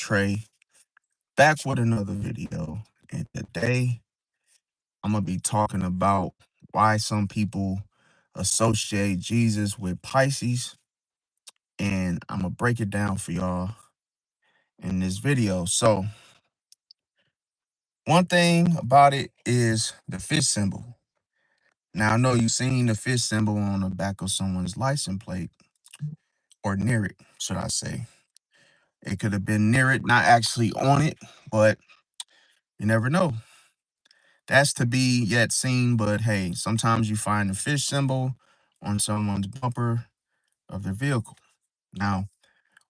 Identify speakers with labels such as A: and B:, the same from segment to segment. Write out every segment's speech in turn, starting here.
A: Trey, back with another video. And today I'm gonna be talking about why some people associate Jesus with Pisces, and I'm gonna break it down for y'all in this video. So, one thing about it is the fish symbol. Now, I know you've seen the fish symbol on the back of someone's license plate, or near it, should I say. It could have been near it, not actually on it, but you never know. That's to be yet seen, but hey, sometimes you find the fish symbol on someone's bumper of their vehicle. Now,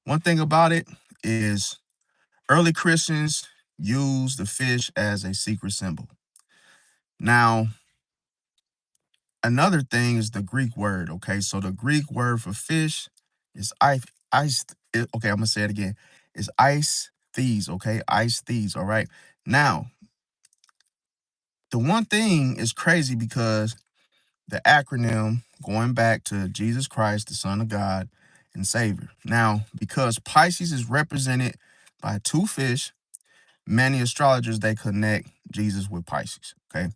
A: one thing about it is early Christians used the fish as a secret symbol. Now, another thing is the Greek word, okay? So the Greek word for fish is okay, I'm gonna say it again. It's ice thieves, okay? Ice thieves, all right? Now, the one thing is crazy because the acronym going back to Jesus Christ, the Son of God and Savior. Now, because Pisces is represented by two fish, many astrologers they connect Jesus with Pisces. Okay.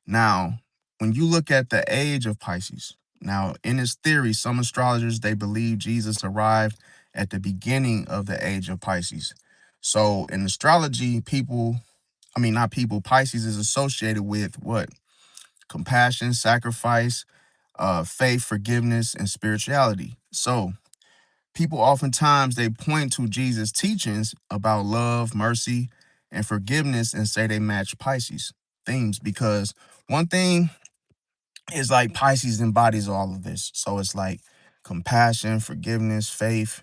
A: Now, when you look at the age of Pisces, now in this theory, some astrologers they believe Jesus arrived at the beginning of the age of Pisces. So in astrology, not people, Pisces is associated with what? Compassion, sacrifice, faith, forgiveness, and spirituality. So people oftentimes they point to Jesus' teachings about love, mercy, and forgiveness and say they match Pisces themes because one thing is like Pisces embodies all of this. So it's like compassion, forgiveness, faith,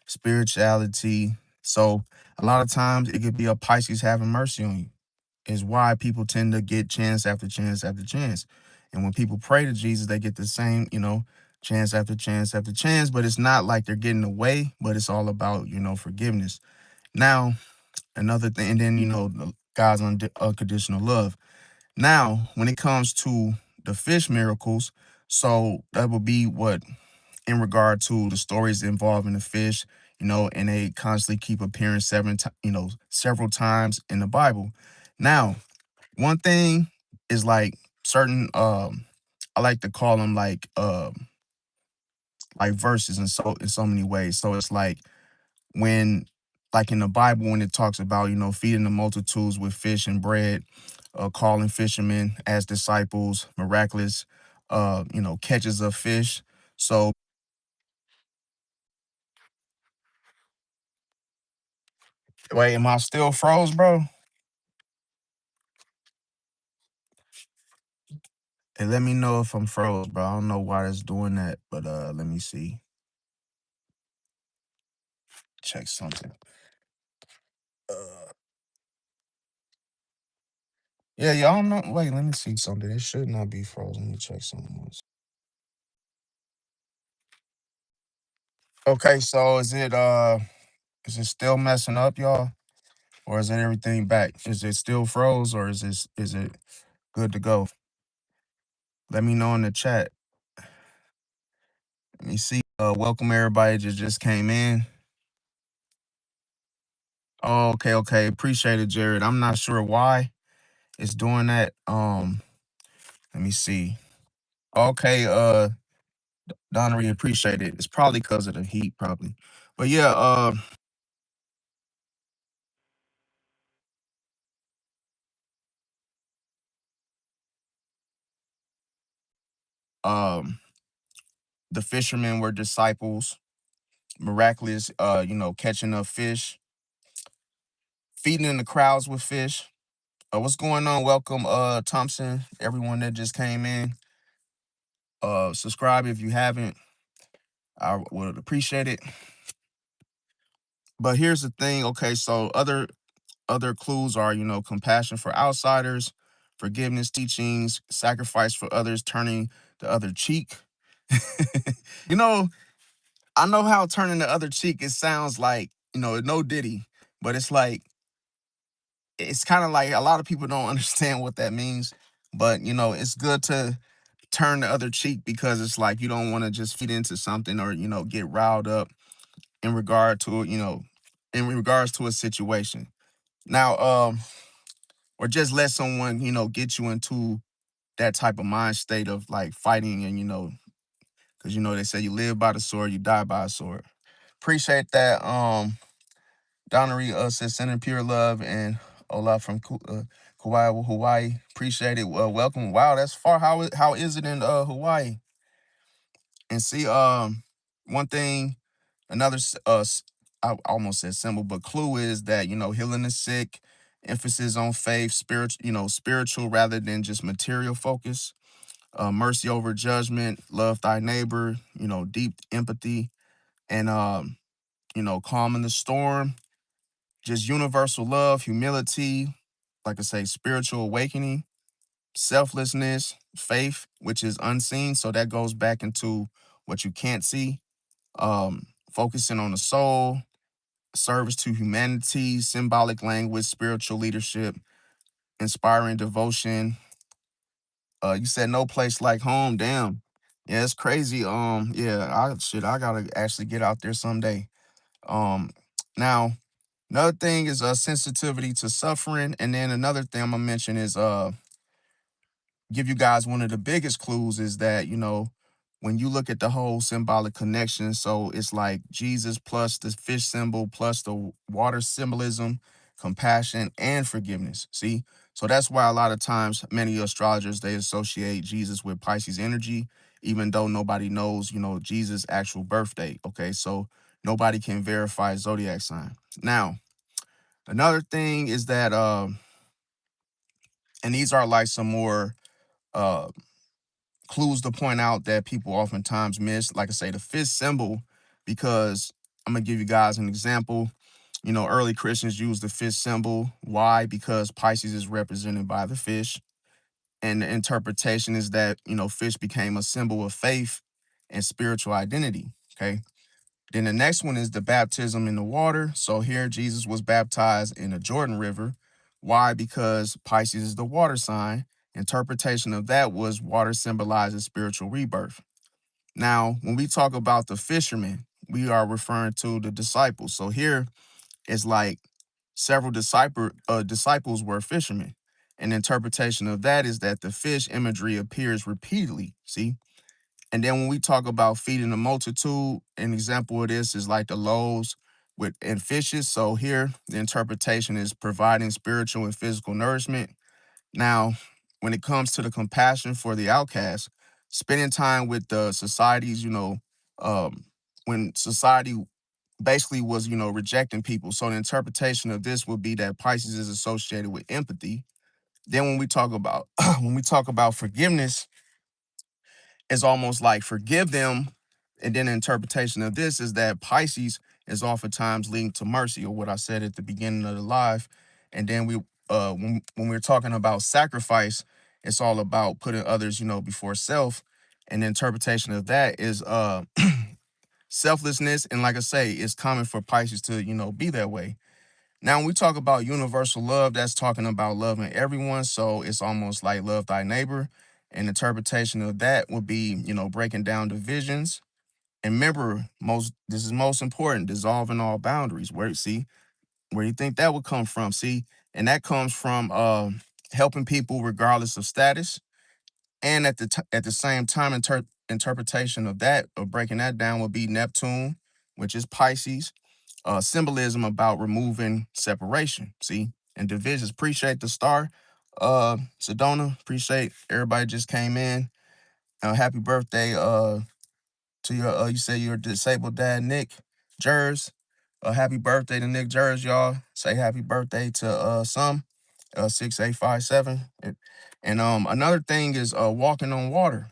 A: spirituality. So a lot of times it could be a Pisces having mercy on you is why people tend to get chance after chance after chance. And when people pray to Jesus, they get the same, chance after chance after chance, but it's not like they're getting away, but it's all about, forgiveness. Now, another thing, and then, God's unconditional love. Now, when it comes to the fish miracles, so that would be what in regard to the stories involving the fish, and they constantly keep appearing several times in the Bible. Now, one thing is like certain I like to call them like verses in so many ways. So it's like when like in the Bible when it talks about, feeding the multitudes with fish and bread, calling fishermen as disciples, miraculous catches of fish. So wait, am I still froze, bro? And let me know if I'm froze, bro. I don't know why it's doing that, but let me see. Check something. Uh Yeah, y'all know. Wait, let me see something. It should not be frozen. Let me check something else. Okay, so is it still messing up, y'all? Or is it everything back? Is it still froze or is it good to go? Let me know in the chat. Let me see. Welcome everybody that just came in. Oh, okay, okay. Appreciate it, Jared. I'm not sure why it's doing that. Let me see. Okay, Donnery, appreciate it. It's probably because of the heat, probably. But yeah, um, the fishermen were disciples, miraculous, catching up fish, feeding the crowds with fish. What's going on? Welcome, Thompson, everyone that just came in. Subscribe if you haven't. I would appreciate it. But here's the thing, okay, so other clues are, compassion for outsiders, forgiveness teachings, sacrifice for others, turning the other cheek. you know, I know how turning the other cheek, it sounds like, no diddy, but it's kind of like a lot of people don't understand what that means. But, it's good to turn the other cheek because it's like you don't want to just feed into something or, get riled up in regard to, in regards to a situation. Now, or just let someone, get you into that type of mind state of like fighting and, because they say you live by the sword, you die by a sword. Appreciate that. Donnery says sending pure love and Olaf from Kauai, Hawaii. Appreciate it. Welcome. Wow, that's far. How is it in Hawaii? And see, one thing, another I almost said symbol, but clue is that healing the sick, emphasis on faith, spiritual rather than just material focus. Mercy over judgment, love thy neighbor, deep empathy, and calm in the storm, just universal love, humility, like I say, spiritual awakening, selflessness, faith, which is unseen. So that goes back into what you can't see. Focusing on the soul, service to humanity, symbolic language, spiritual leadership, inspiring devotion. You said no place like home. Damn. Yeah, it's crazy. Yeah, I gotta actually get out there someday. Um, Now another thing is sensitivity to suffering, and then another thing I'm gonna mention is give you guys one of the biggest clues is that when you look at the whole symbolic connection, so it's like Jesus plus the fish symbol plus the water symbolism, compassion and forgiveness. See, so that's why a lot of times many astrologers they associate Jesus with Pisces energy, even though nobody knows Jesus' actual birth date. Okay, so nobody can verify zodiac sign. Now another thing is that and these are like some more uh clues to point out that people oftentimes miss. Like I say, the fish symbol, because I'm gonna give you guys an example. Early Christians used the fish symbol. Why? Because Pisces is represented by the fish. And the interpretation is that, fish became a symbol of faith and spiritual identity. Okay. Then the next one is the baptism in the water. So here Jesus was baptized in the Jordan River. Why? Because Pisces is the water sign. Interpretation of that was water symbolizes spiritual rebirth. Now, when we talk about the fishermen, we are referring to the disciples. So here it's like several disciples were fishermen. An interpretation of that is that the fish imagery appears repeatedly. See, and then when we talk about feeding the multitude, an example of this is like the loaves with and fishes. So here the interpretation is providing spiritual and physical nourishment. Now, when it comes to the compassion for the outcast, spending time with the societies, when society basically was, rejecting people. So the interpretation of this would be that Pisces is associated with empathy. Then when we talk about when we talk about forgiveness, it's almost like forgive them. And then the interpretation of this is that Pisces is oftentimes linked to mercy, or what I said at the beginning of the live. And then when we're talking about sacrifice, it's all about putting others, before self. And the interpretation of that is selflessness. And like I say, it's common for Pisces to, be that way. Now, when we talk about universal love, that's talking about loving everyone. So it's almost like love thy neighbor. And interpretation of that would be, breaking down divisions. And remember, this is most important, dissolving all boundaries. Where you think that would come from? See, and that comes from helping people regardless of status. And at the same time, interpretation of that, or breaking that down, would be Neptune, which is Pisces, symbolism about removing separation, see, and divisions. Appreciate the star, Sedona. Appreciate everybody just came in. Happy birthday to your, you say your disabled dad, Nick Jers. Happy birthday to Nick Jers, y'all. Say happy birthday to some, 6857. And another thing is walking on water.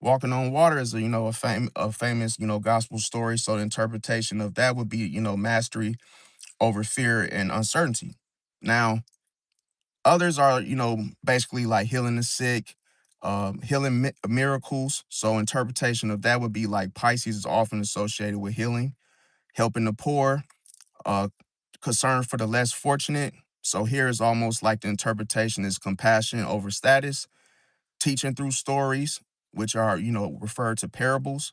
A: Walking on water is a famous gospel story. So the interpretation of that would be mastery over fear and uncertainty. Now, others are, basically like healing the sick, healing miracles. So interpretation of that would be like Pisces is often associated with healing, helping the poor, uh, concern for the less fortunate. So here is almost like the interpretation is compassion over status, teaching through stories, which are, referred to parables,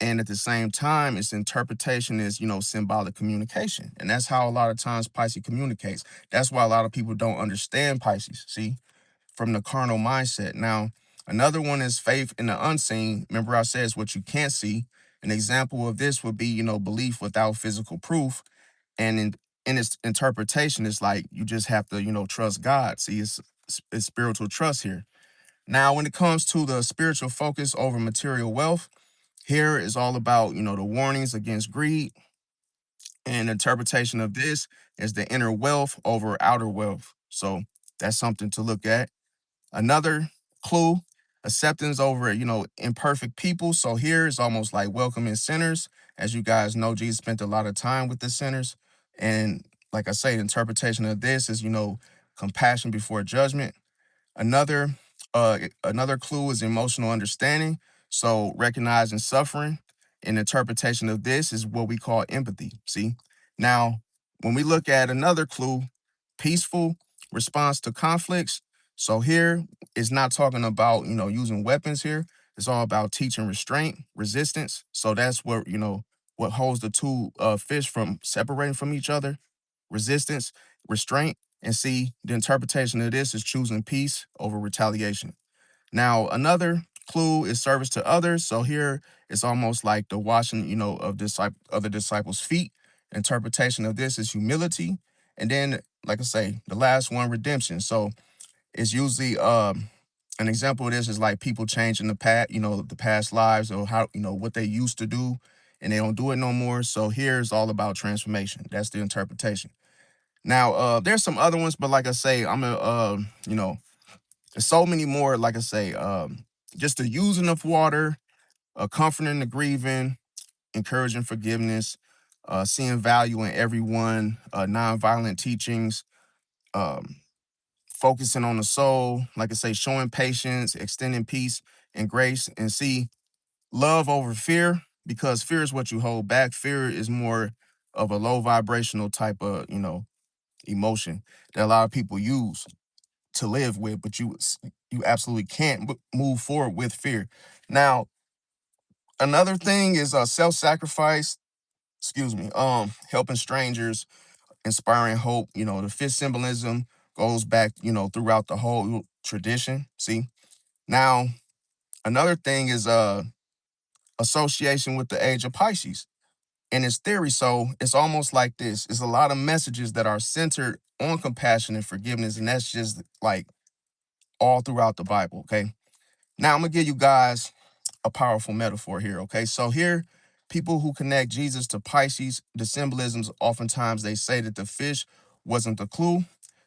A: And at the same time, its interpretation is, symbolic communication. And that's how a lot of times Pisces communicates. That's why a lot of people don't understand Pisces, see, from the carnal mindset. Now, another one is faith in the unseen. Remember, I said it's what you can't see. An example of this would be, belief without physical proof. And in its interpretation, it's like you just have to, trust God. See, it's spiritual trust here. Now, when it comes to the spiritual focus over material wealth, here is all about, the warnings against greed, and interpretation of this is the inner wealth over outer wealth. So that's something to look at. Another clue, acceptance over, imperfect people. So here is almost like welcoming sinners. As you guys know, Jesus spent a lot of time with the sinners. And like I say, the interpretation of this is, compassion before judgment. Another clue is emotional understanding. So recognizing suffering and interpretation of this is what we call empathy. See? Now, when we look at another clue, peaceful response to conflicts. So here it's not talking about, using weapons here. It's all about teaching restraint, resistance. So that's what, what holds the two fish from separating from each other. Resistance, restraint, and see, the interpretation of this is choosing peace over retaliation. Now, another clue is service to others. So here it's almost like the washing, of other disciples' feet. Interpretation of this is humility. And then, like I say, the last one, redemption. So it's usually an example of this is like people changing the past, the past lives, or how, what they used to do and they don't do it no more. So here's all about transformation. That's the interpretation. Now, there's some other ones, but like I say, I'm gonna, there's so many more. Like I say, just the using of water, comforting the grieving, encouraging forgiveness, seeing value in everyone, nonviolent teachings, um, focusing on the soul. Like I say, showing patience, extending peace and grace, and see love over fear, because fear is what you hold back. Fear is more of a low vibrational type of, emotion that a lot of people use to live with, but you absolutely can't move forward with fear. Now, another thing is self-sacrifice, excuse me, helping strangers, inspiring hope. The fifth symbolism goes back, throughout the whole tradition. See? Now, another thing is association with the age of Pisces and its theory. So it's almost like this. It's a lot of messages that are centered on compassion and forgiveness, and that's just like all throughout the Bible. Okay. Now I'm gonna give you guys a powerful metaphor here. Okay. So here, people who connect Jesus to Pisces, the symbolisms, oftentimes they say that the fish wasn't the clue,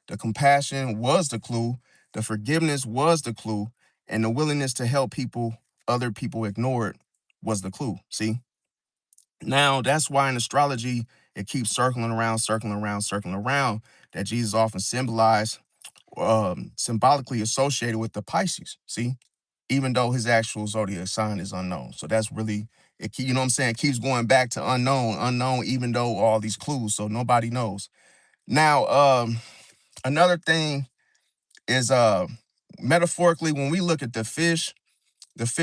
A: the compassion was the clue, the forgiveness was the clue, and the willingness to help people other people ignored was the clue. See? Now that's why in astrology it keeps circling around, circling around, circling around, that Jesus often symbolized, symbolically associated with the Pisces. See, even though his actual zodiac sign is unknown. So that's really you know what I'm saying? It keeps going back to unknown, unknown, even though all these clues, so nobody knows. Now, another thing is metaphorically, when we look at the fish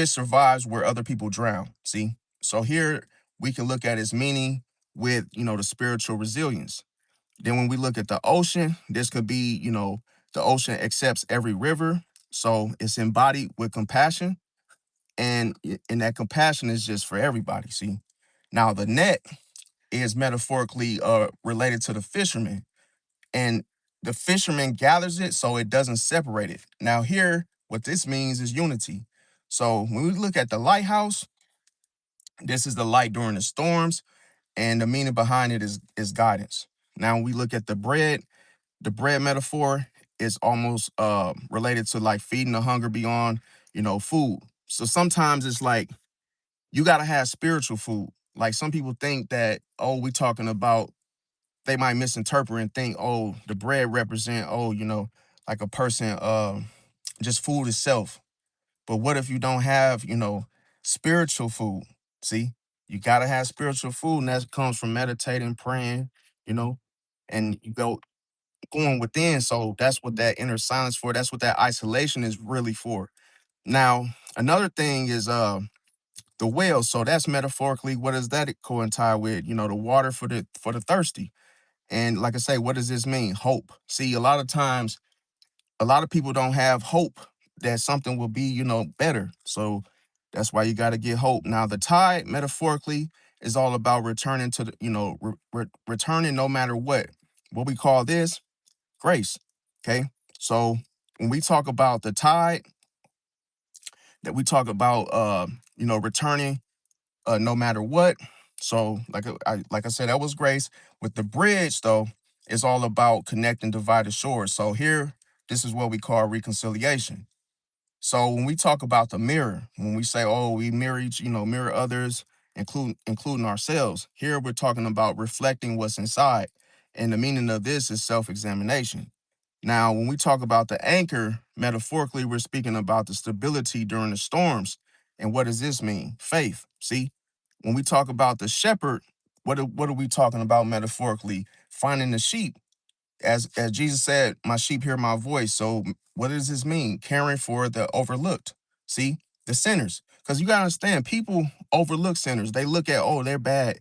A: survives where other people drown. See? So here we can look at its meaning with, the spiritual resilience. Then when we look at the ocean, this could be, the ocean accepts every river. So it's embodied with compassion. And that compassion is just for everybody. See? Now the net is metaphorically related to the fisherman. And the fisherman gathers it so it doesn't separate it. Now here, what this means is unity. So when we look at the lighthouse, this is the light during the storms, and the meaning behind it is guidance. Now when we look at the bread metaphor is almost related to like feeding the hunger beyond, food. So sometimes it's like you gotta have spiritual food. Like some people think that, oh, we talking about, they might misinterpret and think, oh, the bread represent, oh, like a person just food itself. But what if you don't have, spiritual food? See, you gotta have spiritual food, and that comes from meditating, praying, you know, and you go going within. So that's what that inner silence for. That's what that isolation is really for. Now, another thing is the well. So that's metaphorically, what does that coincide with? The water for the thirsty. And like I say, what does this mean? Hope. See, a lot of times, a lot of people don't have hope that something will be, better. So that's why you got to get hope. Now, the tide, metaphorically, is all about returning to the, returning no matter what. What we call this grace. Okay. So when we talk about the tide, that we talk about, returning no matter what. So like I said, that was grace. With the bridge, though, it's all about connecting divided shores. So here, this is what we call reconciliation. So when we talk about the mirror, when we say, oh, we mirror mirror others, including ourselves, here we're talking about reflecting what's inside. And the meaning of this is self-examination. Now, when we talk about the anchor, metaphorically, we're speaking about the stability during the storms. And what does this mean? Faith. See, when we talk about the shepherd, what are we talking about metaphorically? Finding the sheep. As Jesus said, my sheep hear my voice. So what does this mean? Caring for the overlooked. See, the sinners. Because you gotta understand, people overlook sinners. They look at, oh, they're bad,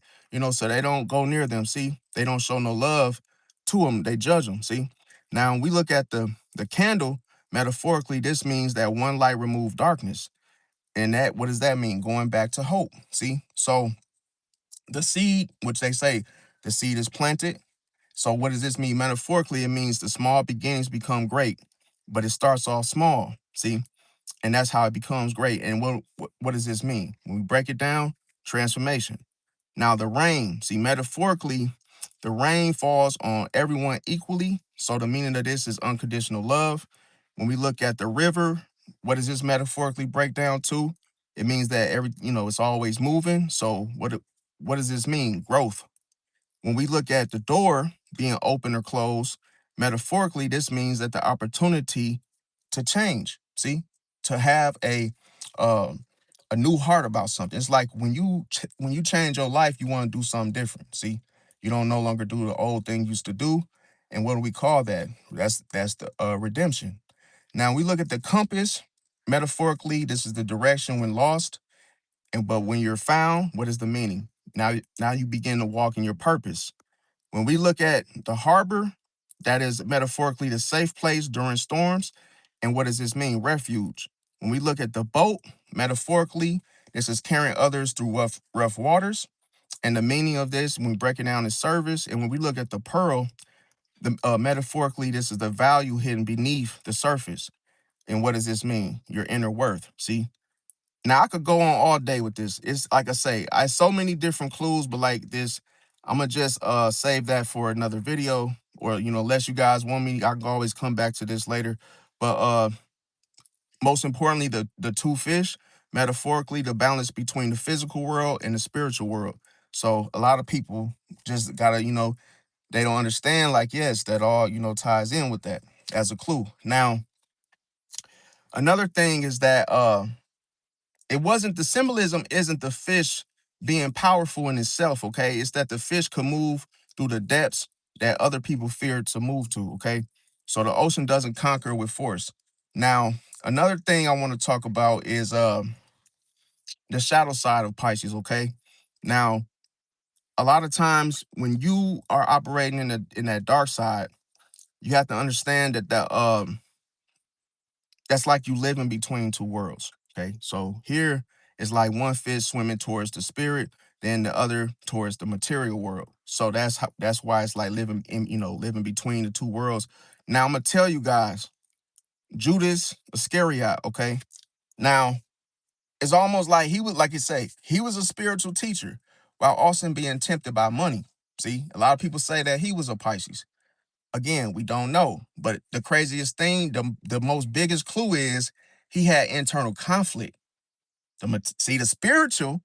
A: so they don't go near them. See, they don't show no love to them. They judge them. See, now when we look at the candle, metaphorically, this means that one light removed darkness. And that, what does that mean? Going back to hope. See, so the seed, which they say the seed is planted. So what does this mean? Metaphorically, it means the small beginnings become great, but it starts off small. See, and that's how it becomes great. And what does this mean? When we break it down, transformation. Now the rain, see, metaphorically, the rain falls on everyone equally. So the meaning of this is unconditional love. When we look at the river, what does this metaphorically break down to? It means that it's always moving. So what does this mean? Growth. When we look at the door being open or closed, metaphorically, this means that the opportunity to change, see, to have um, a new heart about something. It's like when you change your life, you want to do something different. See, you don't no longer do the old thing you used to do. And what do we call that? That's the redemption. Now we look at the compass. Metaphorically, this is the direction when lost. And but when you're found, what is the meaning? Now you begin to walk in your purpose. When we look at the harbor, that is metaphorically the safe place during storms. And what does this mean? Refuge. When we look at the boat, metaphorically, this is carrying others through rough waters. And the meaning of this, when we break it down, is service. And when we look at the pearl, metaphorically, this is the value hidden beneath the surface. And what does this mean? Your inner worth. See, now I could go on all day with this. It's like I say, I so many different clues, but like this, I'm gonna just save that for another video, or unless you guys want me, I can always come back to this later. But most importantly, the two fish, metaphorically, the balance between the physical world and the spiritual world. So a lot of people just gotta, they don't understand, like, yes, that all ties in with that as a clue. Now, another thing is that it wasn't the symbolism isn't the fish being powerful in itself, okay? It's that the fish can move through the depths that other people fear to move to, okay? So the ocean doesn't conquer with force. Now, another thing I want to talk about is the shadow side of Pisces, okay? Now, a lot of times when you are operating in that dark side, you have to understand that that's like you living between two worlds. Okay. So here is like one fish swimming towards the spirit, then the other towards the material world. So that's why it's like living between the two worlds. Now I'm gonna tell you guys, Judas Iscariot, okay? Now, it's almost like he was, like you say, he was a spiritual teacher while also being tempted by money. See, a lot of people say that he was a Pisces. Again, we don't know. But the craziest thing, the most biggest clue is he had internal conflict. See, the spiritual,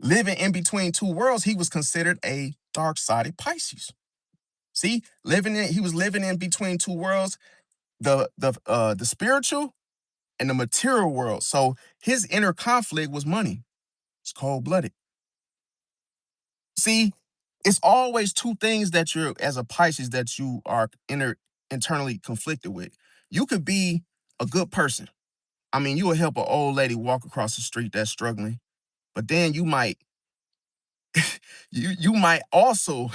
A: living in between two worlds, he was considered a dark-sided Pisces. See, he was living in between two worlds, the spiritual and the material world. So his inner conflict was money. It's cold-blooded. See, it's always two things that you're, as a Pisces, that you are internally conflicted with. You could be a good person. I mean, you will help an old lady walk across the street that's struggling. but then you might also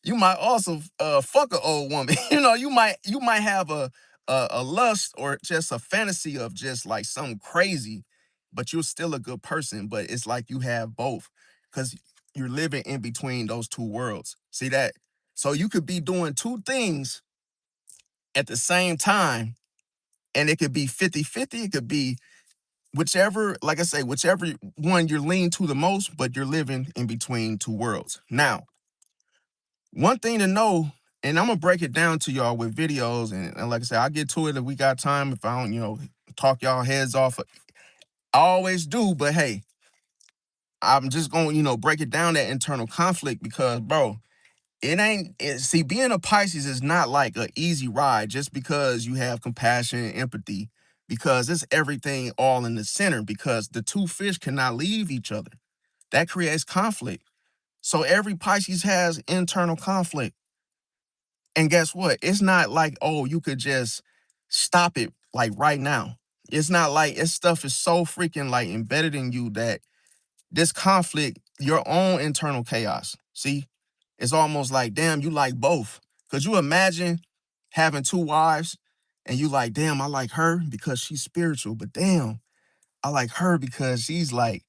A: you might also fuck an old woman. You might have a lust or just a fantasy of just like something crazy, but you're still a good person. But it's like you have both because you're living in between those two worlds. See that? So you could be doing two things at the same time, and it could be 50-50. It could be whichever, like I say, whichever one you're leaning to the most, but you're living in between two worlds. Now, one thing to know, and I'm gonna break it down to y'all with videos, and like I said, I'll get to it if we got time. If I don't, talk y'all heads off, I always do. But hey, I'm just gonna, break it down, that internal conflict, because bro, see, being a Pisces is not like an easy ride just because you have compassion and empathy, because it's everything all in the center, because the two fish cannot leave each other. That creates conflict. So every Pisces has internal conflict. And guess what? It's not like, oh, you could just stop it like right now. It's not like this stuff is so freaking like embedded in you that this conflict, your own internal chaos. See, it's almost like, damn, you like both. Could you imagine having two wives and you like, damn, I like her because she's spiritual, but damn, I like her because she's like,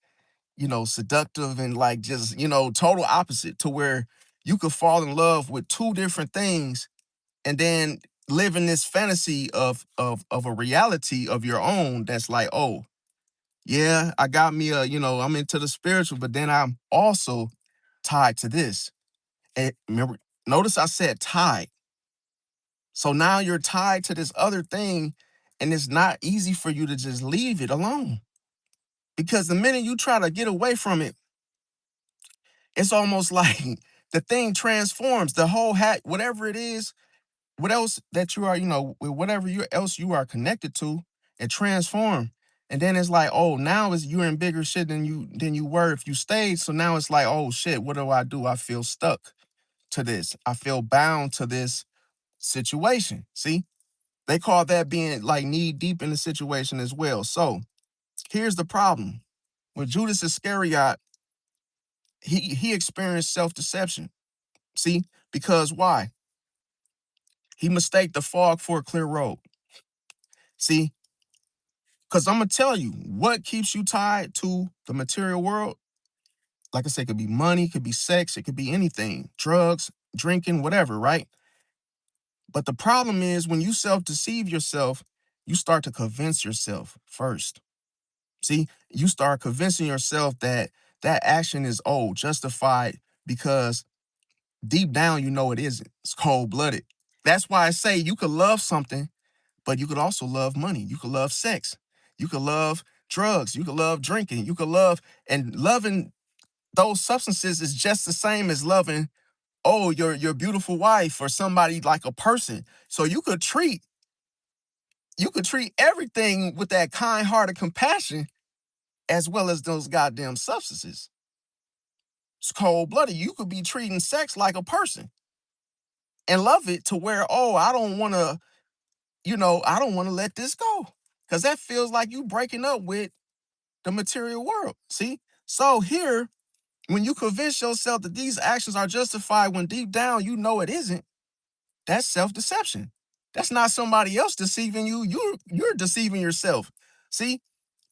A: seductive and like just, total opposite, to where you could fall in love with two different things and then live in this fantasy of a reality of your own that's like, oh, yeah, I got me I'm into the spiritual, but then I'm also tied to this. And remember, notice I said tied. So now you're tied to this other thing, and it's not easy for you to just leave it alone. Because the minute you try to get away from it, it's almost like the thing transforms. The whole whatever it is, what else that you are, with whatever else you are connected to, it transform. And then it's like, oh, now you're in bigger shit than you were if you stayed. So now it's like, oh shit, what do? I feel stuck to this. I feel bound to this situation. See? They call that being like knee deep in the situation as well. So here's the problem. With Judas Iscariot, he experienced self-deception. See? Because why? He mistaked the fog for a clear road. See? Because I'm going to tell you, what keeps you tied to the material world, like I said, it could be money, it could be sex, it could be anything, drugs, drinking, whatever, right? But the problem is when you self-deceive yourself, you start to convince yourself first. See, you start convincing yourself that that action is, oh, justified, because deep down, it isn't. It's cold-blooded. That's why I say you could love something, but you could also love money. You could love sex. You could love drugs. You could love drinking. You could love, and loving those substances is just the same as loving, oh, your beautiful wife or somebody like a person. So you could treat everything with that kind-hearted compassion as well as those goddamn substances. It's cold-blooded. You could be treating sex like a person and love it to where, oh, I don't want to let this go. Because that feels like you breaking up with the material world. See? So here, when you convince yourself that these actions are justified when deep down you know it isn't, that's self-deception. That's not somebody else deceiving you. You're deceiving yourself. See?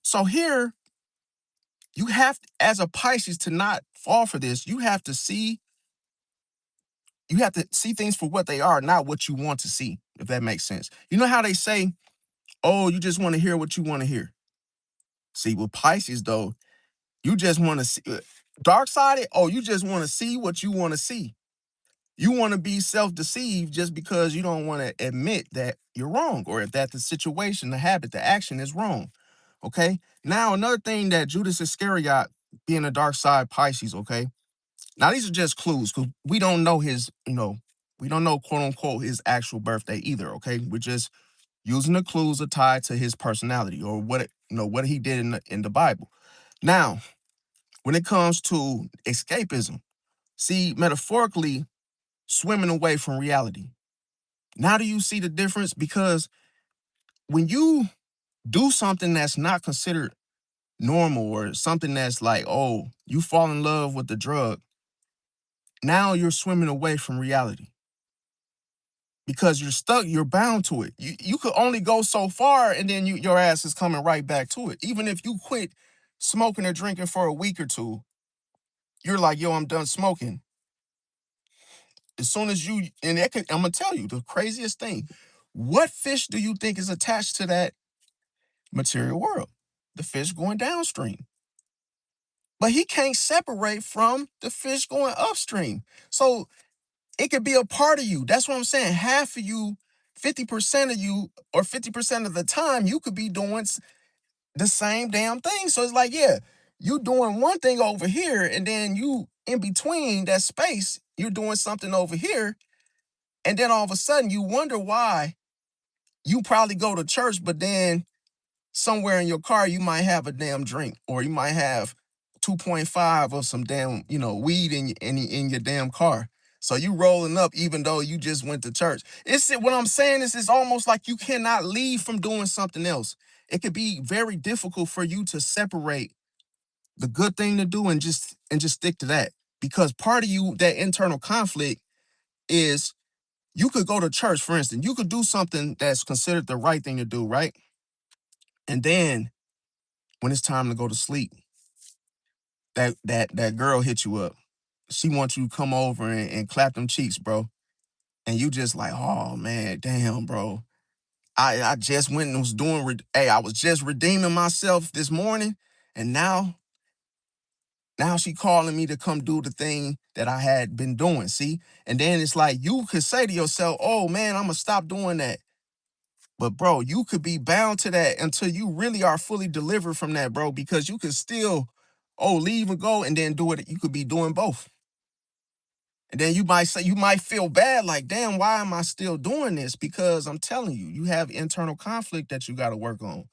A: So here, you have, as a Pisces, to not fall for this. You have to see things for what they are, not what you want to see, if that makes sense. You know how they say, oh, you just want to hear what you want to hear. See, with Pisces, though, you just want to see dark sided. Oh, you just want to see what you want to see. You want to be self-deceived just because you don't want to admit that you're wrong, or that the situation, the habit, the action is wrong. Okay. Now, another thing that Judas Iscariot, being a dark side Pisces, okay. Now, these are just clues, because we don't know we don't know, quote unquote, his actual birthday either. Okay. We're just using the clues are tied to his personality, or what he did in the Bible. Now, when it comes to escapism, see, metaphorically, swimming away from reality. Now, do you see the difference? Because when you do something that's not considered normal or something that's like, oh, you fall in love with the drug. Now you're swimming away from reality because you're stuck, you're bound to it. You could only go so far and then your ass is coming right back to it. Even if you quit smoking or drinking for a week or two, you're like, yo, I'm done smoking. As soon as you, and that I'm gonna tell you the craziest thing. What fish do you think is attached to that material world? The fish going downstream. But he can't separate from the fish going upstream. So it could be a part of you. That's what I'm saying. Half of you, 50% of you, or 50% of the time, you could be doing the same damn thing. So it's like, yeah, you doing one thing over here, and then you in between that space, you're doing something over here. And then all of a sudden you wonder why you probably go to church, but then somewhere in your car, you might have a damn drink, or you might have 2.5 of some damn, weed in your damn car. So you rolling up even though you just went to church. What I'm saying is it's almost like you cannot leave from doing something else. It could be very difficult for you to separate the good thing to do and just stick to that. Because part of you, that internal conflict is you could go to church, for instance. You could do something that's considered the right thing to do, right? And then when it's time to go to sleep, that girl hit you up. She wants you to come over and clap them cheeks, bro. And you just like, oh man, damn, bro. I just went and was I was just redeeming myself this morning, and now she calling me to come do the thing that I had been doing. See? And then it's like you could say to yourself, oh man, I'm gonna stop doing that. But bro, you could be bound to that until you really are fully delivered from that, bro, because you could still, leave and go and then do it. You could be doing both. And then you might feel bad, like, damn, why am I still doing this? Because I'm telling you, you have internal conflict that you got to work on.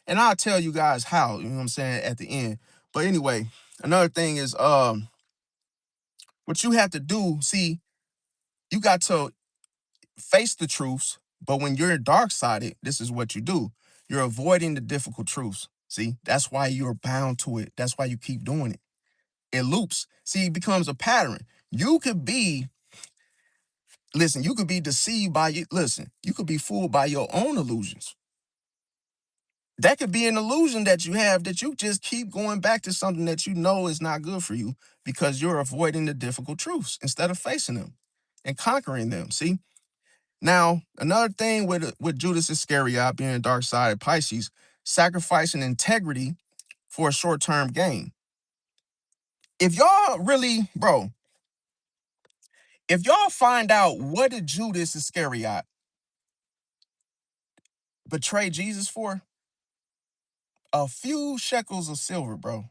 A: And I'll tell you guys how, you know what I'm saying, at the end. But anyway, another thing is what you have to do, see, you got to face the truths, but when you're dark sided, this is what you do. You're avoiding the difficult truths. See, that's why you're bound to it. That's why you keep doing it. It loops. See, it becomes a pattern. You could be, listen, you could be deceived by you. Listen, you could be fooled by your own illusions. That could be an illusion that you have that you just keep going back to something that you know is not good for you because you're avoiding the difficult truths instead of facing them and conquering them. See? Now, another thing with Judas Iscariot being a dark side of Pisces, sacrificing integrity for a short-term gain. If y'all really, bro, if y'all find out what did Judas Iscariot betray Jesus for, a few shekels of silver, bro.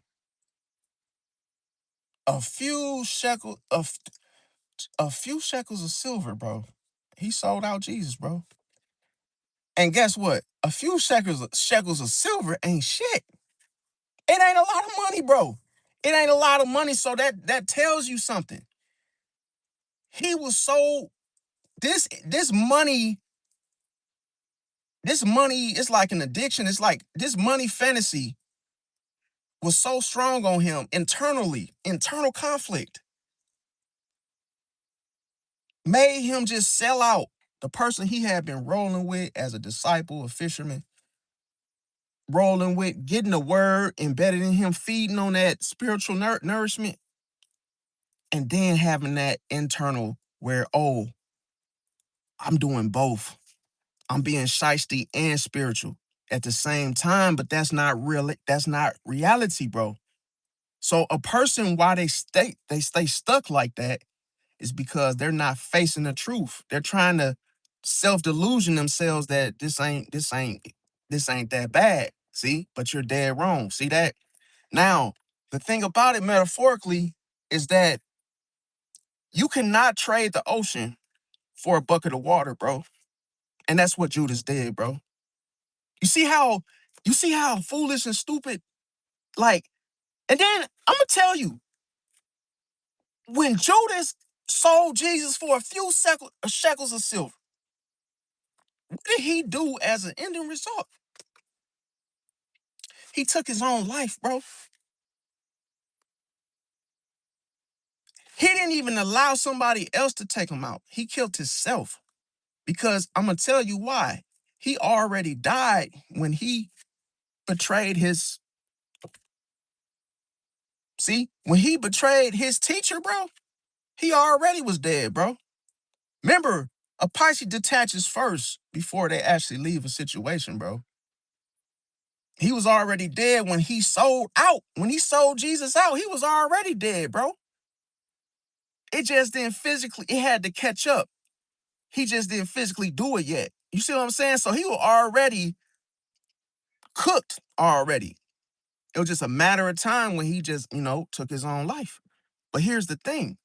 A: A few shekels of silver, bro. He sold out Jesus, bro. And guess what? A few shekels of silver ain't shit. It ain't a lot of money, bro. It ain't a lot of money, so that tells you something. He was so this money is like an addiction. It's like this money fantasy was so strong on him internally. Internal conflict made him just sell out the person he had been rolling with as a disciple, a fisherman, rolling with, getting the word embedded in him, feeding on that spiritual nourishment, and then having that internal where, oh, I'm doing both. I'm being shiesty and spiritual at the same time, but that's not real. That's not reality, bro. So a person, why they stay stuck like that, is because they're not facing the truth. They're trying to self-delusion themselves that this ain't that bad. See, but you're dead wrong. See that? Now, the thing about it metaphorically is that you cannot trade the ocean for a bucket of water, bro. And that's what Judas did, bro. You see how foolish and stupid, like, and then I'm gonna tell you, when Judas sold Jesus for a few shekels of silver, what did he do as an ending result? He took his own life, bro. He didn't even allow somebody else to take him out. He killed himself. Because I'm going to tell you why. He already died when he betrayed his. See, when he betrayed his teacher, bro, he already was dead, bro. Remember, a Pisces detaches first before they actually leave a situation, bro. He was already dead when he sold out. When he sold Jesus out, he was already dead, bro. It just didn't physically, it had to catch up. He just didn't physically do it yet. You see what I'm saying? So he was already cooked already. It was just a matter of time when he just, took his own life. But here's the thing.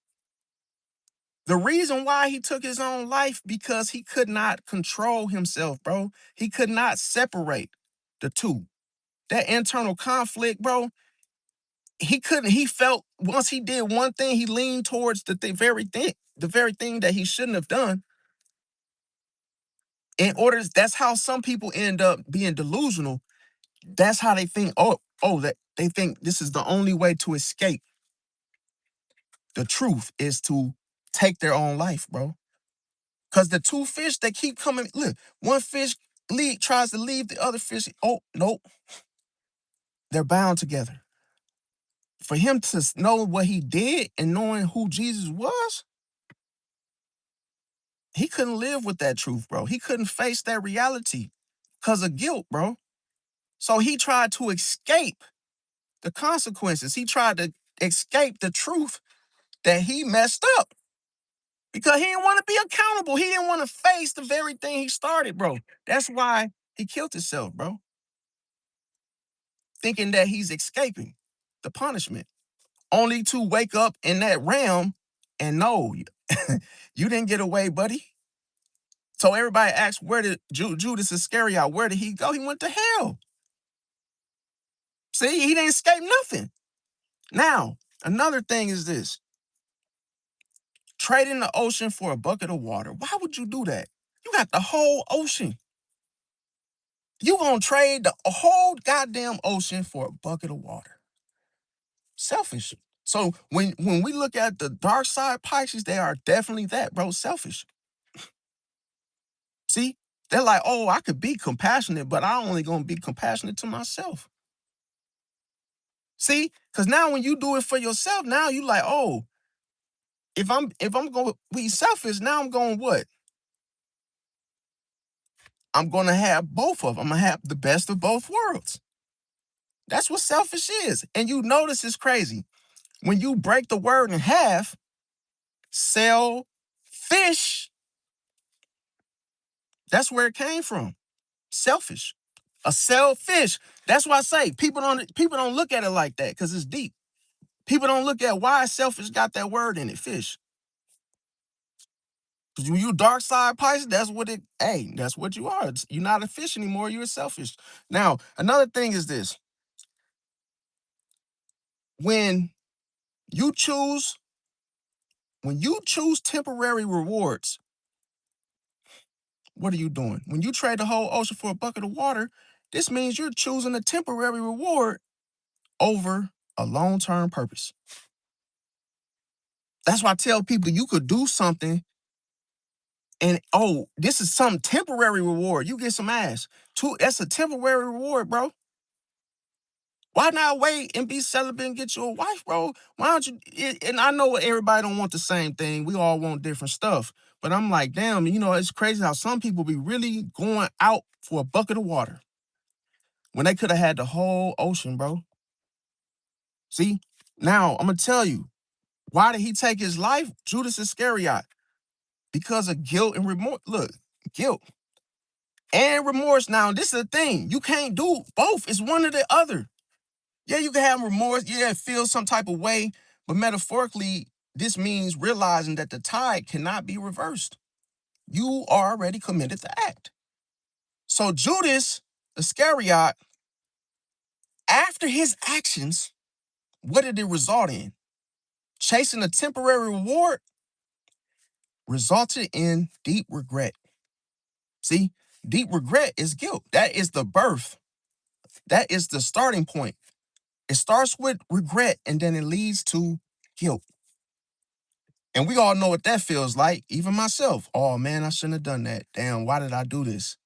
A: The reason why he took his own life, because he could not control himself, bro. He could not separate the two. That internal conflict, bro, he couldn't. He felt once he did one thing, he leaned towards the very thing that he shouldn't have done. That's how some people end up being delusional. That's how they think, that they think this is the only way to escape the truth is to take their own life, bro. Because the two fish, they keep coming. Look, one fish tries to leave the other fish. Oh, nope. They're bound together. For him to know what he did and knowing who Jesus was, he couldn't live with that truth, bro. He couldn't face that reality because of guilt, bro. So he tried to escape the consequences. He tried to escape the truth that he messed up because he didn't want to be accountable. He didn't want to face the very thing he started, bro. That's why he killed himself, bro. Thinking that he's escaping the punishment, only to wake up in that realm and no, you didn't get away, buddy. So everybody asks, where did Judas Iscariot, where did he go? He went to hell. See, he didn't escape nothing. Now, another thing is this. Trading the ocean for a bucket of water. Why would you do that? You got the whole ocean. You gonna trade the whole goddamn ocean for a bucket of water. Selfish. So when we look at the dark side Pisces, they are definitely that, bro, selfish. See, they're like, oh, I could be compassionate, but I'm only gonna be compassionate to myself. See, because now when you do it for yourself, now you like, oh, if I'm gonna be selfish, now I'm going what? I'm gonna have both of them. I'm gonna have the best of both worlds. That's what selfish is. And you notice it's crazy. When you break the word in half, sell fish, that's where it came from. Selfish. A selfish. That's why I say people don't look at it like that because it's deep. People don't look at why selfish got that word in it, fish. Because when you dark side Pisces, that's what you are. You're not a fish anymore, you're selfish. Now, another thing is this. When you choose, temporary rewards, what are you doing? When you trade the whole ocean for a bucket of water, this means you're choosing a temporary reward over a long-term purpose. That's why I tell people you could do something and, this is some temporary reward. You get some ass. That's a temporary reward, bro. Why not wait and be celibate and get you a wife, bro? Why don't you? And I know everybody don't want the same thing. We all want different stuff. But I'm like, damn, it's crazy how some people be really going out for a bucket of water when they could have had the whole ocean, bro. See? Now, I'm going to tell you, why did he take his life? Judas Iscariot. Because of guilt and remorse. Look, guilt and remorse. Now, this is the thing. You can't do both. It's one or the other. Yeah, you can have remorse. Yeah, feel some type of way. But metaphorically, this means realizing that the tide cannot be reversed. You already committed the act. So Judas Iscariot, after his actions, what did it result in? Chasing a temporary reward resulted in deep regret. See, deep regret is guilt. That is the birth That is the starting point. It starts with regret and then it leads to guilt. And we all know what that feels like, even myself. Oh man, I shouldn't have done that. Damn, why did I do this?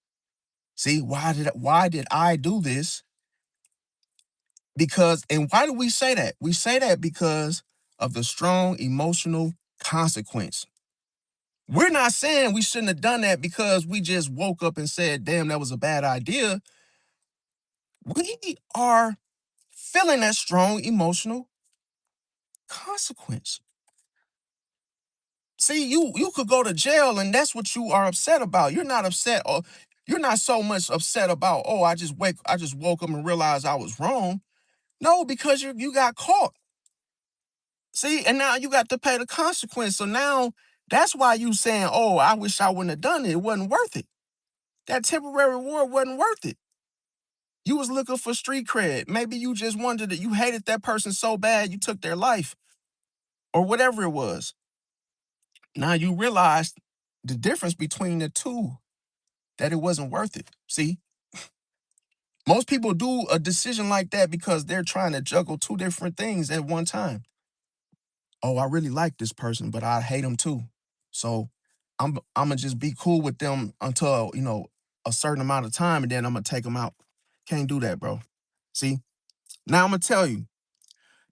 A: See, why did I do this? Because, and why do we say that? We say that because of the strong emotional consequence. We're not saying we shouldn't have done that because we just woke up and said, damn, that was a bad idea. We are feeling that strong emotional consequence. See, you could go to jail and that's what you are upset about. You're not upset, or you're not so much upset about, oh, I just woke up and realized I was wrong. No, because you got caught. See, and now you got to pay the consequence. So now that's why you saying, oh, I wish I wouldn't have done it. It wasn't worth it. That temporary reward wasn't worth it. You was looking for street cred. Maybe you just wanted that you hated that person so bad you took their life or whatever it was. Now you realize the difference between the two, that it wasn't worth it. See, most people do a decision like that because they're trying to juggle two different things at one time. Oh, I really like this person, but I hate them too. So I'm gonna just be cool with them until, a certain amount of time, and then I'm gonna take them out. Can't do that, bro. See, now I'm gonna tell you,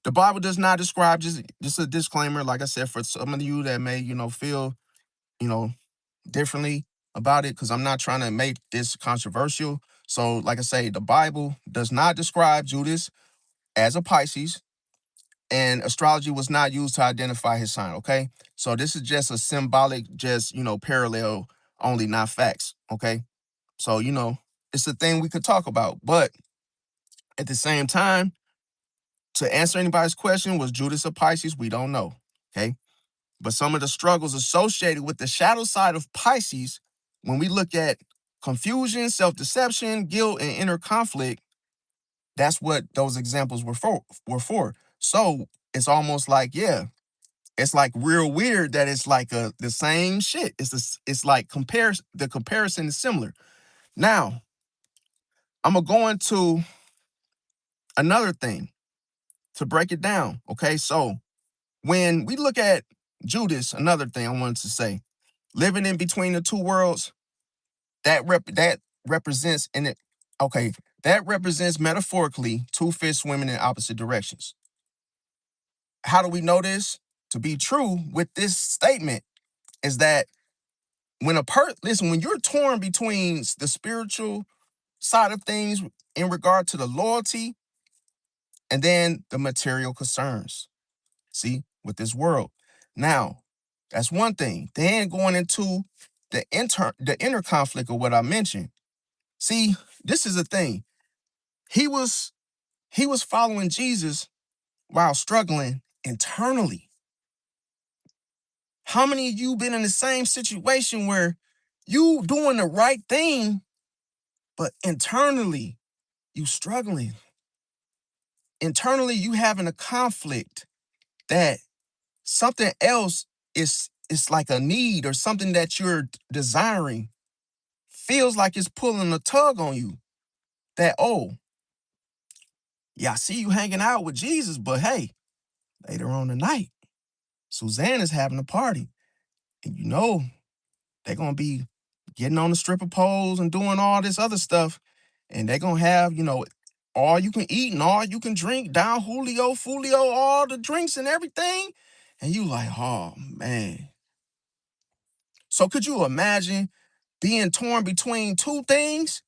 A: the Bible does not describe, just a disclaimer, like I said, for some of you that may, feel, you know, differently about it, because I'm not trying to make this controversial. So, like I say, the Bible does not describe Judas as a Pisces, and astrology was not used to identify his sign. Okay, so this is just a symbolic, just parallel only, not facts. Okay, so it's a thing we could talk about, but at the same time, to answer anybody's question, was Judas a Pisces? We don't know. Okay, but some of the struggles associated with the shadow side of Pisces, when we look at confusion, self-deception, guilt, and inner conflict, that's what those examples were for. So it's almost like, yeah, it's like real weird that it's like the same shit. It's like the comparison is similar. Now, I'm gonna go into another thing to break it down. Okay, so when we look at Judas, another thing I wanted to say, living in between the two worlds, that represents in it. Okay, that represents metaphorically two fish swimming in opposite directions. How do we know this to be true with this statement? Is that when you're torn between the spiritual side of things in regard to the loyalty and then the material concerns, see, with this world. Now, that's one thing. Then going into the inner conflict of what I mentioned. See, this is the thing. He was he was following Jesus while struggling internally. How many of you been in the same situation where you doing the right thing, but internally you struggling? Internally you having a conflict that something else is like a need or something that you're desiring feels like it's pulling a tug on you. That, oh, yeah, I see you hanging out with Jesus, but hey, later on tonight, Suzanne is having a party. And they're gonna be getting on the stripper poles and doing all this other stuff. And they're gonna have, all you can eat and all you can drink, down Julio, Fulio, all the drinks and everything. And you like, oh man. So could you imagine being torn between two things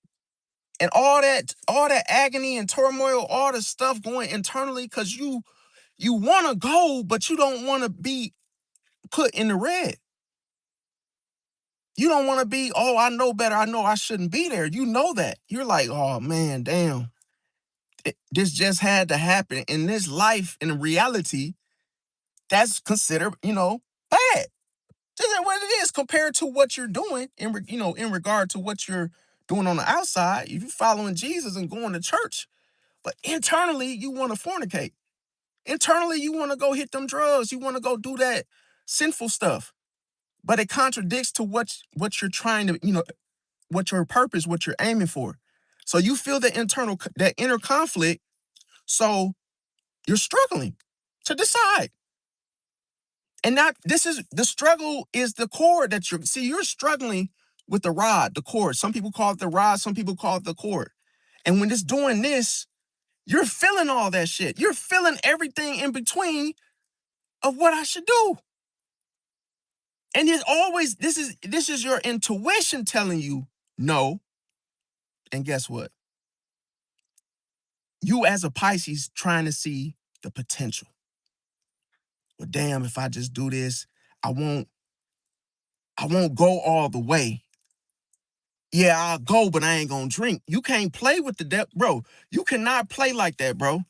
A: and all that agony and turmoil, all the stuff going internally because you want to go, but you don't want to be put in the red. You don't want to be, oh, I know better. I know I shouldn't be there. You know that. You're like, oh man, damn. This just had to happen in this life, in reality. That's considered, bad. This is what it is compared to what you're doing in regard to what you're doing on the outside. If you're following Jesus and going to church, but internally you want to fornicate. Internally you want to go hit them drugs. You want to go do that sinful stuff. But it contradicts to what you're trying to, what your purpose, what you're aiming for. So you feel that inner conflict. So you're struggling to decide. And this is the struggle is the cord that you're struggling with the rod, the cord. Some people call it the rod, some people call it the cord. And when it's doing this, you're feeling all that shit. You're feeling everything in between of what I should do. And it's always this is your intuition telling you no. And guess what? You as a Pisces trying to see the potential. Well, damn, if I just do this, I won't go all the way. Yeah, I'll go, but I ain't gonna drink. You can't play with the depth, bro. You cannot play like that, bro.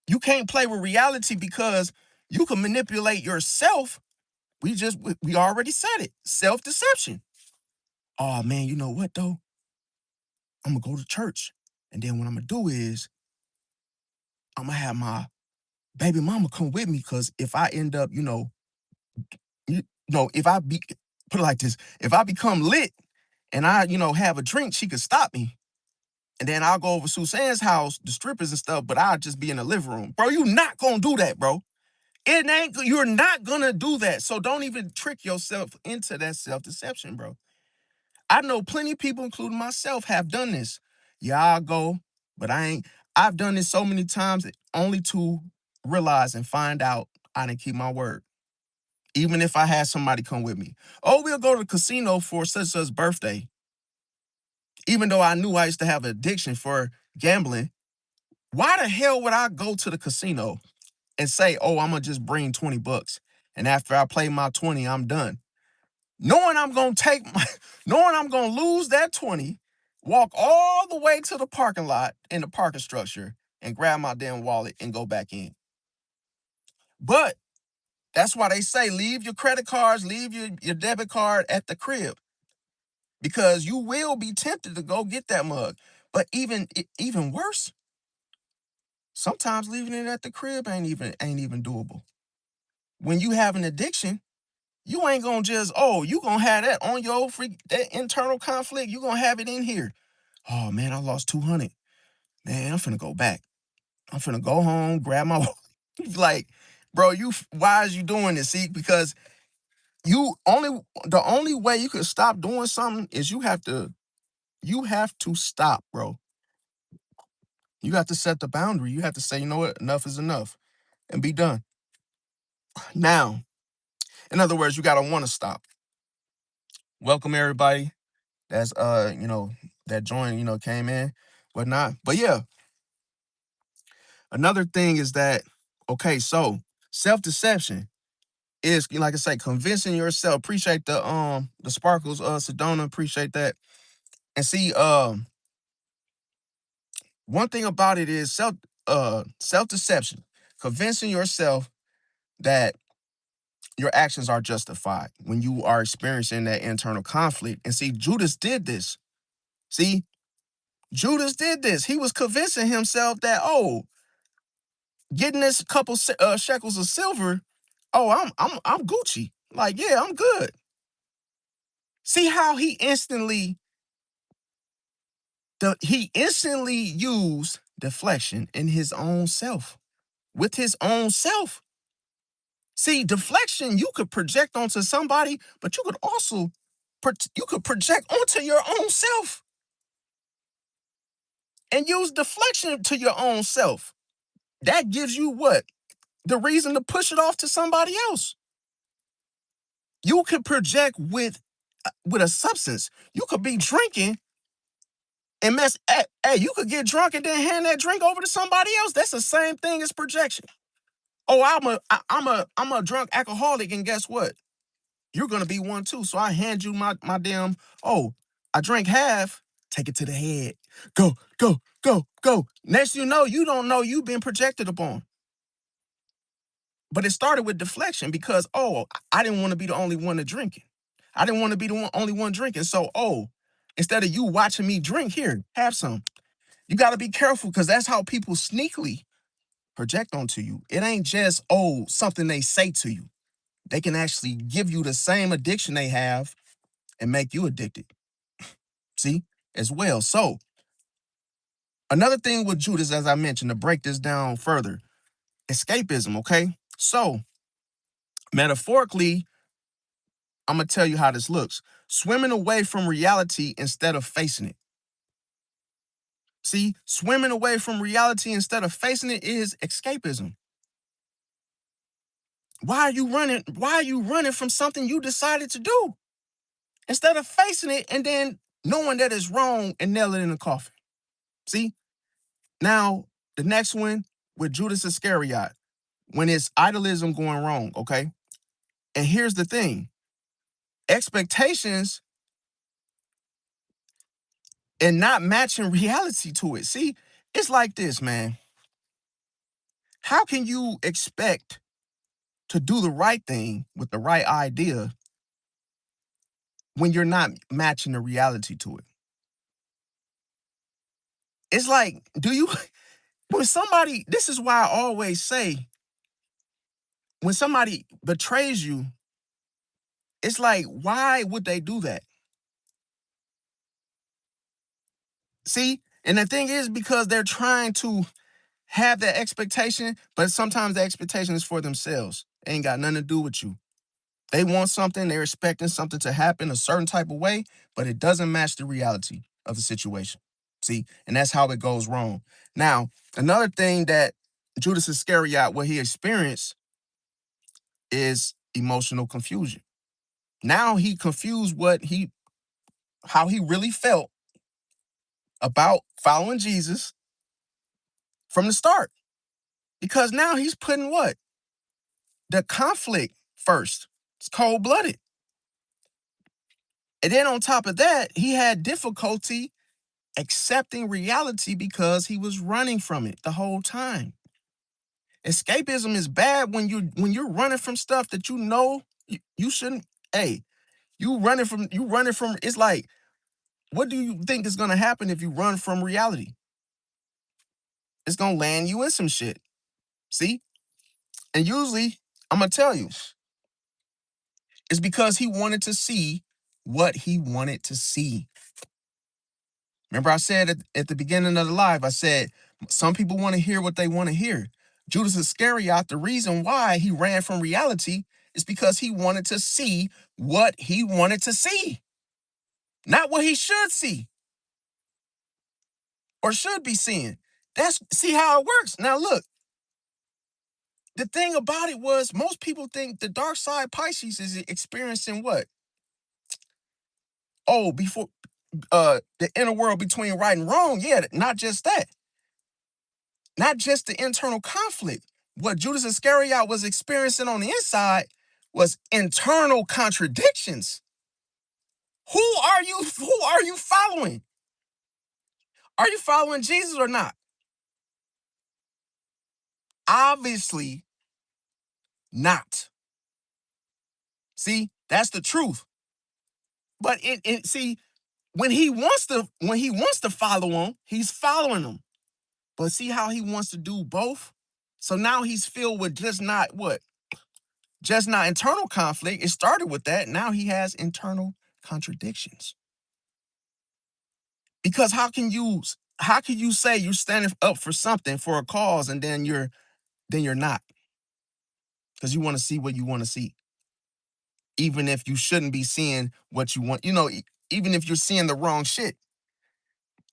A: You can't play with reality because you can manipulate yourself. We already said it. Self-deception. Oh man, you know what though? I'm gonna go to church. And then what I'm gonna do is I'm gonna have my baby mama come with me because if I end up, if I be put it like this, if I become lit and I, have a drink, she could stop me. And then I'll go over Susan's house, the strippers and stuff, but I'll just be in the living room. Bro, you not gonna do that, bro. You're not gonna do that. So don't even trick yourself into that self-deception, bro. I know plenty of people, including myself, have done this. Yeah, I'll go, but I've done this so many times only to realize and find out I didn't keep my word. Even if I had somebody come with me. Oh, we'll go to the casino for such and such birthday. Even though I knew I used to have an addiction for gambling, why the hell would I go to the casino and say, oh, I'm going to just bring 20 bucks. And after I play my 20, I'm done. Knowing I'm going to knowing I'm going to lose that 20, walk all the way to the parking lot in the parking structure and grab my damn wallet and go back in. But that's why they say, leave your credit cards, leave your debit card at the crib. Because you will be tempted to go get that mug. But even worse, sometimes leaving it at the crib ain't even doable. When you have an addiction, you ain't gonna you gonna have that on your that internal conflict. You gonna have it in here. Oh man, I lost 200. Man, I'm finna go back. I'm finna go home, grab my like, bro, why is you doing this? See, because the only way you can stop doing something is you have to stop, bro. You have to set the boundary. You have to say, you know what, enough is enough and be done. Now, in other words, you gotta want to stop. Welcome everybody that's that joined, came in, whatnot. But yeah, another thing is that, okay, so self-deception is, like I say, convincing yourself. Appreciate the sparkles, Sedona, appreciate that. And see, one thing about it is self-deception, convincing yourself that your actions are justified when you are experiencing that internal conflict. And see, Judas did this. See, Judas did this. He was convincing himself that, oh, getting this couple shekels of silver, oh, I'm Gucci. Like, yeah, I'm good. See how he instantly used deflection in his own self, with his own self. See, deflection you could project onto somebody, but you could also project onto your own self and use deflection to your own self. That gives you what? The reason to push it off to somebody else. You could project with a substance. You could be drinking and hey, you could get drunk and then hand that drink over to somebody else. That's the same thing as projection. Oh, I'm a drunk alcoholic, and guess what? You're gonna be one too. So I hand you my damn, oh, I drank half, take it to the head. Go, go, go, go. Next you don't know you've been projected upon. But it started with deflection because, oh, I didn't want to be the only one to drinking. I didn't want to be the only one drinking. So, oh, instead of you watching me drink, here, have some. You got to be careful because that's how people sneakily project onto you. It ain't just, oh, something they say to you. They can actually give you the same addiction they have and make you addicted. See, as well. So Another thing with Judas, as I mentioned, to break this down further, escapism, okay? So, metaphorically, I'm going to tell you how this looks. Swimming away from reality instead of facing it. See, swimming away from reality instead of facing it is escapism. Why are you running? Why are you running from something you decided to do instead of facing it and then knowing that it's wrong and nail it in the coffin? See, now the next one with Judas Iscariot, when it's idolism going wrong, okay? And here's the thing, expectations and not matching reality to it. See, it's like this, man. How can you expect to do the right thing with the right idea when you're not matching the reality to it? It's like, when somebody, this is why I always say, when somebody betrays you, it's like, why would they do that? See? And the thing is, because they're trying to have that expectation, but sometimes the expectation is for themselves. It ain't got nothing to do with you. They want something, they're expecting something to happen a certain type of way, but it doesn't match the reality of the situation. See, and that's how it goes wrong. Now, another thing that Judas Iscariot, what he experienced is emotional confusion. Now he confused how he really felt about following Jesus from the start. Because now he's putting what? The conflict first. It's cold-blooded. And then on top of that, he had difficulty accepting reality because he was running from it the whole time. Escapism is bad when you're running from stuff that you know you shouldn't. Hey, you running from it's like, what do you think is gonna happen if you run from reality? It's gonna land you in some shit. See? And usually, I'm gonna tell you, it's because he wanted to see what he wanted to see. Remember, I said at the beginning of the live, I said, some people want to hear what they want to hear. Judas Iscariot, the reason why he ran from reality is because he wanted to see what he wanted to see, not what he should see or should be seeing. See how it works. Now, look, the thing about it was most people think the dark side Pisces is experiencing what? Oh, before the inner world between right and wrong. Yeah, not just that. Not just the internal conflict. What Judas Iscariot was experiencing on the inside was internal contradictions. Who are you following? Are you following Jesus or not? Obviously not. See, that's the truth. But see, when he wants to follow him, he's following him. But see how he wants to do both? So now he's filled with just not what? Just not internal conflict. It started with that. Now he has internal contradictions. Because how can you say you're standing up for something, for a cause, and then you're not? Because you want to see what you want to see. Even if you shouldn't be seeing what you want, even if you're seeing the wrong shit.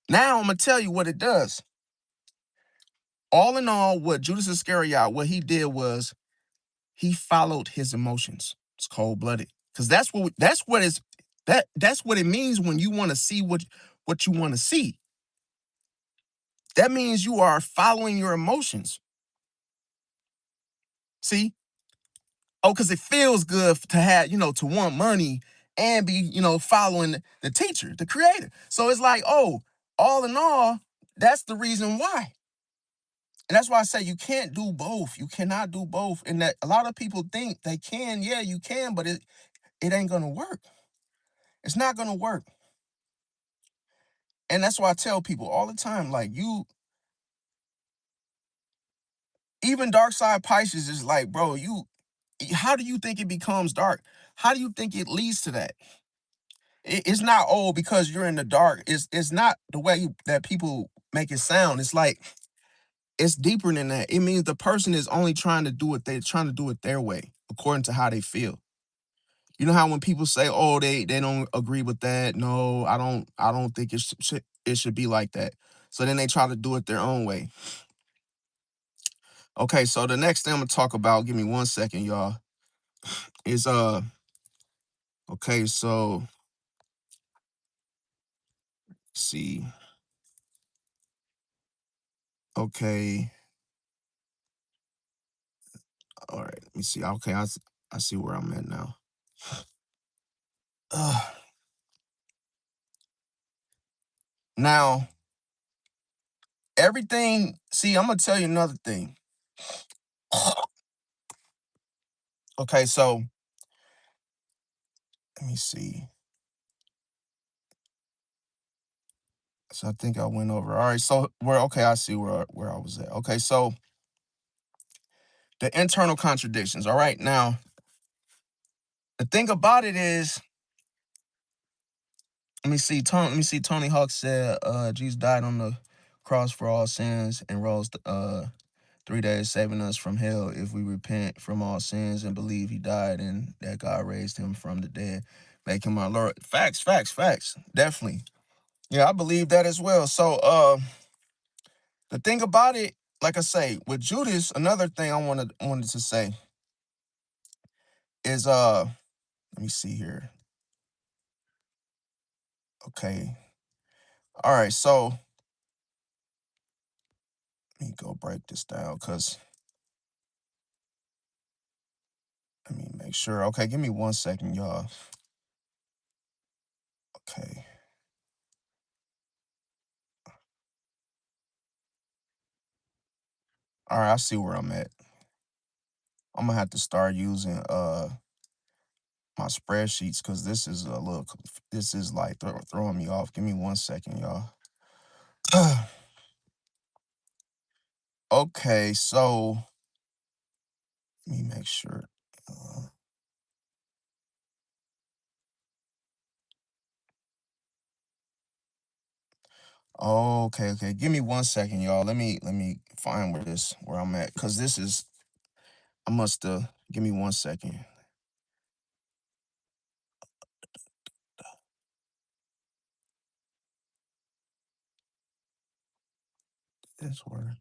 A: Now I'm gonna tell you what it does. All in all, what Judas Iscariot, what he did was he followed his emotions. It's cold-blooded. Because that's what it means when you want to see what you want to see. That means you are following your emotions. See? Oh, because it feels good to have, to want money and be, following the teacher, the creator. So it's like, oh, all in all, that's the reason why. And that's why I say you can't do both. You cannot do both. And that a lot of people think they can. Yeah, you can, but it ain't gonna work. It's not gonna work. And that's why I tell people all the time, like, even dark side Pisces is like, bro, how do you think it becomes dark? How do you think it leads to that? It's not, oh, because you're in the dark. It's not the way that people make it sound. It's like it's deeper than that. It means the person is only trying to do it. They're trying to do it their way, according to how they feel. You know how when people say, "Oh, they don't agree with that." No, I don't think it should be like that. So then they try to do it their own way. Okay, so the next thing I'm gonna talk about, give me 1 second, y'all, is okay, so see, okay, all right, let me see. Okay, I see where I'm at now. Uh, now everything. See, I'm gonna tell you another thing. Okay, so let me see. So I think I went over. All right, so where? Okay, I see where I was at. Okay, so the internal contradictions. All right, now the thing about it is, let me see. Let me see. Tony Hawk said, Jesus died on the cross for all sins and rose 3 days, saving us from hell if we repent from all sins and believe he died and that God raised him from the dead, make him our Lord. Facts, facts, facts. Definitely. Yeah, I believe that as well. So the thing about it, like I say, with Judas, another thing I wanted to say is let me see here. Okay. All right, so let me go break this down because let me make sure. Okay, give me 1 second, y'all. Okay. All right, I see where I'm at. I'm gonna have to start using my spreadsheets because this is a little this is like throwing me off. Give me 1 second, y'all. Okay, so let me make sure. Uh, okay, okay. Give me 1 second, y'all. Let me find where I'm at because this is I must give me 1 second. This where.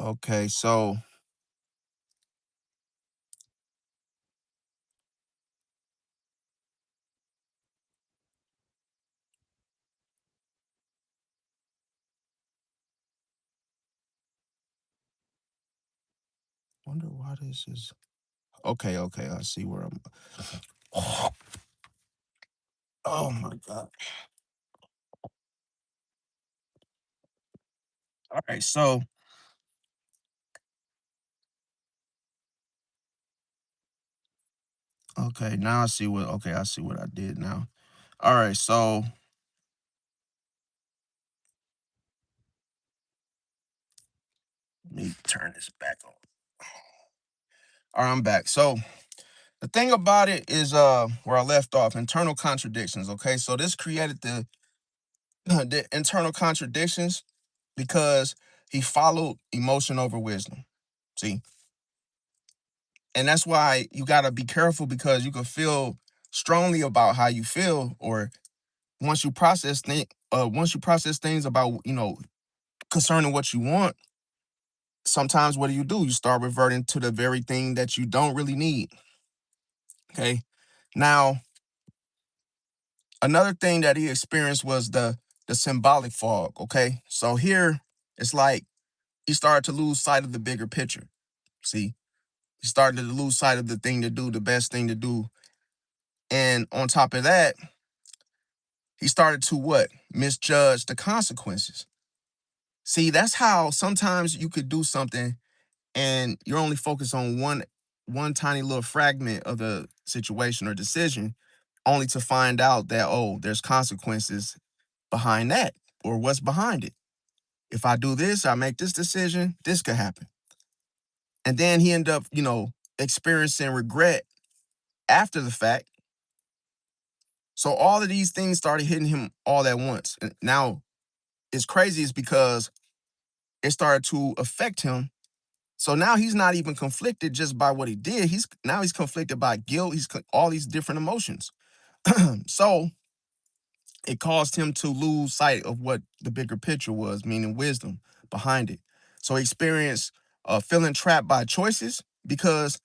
A: Okay, so wonder why this is. Okay, okay. I see where I'm. Oh my god. All right, so okay, now I see what. Okay, I see what I did now. All right, so let me turn this back on. All right, I'm back. So the thing about it is where I left off, internal contradictions. Okay, so this created the the internal contradictions because he followed emotion over wisdom. See, and that's why you gotta be careful because you can feel strongly about how you feel, or once you process things about concerning what you want. Sometimes what do? You start reverting to the very thing that you don't really need. Okay, now another thing that he experienced was the symbolic fog. Okay, so here it's like he started to lose sight of the bigger picture. See, he started to lose sight of the thing to do, the best thing to do, and on top of that, he started to what? Misjudge the consequences. See, that's how sometimes you could do something and you're only focused on one tiny little fragment of the situation or decision, only to find out that, oh, there's consequences behind that, or what's behind it. If I do this, I make this decision, this could happen. And then he ended up, experiencing regret after the fact So all of these things started hitting him all at once. And now it's crazy is because it started to affect him. So now he's not even conflicted just by what he did. He's conflicted by guilt. All these different emotions. So it caused him to lose sight of what the bigger picture was, meaning wisdom behind it. So he experienced feeling trapped by choices, because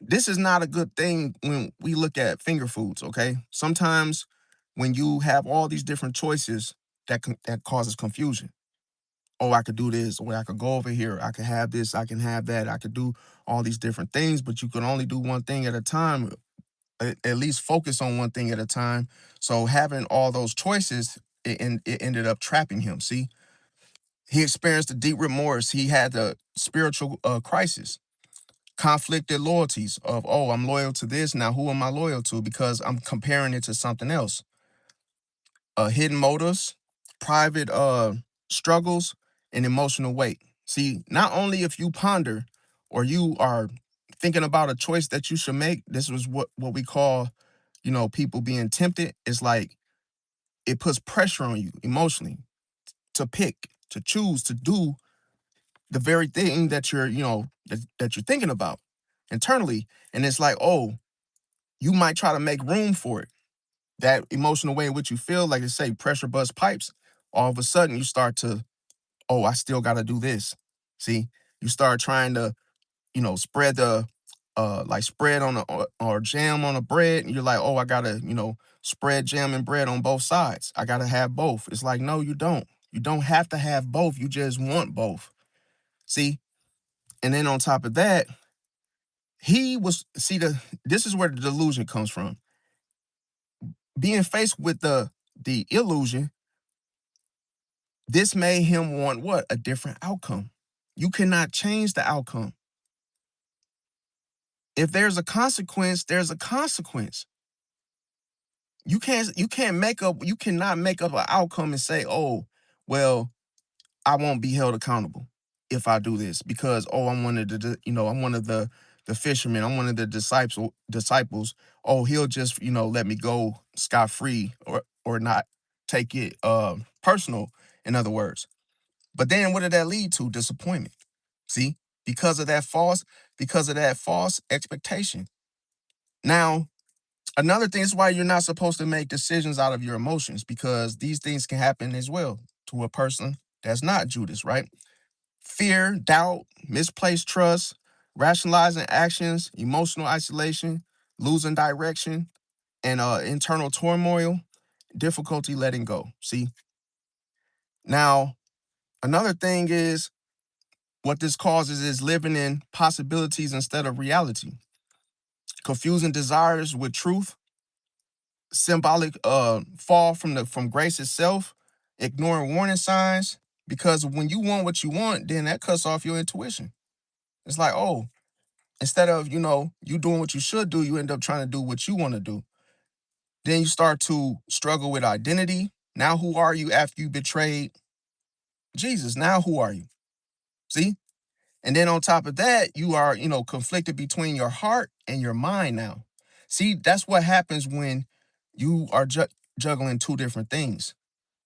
A: this is not a good thing when we look at finger foods. Okay, sometimes when you have all these different choices, that causes confusion. Oh, I could do this, or I could go over here, I could have this, I can have that, I could do all these different things, but you can only do one thing at a time. At least focus on one thing at a time. So having all those choices, it ended up trapping him. See, he experienced a deep remorse. He had a spiritual crisis, conflicted loyalties of, oh, I'm loyal to this. Now, who am I loyal to? Because I'm comparing it to something else. Hidden motives, private struggles, and emotional weight. See, not only if you ponder or you are thinking about a choice that you should make, this was what we call, people being tempted. It's like it puts pressure on you emotionally to pick, to choose, to do the very thing that that you're thinking about internally. And it's like, oh, you might try to make room for it. That emotional way in which you feel, like they say, pressure bust pipes. All of a sudden, you start to, oh, I still got to do this. See, you start trying to, spread the, like spread on or jam on a bread, and you're like, oh, I gotta, spread jam and bread on both sides. I gotta have both. It's like, no, you don't. You don't have to have both. You just want both. See, and then on top of that, this is where the delusion comes from. Being faced with the illusion, this made him want what? A different outcome. You cannot change the outcome. If there's a consequence, there's a consequence. You cannot make up an outcome and say, oh, well, I won't be held accountable if I do this because, oh, I'm one of the fishermen, I'm one of the disciples. Oh, he'll just, let me go scot free, or not take it personal, in other words. But then what did that lead to? Disappointment. See, because of that false expectation. Now, another thing is why you're not supposed to make decisions out of your emotions, because these things can happen as well to a person that's not Judas, right? Fear, doubt, misplaced trust, rationalizing actions, emotional isolation, losing direction, and internal turmoil, difficulty letting go. See, now another thing is what this causes is living in possibilities instead of reality, confusing desires with truth, symbolic fall from grace itself, ignoring warning signs. Because when you want what you want, then that cuts off your intuition. It's like, oh, instead of, you doing what you should do, you end up trying to do what you want to do. Then you start to struggle with identity. Now, who are you after you betrayed Jesus? Now, who are you? See? And then on top of that, you are, conflicted between your heart and your mind now. See, that's what happens when you are juggling two different things.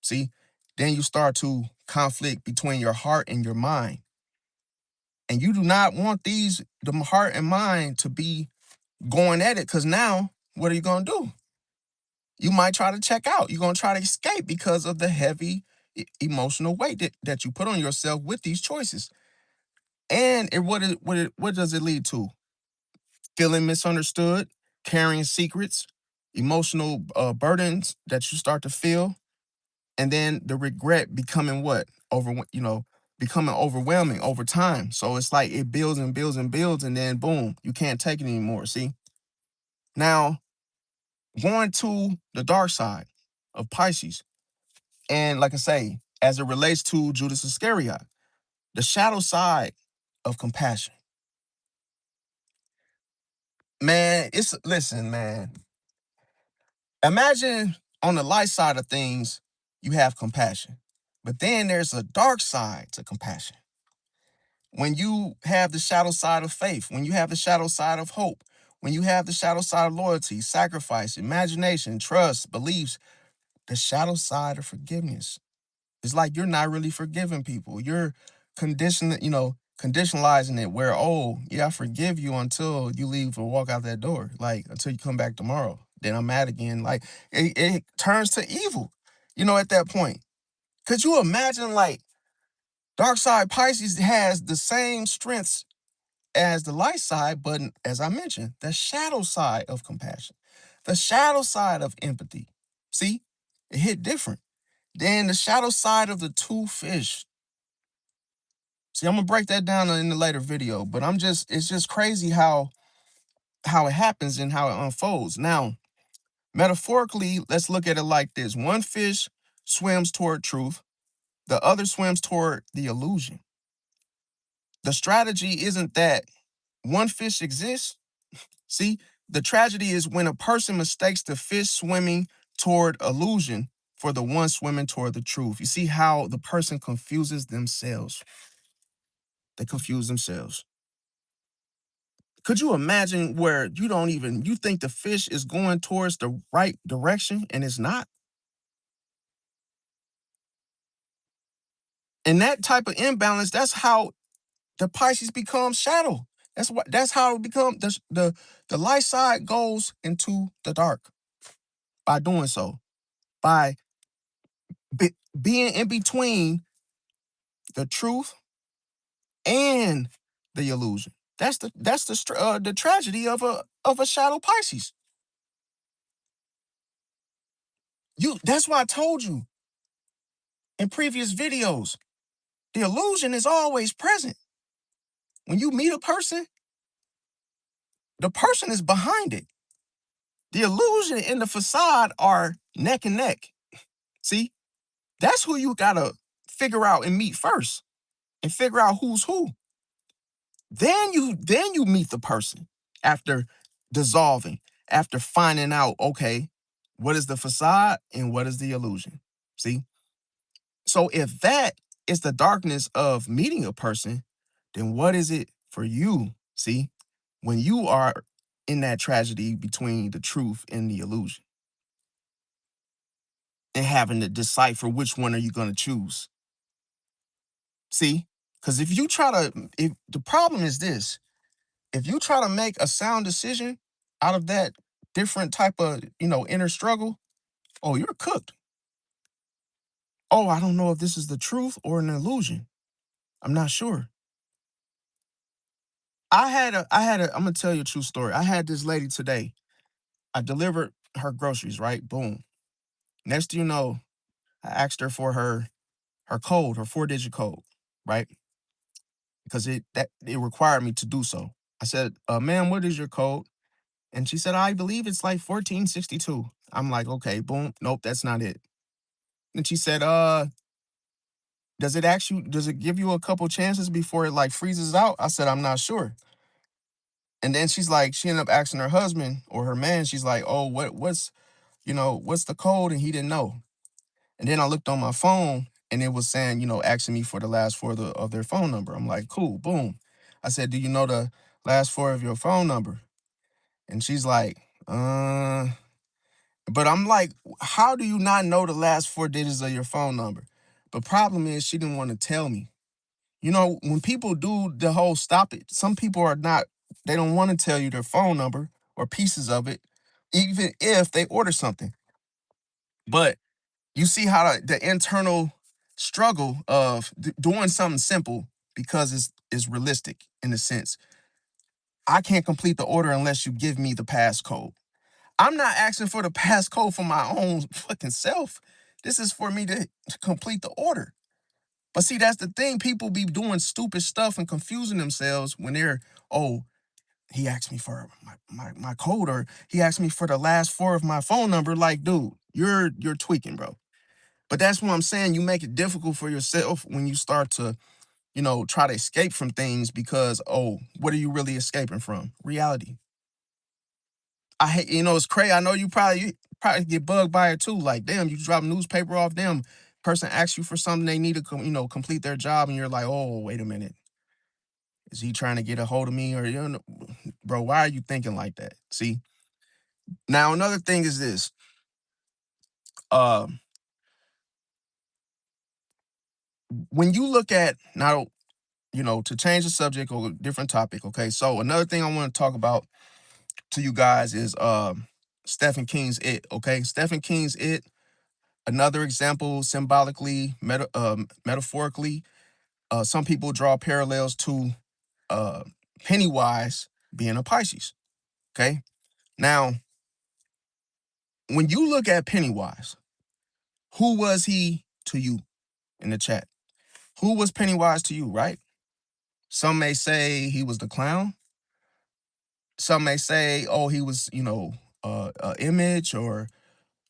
A: See? Then you start to conflict between your heart and your mind. And you do not want the heart and mind to be going at it, because now what are you going to do? You might try to check out. You're going to try to escape because of the heavy emotional weight that you put on yourself with these choices. And what does it lead to? Feeling misunderstood, carrying secrets, emotional burdens that you start to feel, and then the regret becoming what? Becoming overwhelming over time. So it's like it builds and builds and builds, and then boom, you can't take it anymore. See? Now, going to the dark side of Pisces. And like I say, as it relates to Judas Iscariot, the shadow side of compassion. Man, listen, man. Imagine on the light side of things, you have compassion. But then there's a dark side to compassion. When you have the shadow side of faith, when you have the shadow side of hope, When you have the shadow side of loyalty, sacrifice, imagination, trust, beliefs, the shadow side of forgiveness. It's like you're not really forgiving people. You're conditionalizing it where, oh, yeah, I forgive you until you leave or walk out that door. Like until you come back tomorrow. Then I'm mad again. Like it turns to evil, at that point. Could you imagine like dark side Pisces has the same strengths as the light side, but as I mentioned, the shadow side of compassion, the shadow side of empathy. See, it hit different. Then the shadow side of the two fish. See, I'm gonna break that down in the later video, but it's just crazy how it happens and how it unfolds. Now, metaphorically, let's look at it like this. One fish swims toward truth, the other swims toward the illusion. The strategy isn't that one fish exists. See, the tragedy is when a person mistakes the fish swimming toward illusion for the one swimming toward the truth. You see how the person confuses themselves. They confuse themselves. Could you imagine where you think the fish is going towards the right direction and it's not? And that type of imbalance, that's how the Pisces becomes shadow. That's how it becomes the light side goes into the dark by doing so. By being in between the truth and the illusion. The tragedy of a shadow Pisces. That's why I told you in previous videos, the illusion is always present. When you meet a person, the person is behind it. The illusion and the facade are neck and neck. See, that's who you gotta figure out and meet first, and figure out who's who. Then you meet the person after dissolving, after finding out, okay, what is the facade and what is the illusion? See? So if that is the darkness of meeting a person, then what is it for you? See? When you are in that tragedy between the truth and the illusion and having to decipher which one are you going to choose. See? Because if the problem is this, if you try to make a sound decision out of that different type of, inner struggle, oh, you're cooked. Oh, I don't know if this is the truth or an illusion. I'm not sure. I'm gonna tell you a true story. I had this lady today. I delivered her groceries, right? Boom. Next thing you know, I asked her for her code, her 4-digit code, right? Because it required me to do so. I said, ma'am, what is your code? And she said, I believe it's like 1462. I'm like, okay, boom. Nope, that's not it. And she said, does it give you a couple chances before it like freezes out? I said, I'm not sure. And then she ended up asking her husband or her man, she's like, oh, what's the code? And he didn't know. And then I looked on my phone and it was saying, asking me for the last four of their phone number. I'm like, cool, boom. I said, do you know the last four of your phone number? And she's like, but I'm like, how do you not know the last 4 digits of your phone number? The problem is she didn't want to tell me. When people do the whole stop it, some people they don't want to tell you their phone number or pieces of it, even if they order something. But you see how the internal struggle of doing something simple because it's realistic in a sense. I can't complete the order unless you give me the passcode. I'm not asking for the passcode for my own fucking self. This is for me to complete the order. But see, that's the thing. People be doing stupid stuff and confusing themselves when oh, he asked me for my code, or he asked me for the last four of my phone number. Like, dude, you're tweaking, bro. But that's what I'm saying. You make it difficult for yourself when you start to, try to escape from things because, oh, what are you really escaping from? Reality. I hate, it's crazy. I know you probably get bugged by it too. Like, damn, you drop a newspaper off them. Person asks you for something they need to, complete their job, and you're like, oh, wait a minute. Is he trying to get a hold of me? Or, you know, bro, why are you thinking like that? See, now another thing is this. Um, when you look at now, you know, to change the subject or a different topic, okay? So another thing I want to talk about to you guys is Stephen King's It, okay? Stephen King's It, another example symbolically, metaphorically, some people draw parallels to uh Pennywise being a Pisces, okay? Now, when you look at Pennywise, who was he to you in the chat? Who was Pennywise to you, right? Some may say he was the clown. Some may say, oh, he was, you know, a image, or,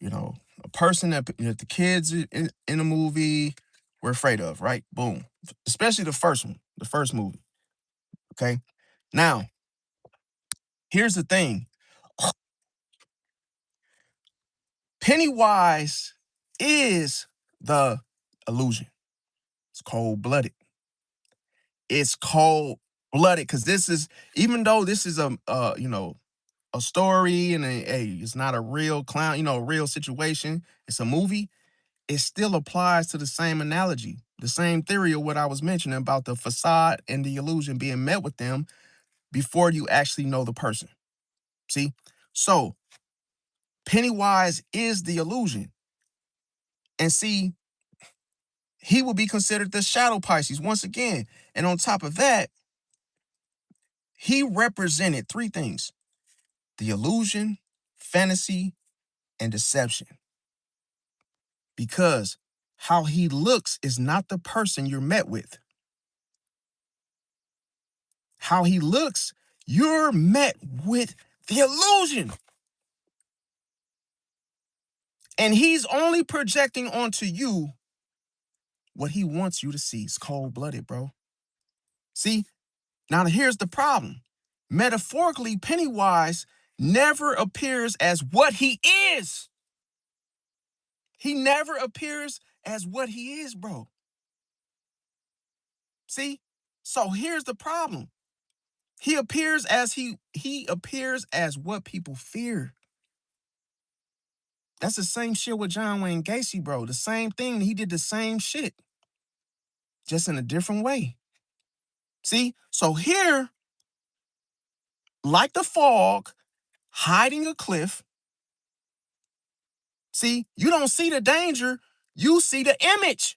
A: you know, a person that, you know, the kids in the movie were afraid of, right? Boom. Especially the first one, the first movie. Okay. Now, here's the thing. Pennywise is the illusion. It's cold blooded. It's cold blooded because this is, even though this is you know, a story and it's not a real clown, you know, a real situation. It's a movie. It still applies to the same analogy, the same theory of what I was mentioning about the facade and the illusion being met with them before you actually know the person. See? So Pennywise is the illusion. And see, he will be considered the shadow Pisces once again. And on top of that, he represented three things: the illusion, fantasy, and deception. Because how he looks is not the person you're met with. How he looks, you're met with the illusion. And he's only projecting onto you what he wants you to see. It's cold blooded, bro. See, now here's the problem. Metaphorically, Pennywise never appears as what he is. He never appears as what he is, bro. See? So here's the problem. He appears as he appears as what people fear. That's the same shit with John Wayne Gacy, bro. The same thing. He did the same shit, just in a different way. See? So here, like the fog hiding a cliff, see, you don't see the danger, you see the image.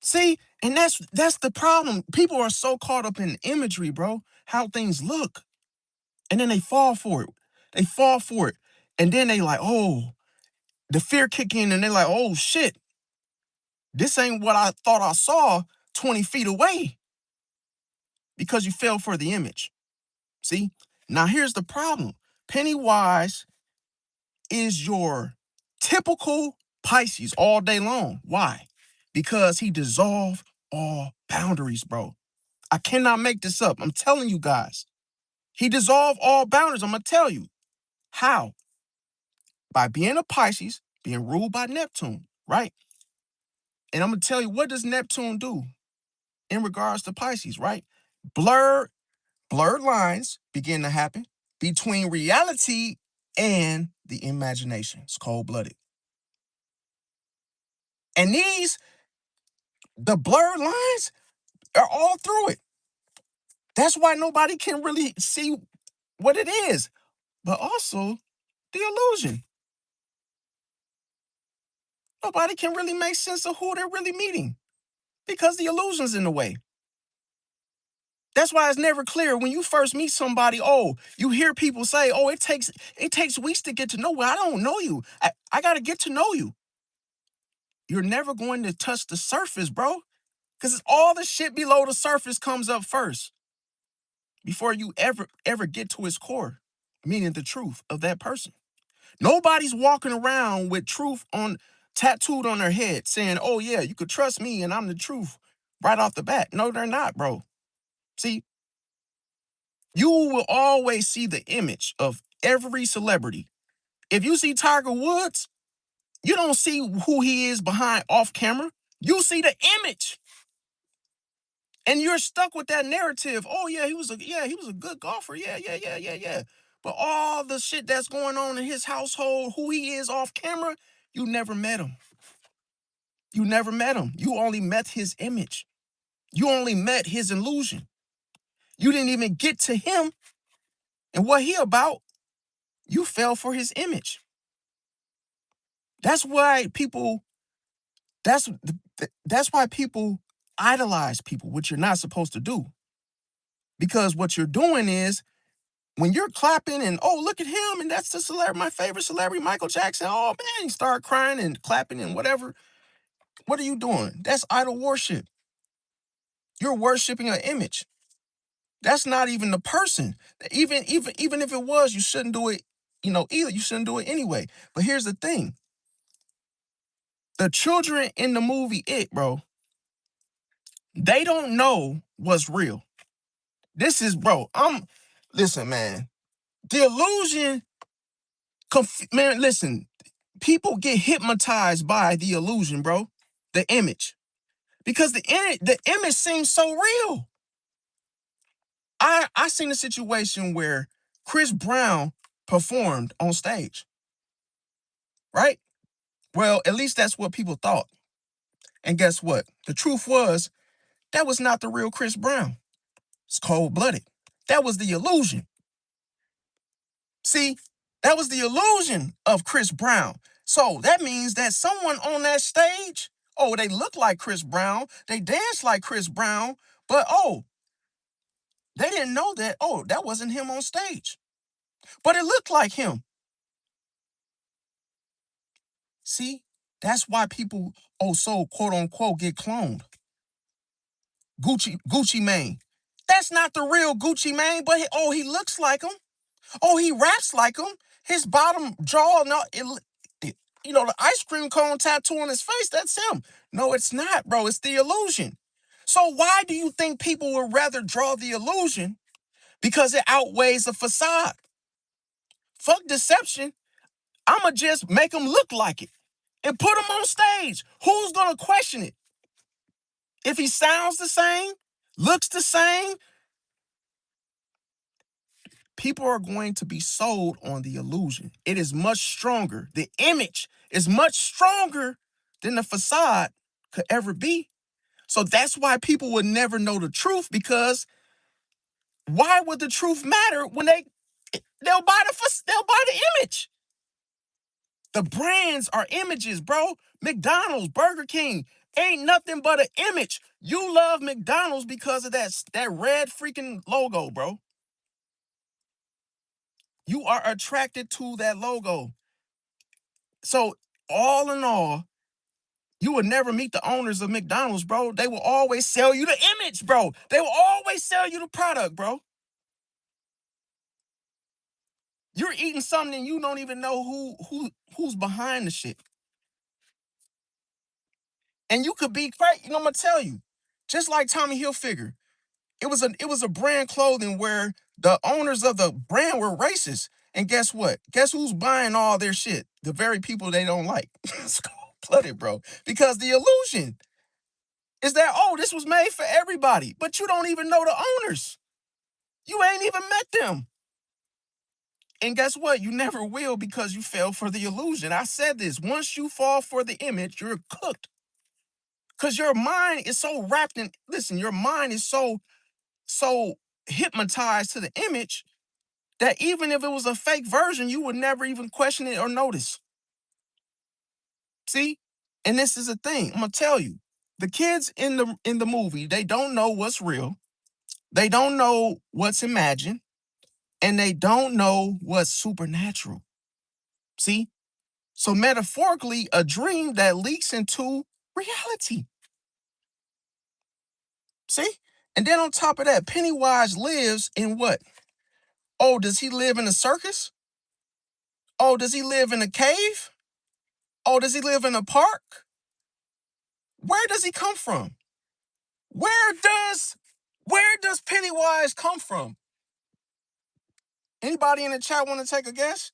A: See? And that's the problem. People are so caught up in imagery, bro, how things look. And then they fall for it. They fall for it. And then they like, oh, the fear kick in, and they're like, oh shit, this ain't what I thought I saw 20 feet away, because you fell for the image. See? Now here's the problem. Pennywise is your typical Pisces all day long. Why? Because he dissolved all boundaries, bro. I cannot make this up. I'm telling you guys. He dissolved all boundaries. I'm going to tell you. How? By being a Pisces, being ruled by Neptune, right? And I'm going to tell you, what does Neptune do in regards to Pisces, right? Blurred lines begin to happen between reality and the imagination. It's cold-blooded. And the blurred lines are all through it. That's why nobody can really see what it is. But also the illusion. Nobody can really make sense of who they're really meeting because the illusion's in the way. That's why it's never clear when you first meet somebody. Oh, you hear people say, oh, it takes weeks to get to know you. I don't know you. I got to get to know you. You're never going to touch the surface, bro. Because all the shit below the surface comes up first before you ever get to its core, meaning the truth of that person. Nobody's walking around with truth on tattooed on their head saying, oh yeah, you could trust me and I'm the truth right off the bat. No, they're not, bro. See, you will always see the image of every celebrity. If you see Tiger Woods, you don't see who he is behind off camera. You see the image. And you're stuck with that narrative. Oh yeah, he was a good golfer. Yeah. But all the shit that's going on in his household, who he is off camera, you never met him. You never met him. You only met his image. You only met his illusion. You didn't even get to him and what he about. You fell for his image. That's why people. That's why people idolize people, which you're not supposed to do. Because what you're doing is when you're clapping and oh look at him and that's the celebrity, my favorite celebrity, Michael Jackson. Oh man, you start crying and clapping and whatever. What are you doing? That's idol worship. You're worshiping an image. That's not even the person. Even if it was, you shouldn't do it. Either you shouldn't do it anyway. But here's the thing: the children in the movie It, bro, they don't know what's real. This is, bro. Listen, man. The illusion, man. Listen, people get hypnotized by the illusion, bro. The image, because the image seems so real. I seen a situation where Chris Brown performed on stage, right? Well, at least that's what people thought. And guess what? The truth was that was not the real Chris Brown. It's cold-blooded. That was the illusion. See, that was the illusion of Chris Brown. So that means that someone on that stage, oh, they look like Chris Brown, they dance like Chris Brown, but oh, they didn't know that, oh, that wasn't him on stage. But it looked like him. See, that's why people, oh, so quote unquote, get cloned. Gucci Mane. That's not the real Gucci Mane, but oh, he looks like him. Oh, he raps like him. His bottom jaw, no, the ice cream cone tattoo on his face, that's him. No, it's not, bro. It's the illusion. So why do you think people would rather draw the illusion? Because it outweighs the facade. Fuck deception. I'ma just make them look like it and put him on stage. Who's gonna question it? If he sounds the same, looks the same, people are going to be sold on the illusion. It is much stronger. The image is much stronger than the facade could ever be. So that's why people would never know the truth, because why would the truth matter when they'll buy the image? The brands are images, bro. McDonald's, Burger King ain't nothing but an image. You love McDonald's because of that red freaking logo, bro. You are attracted to that logo. So all in all, you would never meet the owners of McDonald's, bro. They will always sell you the image, bro. They will always sell you the product, bro. You're eating something and you don't even know who's behind the shit. And you could be crazy. I'm gonna tell you, just like Tommy Hilfiger, it was a brand clothing where the owners of the brand were racist. And guess what? Guess who's buying all their shit? The very people they don't like. It's cold-blooded, bro. Because the illusion is that, oh, this was made for everybody, but you don't even know the owners. You ain't even met them. And guess what? You never will, because you fell for the illusion. I said this. Once you fall for the image, you're cooked. Because your mind is so wrapped in, listen, your mind is so hypnotized to the image that even if it was a fake version, you would never even question it or notice. See? And this is the thing. I'm gonna tell you. The kids in the movie, they don't know what's real. They don't know what's imagined, and they don't know what's supernatural. See? So metaphorically, a dream that leaks into reality. See? And then on top of that, Pennywise lives in what? Oh, does he live in a circus? Oh, does he live in a cave? Oh, does he live in a park? Where does he come from? Where does where does Pennywise come from? Anybody in the chat want to take a guess?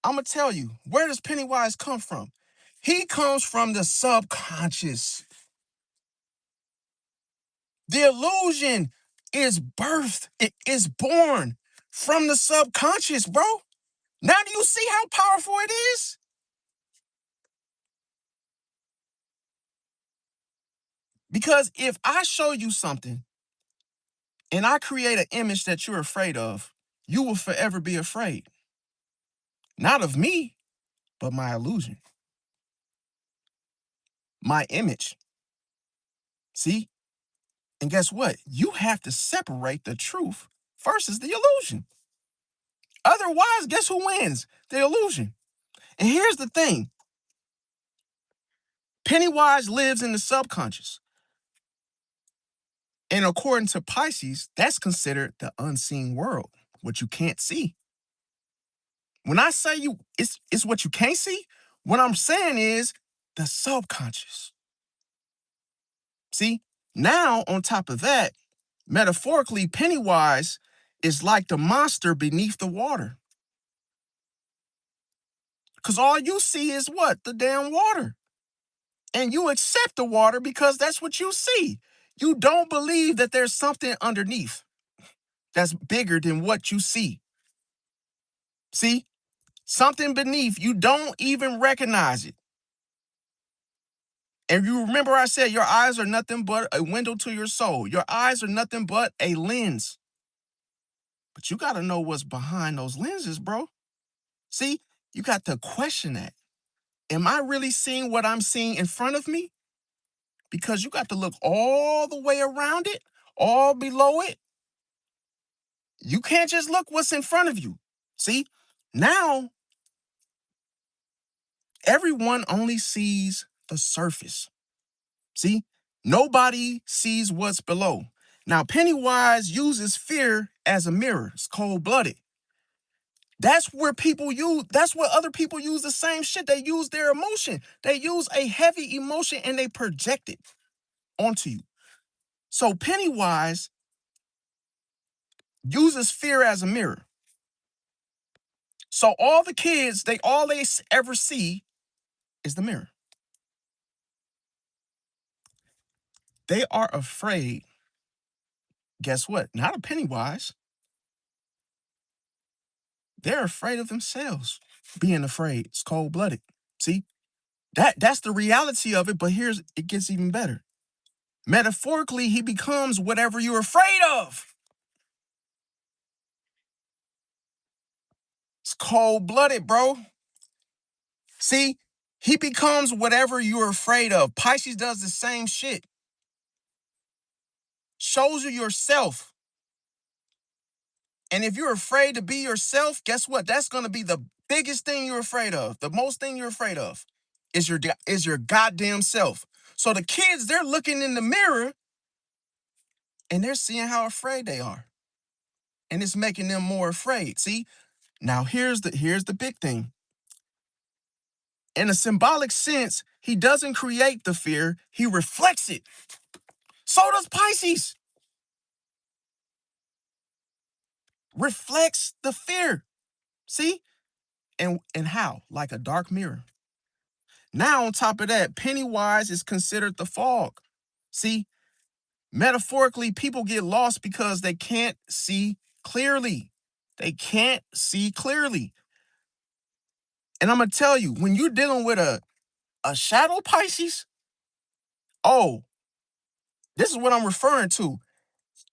A: I'm gonna tell you. Where does Pennywise come from? He comes from the subconscious. The illusion is birthed, it is born from the subconscious, bro. Now do you see how powerful it is? Because if I show you something and I create an image that you're afraid of, you will forever be afraid. Not of me, but my illusion, my image. See? And guess what? You have to separate the truth versus the illusion. Otherwise, guess who wins? The illusion. And here's the thing, Pennywise lives in the subconscious. And according to Pisces, that's considered the unseen world, what you can't see. When I say it's what you can't see, what I'm saying is the subconscious. See, now on top of that, metaphorically, Pennywise is like the monster beneath the water. Because all you see is what? The damn water. And you accept the water because that's what you see. You don't believe that there's something underneath that's bigger than what you see. See? Something beneath, you don't even recognize it. And you remember I said your eyes are nothing but a window to your soul. Your eyes are nothing but a lens. But you got to know what's behind those lenses, bro. See, you got to question that. Am I really seeing what I'm seeing in front of me? Because you got to look all the way around it, all below it. You can't just look what's in front of you. See, now everyone only sees the surface. See, nobody sees what's below. Now, Pennywise uses fear as a mirror. It's cold-blooded. That's where that's what other people use the same shit. They use their emotion. They use a heavy emotion and they project it onto you. So Pennywise uses fear as a mirror. So all the kids, all they ever see is the mirror. They are afraid. Guess what? Not of Pennywise. They're afraid of themselves being afraid. It's cold-blooded. See? That's the reality of it, but it gets even better. Metaphorically, he becomes whatever you're afraid of. It's cold-blooded, bro. See? He becomes whatever you're afraid of. Pisces does the same shit. Shows you yourself. And if you're afraid to be yourself, guess what? That's going to be the biggest thing you're afraid of. The most thing you're afraid of is your goddamn self. So the kids, they're looking in the mirror and they're seeing how afraid they are. And it's making them more afraid. See? Now here's the big thing. In a symbolic sense, he doesn't create the fear, he reflects it. So does Pisces. Reflects the fear. See? And how? Like a dark mirror. Now, on top of that, Pennywise is considered the fog. See, metaphorically, people get lost because they can't see clearly. They can't see clearly. And I'm going to tell you, when you're dealing with a shadow Pisces, oh, this is what I'm referring to.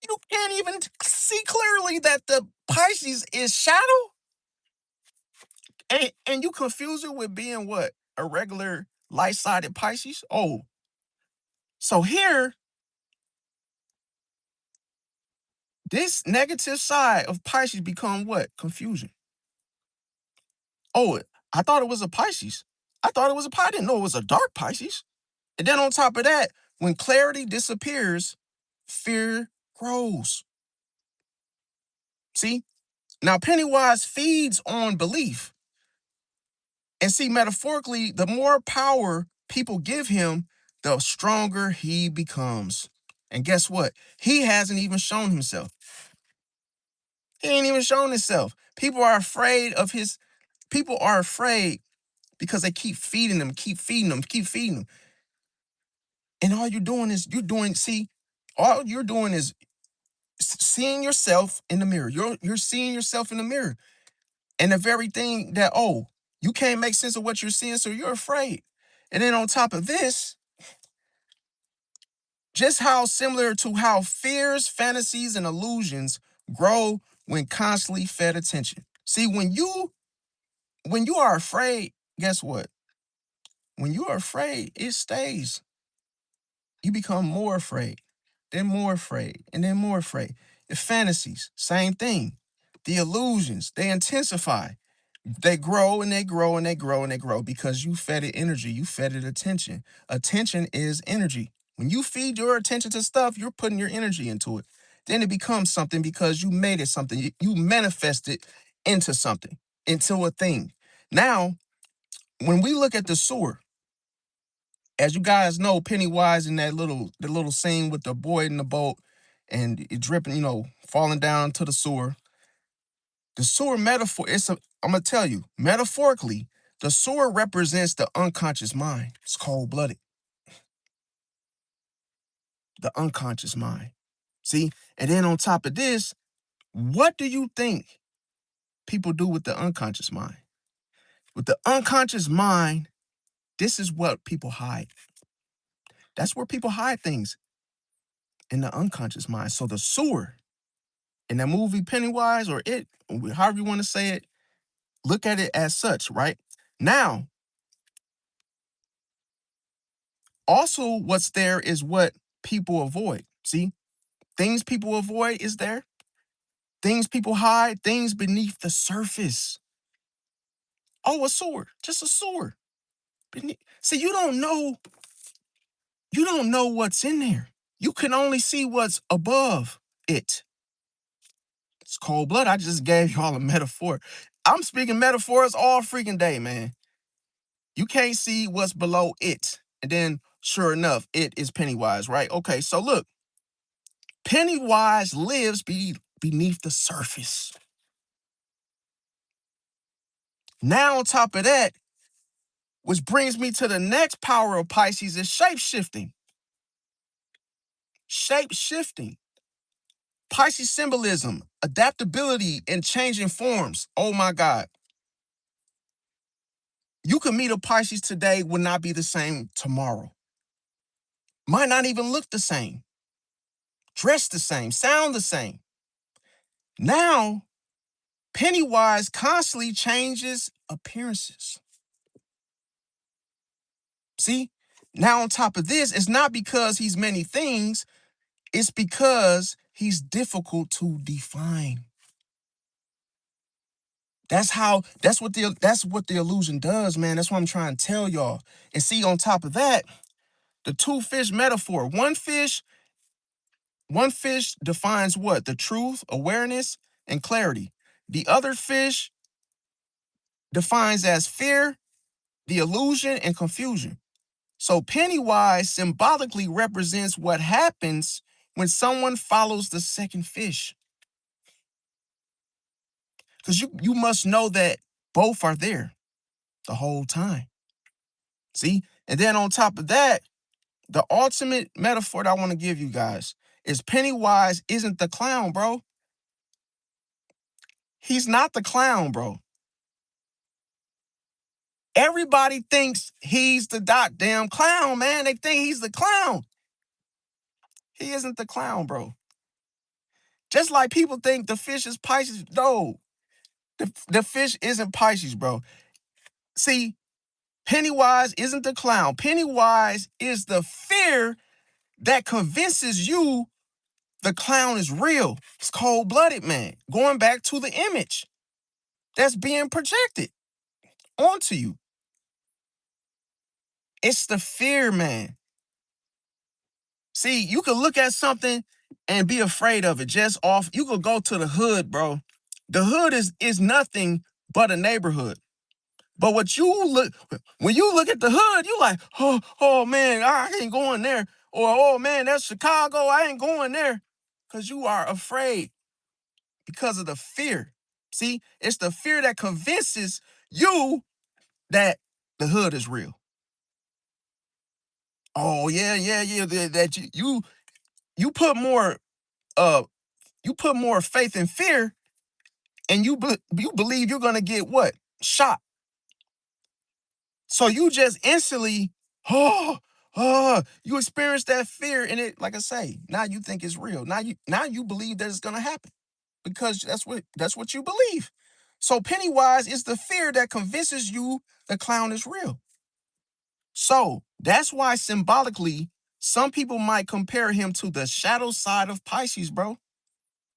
A: You can't even see clearly that the Pisces is shadow. And you confuse it with being what? A regular light-sided Pisces? Oh, so here, this negative side of Pisces become what? Confusion. Oh, I thought it was a Pisces. I thought it was a Pisces. I didn't know it was a dark Pisces. And then on top of that, when clarity disappears, fear grows. See? Now, Pennywise feeds on belief. And see, metaphorically, the more power people give him, the stronger he becomes. And guess what? He hasn't even shown himself. He ain't even shown himself. People are afraid because they keep feeding them, keep feeding them, keep feeding them. And all you're doing is all you're doing is seeing yourself in the mirror. You're seeing yourself in the mirror. And the very thing that, oh, you can't make sense of what you're seeing, so you're afraid. And then on top of this, just how similar to how fears, fantasies, and illusions grow when constantly fed attention. See, when you are afraid, guess what? When you are afraid, it stays. You become more afraid, then more afraid, and then more afraid. The fantasies, same thing. The illusions, they intensify. They grow and they grow and they grow and they grow because you fed it energy, you fed it attention. Attention is energy. When you feed your attention to stuff, you're putting your energy into it. Then it becomes something because you made it something. You manifest it into something, into a thing. Now, when we look at the sewer, as you guys know, Pennywise in the little scene with the boy in the boat and it dripping, falling down to the sewer. The sewer metaphor, I'm gonna tell you, metaphorically, the sewer represents the unconscious mind. It's cold-blooded. The unconscious mind. See? And then on top of this, what do you think people do with the unconscious mind? With the unconscious mind, this is what people hide. That's where people hide things, in the unconscious mind. So the sewer in that movie Pennywise or it, however you want to say it, look at it as such, right? Now, also what's there is what people avoid. See, things people avoid is there. Things people hide, things beneath the surface. Oh, a sewer, just a sewer. See, you don't know what's in there. You can only see what's above it. It's cold blood. I just gave y'all a metaphor. I'm speaking metaphors all freaking day, man. You can't see what's below it. And then, sure enough, it is Pennywise, right? Okay, so look, Pennywise lives beneath the surface. Now, on top of that, which brings me to the next power of Pisces is shape-shifting. Shape-shifting. Pisces symbolism, adaptability, and changing forms. Oh my God. You can meet a Pisces today, will not be the same tomorrow. Might not even look the same, dress the same, sound the same. Now, Pennywise constantly changes appearances. See? Now, on top of this, it's not because he's many things, it's because he's difficult to define. That's what the illusion does, man. That's what I'm trying to tell y'all. And see, on top of that, the two fish metaphor. One fish defines what? The truth, awareness, and clarity. The other fish defines as fear, the illusion, and confusion. So Pennywise symbolically represents what happens when someone follows the second fish. Because you must know that both are there the whole time. See? And then on top of that, the ultimate metaphor that I want to give you guys is Pennywise isn't the clown, bro. He's not the clown, bro. Everybody thinks he's the goddamn clown, man. They think he's the clown. He isn't the clown, bro. Just like people think the fish is Pisces. No, the fish isn't Pisces, bro. See, Pennywise isn't the clown. Pennywise is the fear that convinces you the clown is real. It's cold-blooded, man. Going back to the image that's being projected onto you. It's the fear, man. See, you could look at something and be afraid of it just off. You could go to the hood, bro. The hood is nothing but a neighborhood. But when you look at the hood, you like, oh man, I ain't going there. Or, oh man, that's Chicago, I ain't going there. Because you are afraid because of the fear. See, it's the fear that convinces you that The hood is real. Oh yeah, yeah, yeah. That you put more uh you put more faith and fear, and you believe you're gonna get what? Shot. So you just instantly, oh, you experience that fear, and it, like I say, now you think it's real. Now you believe that it's gonna happen because that's what you believe. So Pennywise is the fear that convinces you the clown is real. So that's why symbolically, some people might compare him to the shadow side of Pisces, bro,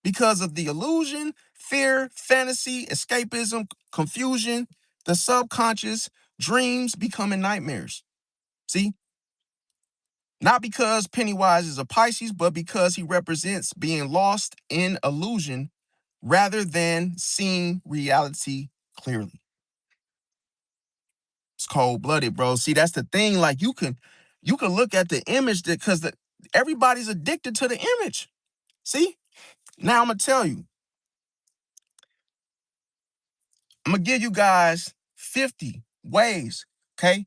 A: because of the illusion, fear, fantasy, escapism, confusion, the subconscious, dreams becoming nightmares. See, not because Pennywise is a Pisces, but because he represents being lost in illusion rather than seeing reality clearly. It's cold blooded, bro. See, that's the thing. Like you can look at the image that because everybody's addicted to the image. See, now I'm gonna tell you, I'm gonna give you guys 50 ways, okay?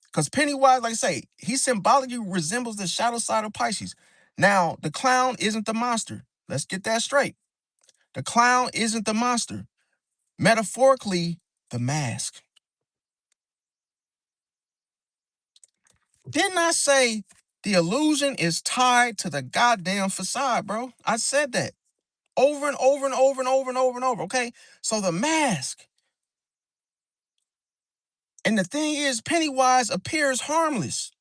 A: Because Pennywise, like I say, he symbolically resembles the shadow side of Pisces. Now, the clown isn't the monster. Let's get that straight. The clown isn't the monster. Metaphorically, the mask. Didn't I say the illusion is tied to the goddamn facade, bro? I said that over and over and over and over and over and over, okay? So the mask. And the thing is, Pennywise appears harmless.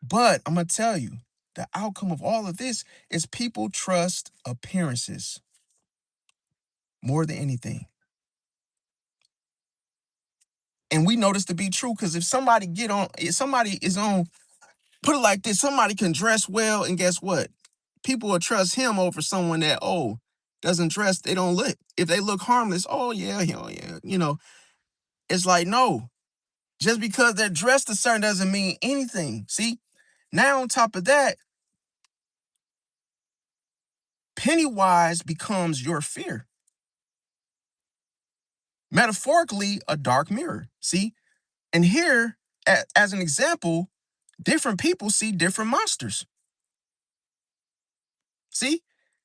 A: But I'm going to tell you, the outcome of all of this is people trust appearances more than anything. And we know this to be true because if somebody is on, put it like this, somebody can dress well, and guess what? People will trust him over someone that, doesn't dress, they don't look. If they look harmless, oh yeah, yeah. It's like, no, just because they're dressed a certain doesn't mean anything. See? Now on top of that, Pennywise becomes your fear. Metaphorically, a dark mirror. See? And here, as an example, different people see different monsters. See?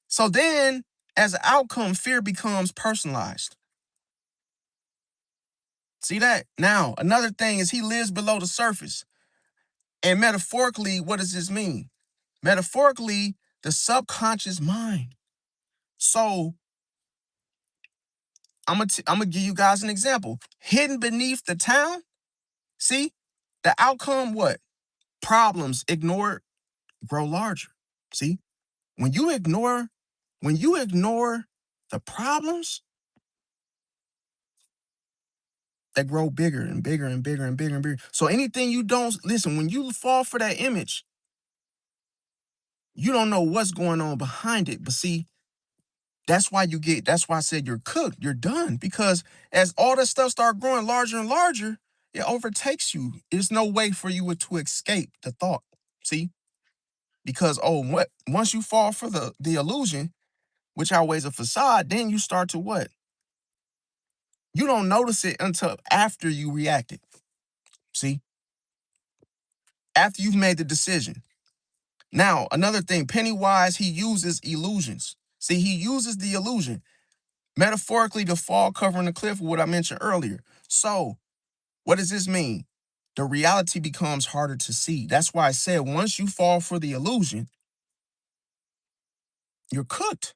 A: So then, as an outcome, fear becomes personalized. See that? Now, another thing is he lives below the surface. And metaphorically, what does this mean? Metaphorically, the subconscious mind. So I'm gonna give you guys an example. Hidden beneath the town, see? The outcome, what? Problems ignored grow larger. See? When you ignore, when you ignore the problems, they grow bigger and bigger and bigger and bigger and bigger. So anything you don't listen, when you fall for that image, you don't know what's going on behind it. But see, that's why I said you're cooked, you're done. Because as all this stuff start growing larger and larger, it overtakes you. There's no way for you to escape the thought. See? Because once you fall for the illusion, which outweighs a facade, then you start to what? You don't notice it until after you reacted. See? After you've made the decision. Now, another thing, Pennywise, he uses illusions. See, he uses the illusion. Metaphorically, the fall covering the cliff, what I mentioned earlier. So, what does this mean? The reality becomes harder to see. That's why I said once you fall for the illusion, you're cooked.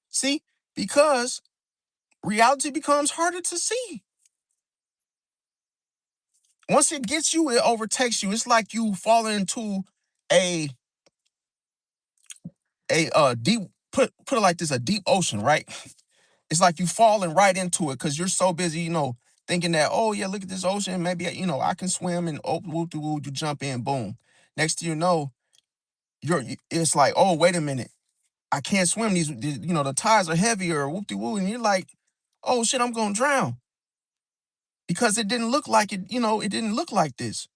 A: See? Because reality becomes harder to see. Once it gets you, it overtakes you. It's like you falling into a deep, put it like this, a deep ocean, right? It's like you falling right into it because you're so busy, thinking that, oh yeah, look at this ocean. Maybe, I can swim, and whoop, you jump in, boom. Next thing you know, it's like, oh, wait a minute. I can't swim. The tides are heavier, whoop de woo. And you're like, oh shit, I'm going to drown because it didn't look like it, it didn't look like this.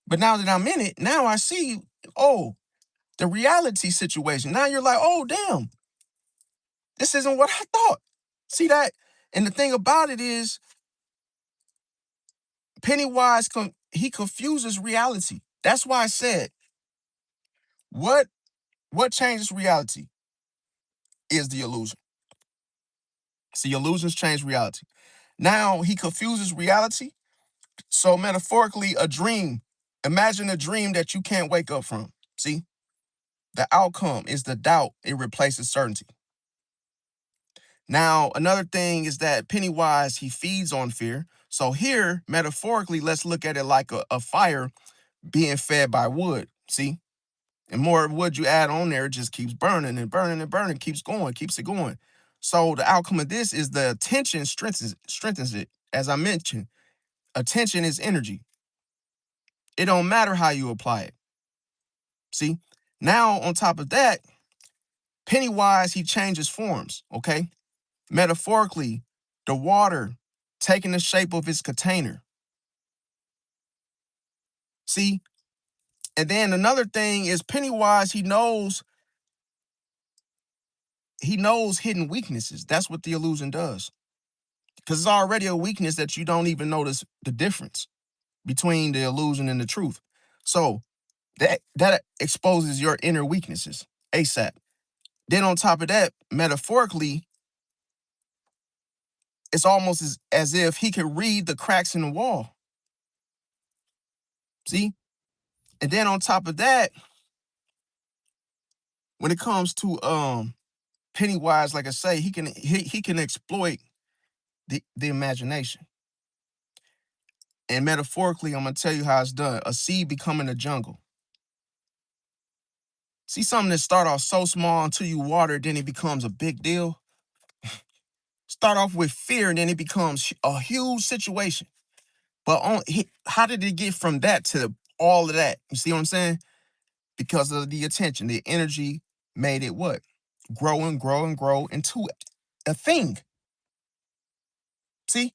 A: But now that I'm in it, now I see, oh, the reality situation. Now you're like, oh, damn, this isn't what I thought. See that? And the thing about it is, Pennywise, he confuses reality. That's why I said, what changes reality is the illusion. See, illusions change reality. Now he confuses reality. So metaphorically, a dream. Imagine a dream that you can't wake up from. See, the outcome is the doubt. It replaces certainty. Now, another thing is that Pennywise, he feeds on fear. So here, metaphorically, let's look at it like a fire being fed by wood. See, and more wood you add on there, it just keeps burning and burning and burning, keeps going, keeps it going. So the outcome of this is the attention strengthens it. As I mentioned, attention is energy. It don't matter how you apply it. See, now on top of that, Pennywise, he changes forms. Okay, metaphorically, the water taking the shape of its container. See, and then another thing is Pennywise, he knows hidden weaknesses. That's what the illusion does. Because it's already a weakness that you don't even notice the difference between the illusion and the truth. So that exposes your inner weaknesses ASAP. Then on top of that, metaphorically, it's almost as if he could read the cracks in the wall. See? And then on top of that, when it comes to Pennywise, like I say, he can exploit the imagination. And metaphorically, I'm gonna tell you how it's done. A seed becoming a jungle. See something that start off so small until you water it, then it becomes a big deal. Start off with fear, and then it becomes a huge situation. But how did it get from that to all of that? You see what I'm saying? Because of the attention, the energy made it what? Grow and grow and grow into a thing. See?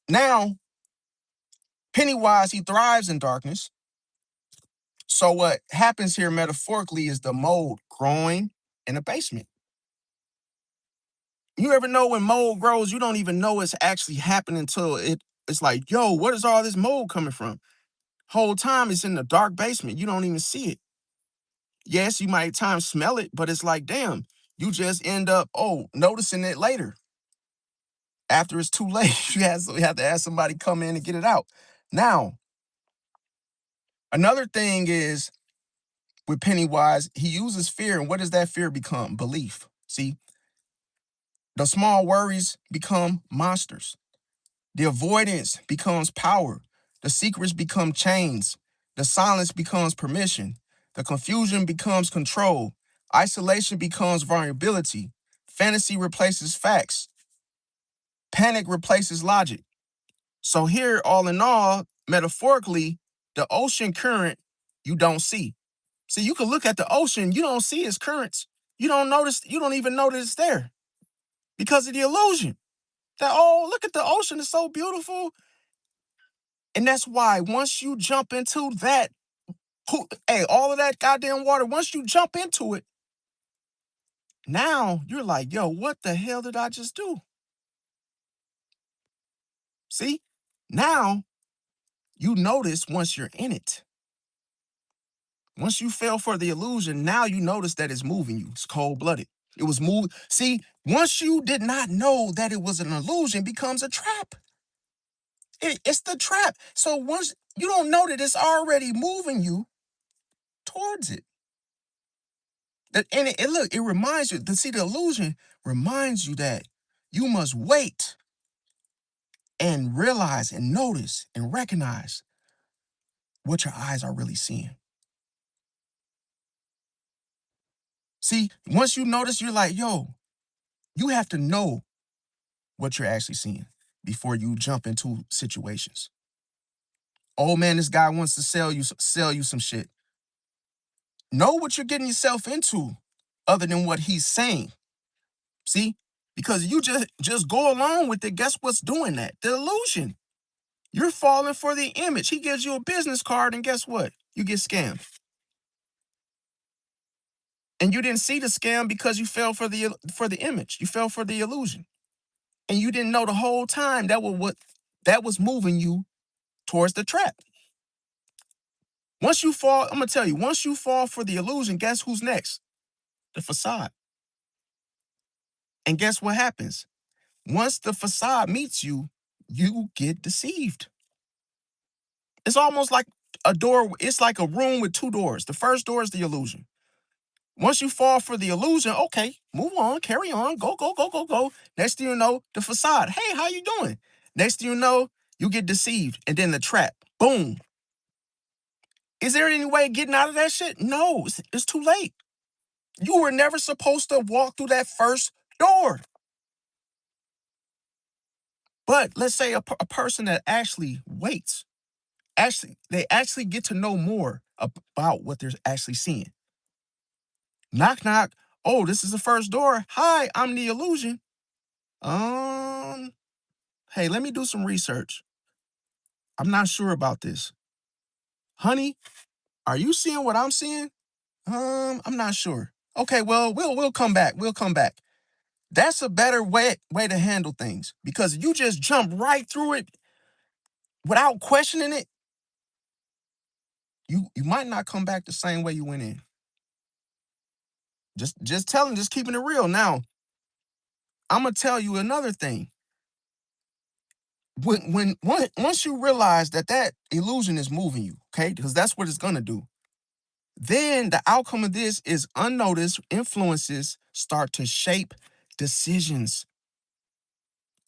A: Now, Pennywise, he thrives in darkness. So what happens here metaphorically is the mold growing in a basement. You ever know when mold grows, you don't even know it's actually happening until it's like, yo, what is all this mold coming from? Whole time it's in the dark basement. You don't even see it. Yes, you might at times smell it, but it's like, damn, you just end up, noticing it later. After it's too late, you have to ask somebody come in and get it out. Now, another thing is with Pennywise, he uses fear, and what does that fear become? Belief. See, the small worries become monsters. The avoidance becomes power. The secrets become chains. The silence becomes permission. The confusion becomes control. Isolation becomes vulnerability. Fantasy replaces facts. Panic replaces logic. So here, all in all, metaphorically, the ocean current you don't see. See, you can look at the ocean, you don't see its currents. You don't even notice it's there because of the illusion. That, oh, look at the ocean, it's so beautiful. And that's why once you jump into that, hey, all of that goddamn water, once you jump into it, now you're like, yo, what the hell did I just do? See, now you notice once you're in it. Once you fell for the illusion, now you notice that it's moving you. It's cold blooded. It was moving. See, once you did not know that it was an illusion, it becomes a trap. It's the trap. So once you don't know that it's already moving you towards it. And look, it reminds you, to see the illusion reminds you that you must wait and realize and notice and recognize what your eyes are really seeing. See, once you notice, you're like, yo, you have to know what you're actually seeing before you jump into situations. Oh man, this guy wants to sell you some shit. Know what you're getting yourself into other than what he's saying. See? Because you just go along with it. Guess what's doing that? The illusion. You're falling for the image. He gives you a business card, and guess what? You get scammed. And you didn't see the scam because you fell for the image. You fell for the illusion. And you didn't know the whole time that was moving you towards the trap. Once you fall, I'm gonna tell you, once you fall for the illusion, guess who's next? The facade. And guess what happens? Once the facade meets you, you get deceived. It's almost like a door, it's like a room with two doors. The first door is the illusion. Once you fall for the illusion, okay, move on, carry on, go, go, go, go, go. Next thing you know, the facade. Hey, how you doing? Next thing you know, you get deceived. And then the trap. Boom. Is there any way of getting out of that shit? No, it's too late. You were never supposed to walk through that first door. But let's say a person that actually waits, they actually get to know more about what they're actually seeing. Knock, knock. Oh, this is the first door. Hi, I'm the illusion. Um, hey, let me do some research. I'm not sure about this. Honey, are you seeing what I'm seeing? I'm not sure. Okay, well, we'll come back. We'll come back. That's a better way to handle things because you just jump right through it without questioning it. You might not come back the same way you went in. Just telling, just keeping it real. Now, I'm gonna tell you another thing. Once you realize that illusion is moving you, okay, because that's what it's gonna do. Then the outcome of this is unnoticed influences start to shape decisions.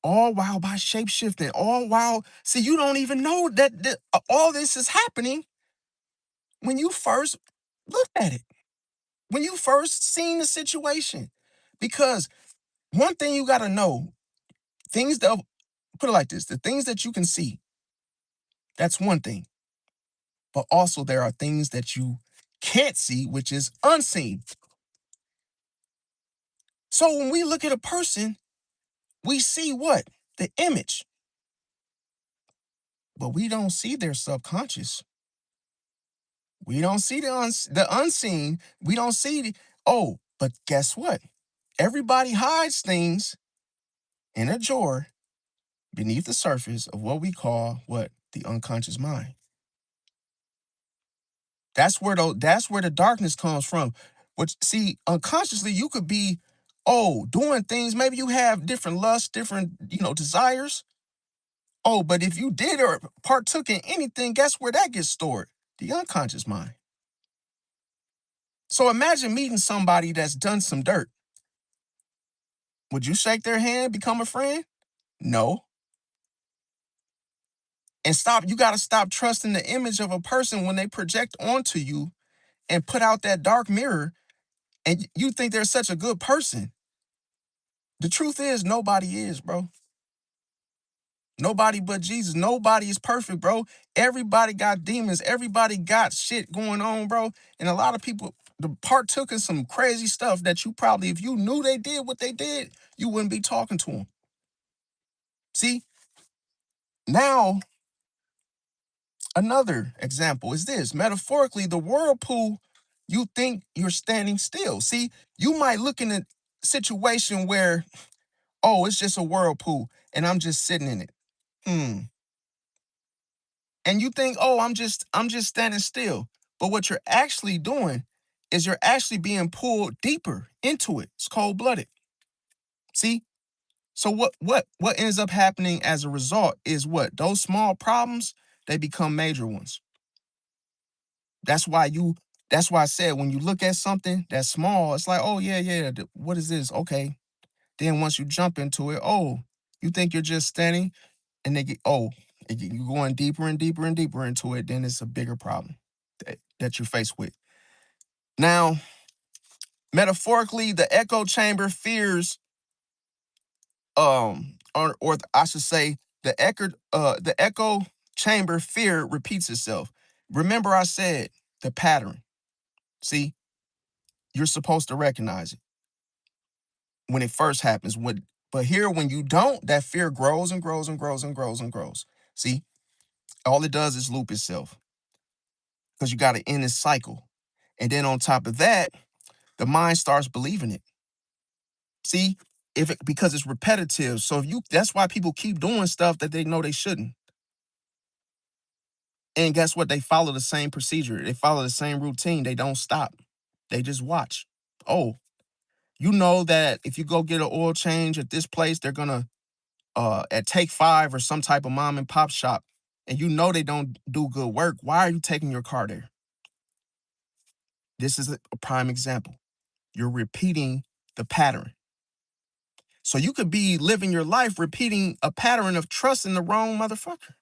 A: All while by shape shifting, all while, see, you don't even know that all this is happening when you first look at it, when you first seen the situation. Because one thing you got to know, things that, put it like this, the things that you can see, that's one thing. But also there are things that you can't see, which is unseen. So when we look at a person, we see what? The image, but we don't see their subconscious. We don't see the unseen. We don't see oh, but guess what? Everybody hides things in a drawer beneath the surface of what we call what? The unconscious mind. That's where the darkness comes from. Which, see, unconsciously you could be, oh, doing things. Maybe you have different lusts, different, desires. Oh, but if you did or partook in anything, guess where that gets stored? The unconscious mind. So imagine meeting somebody that's done some dirt. Would you shake their hand, become a friend? No. And you got to stop trusting the image of a person when they project onto you and put out that dark mirror and you think they're such a good person. The truth is, nobody is, bro. Nobody but Jesus. Nobody is perfect, bro. Everybody got demons. Everybody got shit going on, bro. And a lot of people partook in some crazy stuff that you probably, if you knew they did what they did, you wouldn't be talking to them. See, now another example is this. Metaphorically, the whirlpool, you think you're standing still. See, you might look in a situation where, oh, it's just a whirlpool and I'm just sitting in it. And you think, oh, I'm just standing still. But what you're actually doing is you're actually being pulled deeper into it. It's cold-blooded. See? So what ends up happening as a result is what? Those small problems, they become major ones. That's why I said when you look at something that's small, it's like, oh yeah, yeah, what is this? Okay. Then once you jump into it, oh, you think you're just standing and you're going deeper and deeper and deeper into it, then it's a bigger problem that you're faced with. Now, metaphorically, the echo chamber fears, or I should say, the echo chamber fear repeats itself. Remember, I said the pattern. See, you're supposed to recognize it when it first happens. But here, when you don't, that fear grows and grows and grows and grows and grows. See, all it does is loop itself because you got to end this cycle. And then on top of that, the mind starts believing it. See, because it's repetitive. So that's why people keep doing stuff that they know they shouldn't. And guess what? They follow the same procedure. They follow the same routine. They don't stop. They just watch. Oh, you know that if you go get an oil change at this place, they're gonna at Take Five or some type of mom and pop shop, and you know they don't do good work. Why are you taking your car there? This is a prime example. You're repeating the pattern. So you could be living your life repeating a pattern of trusting the wrong motherfucker.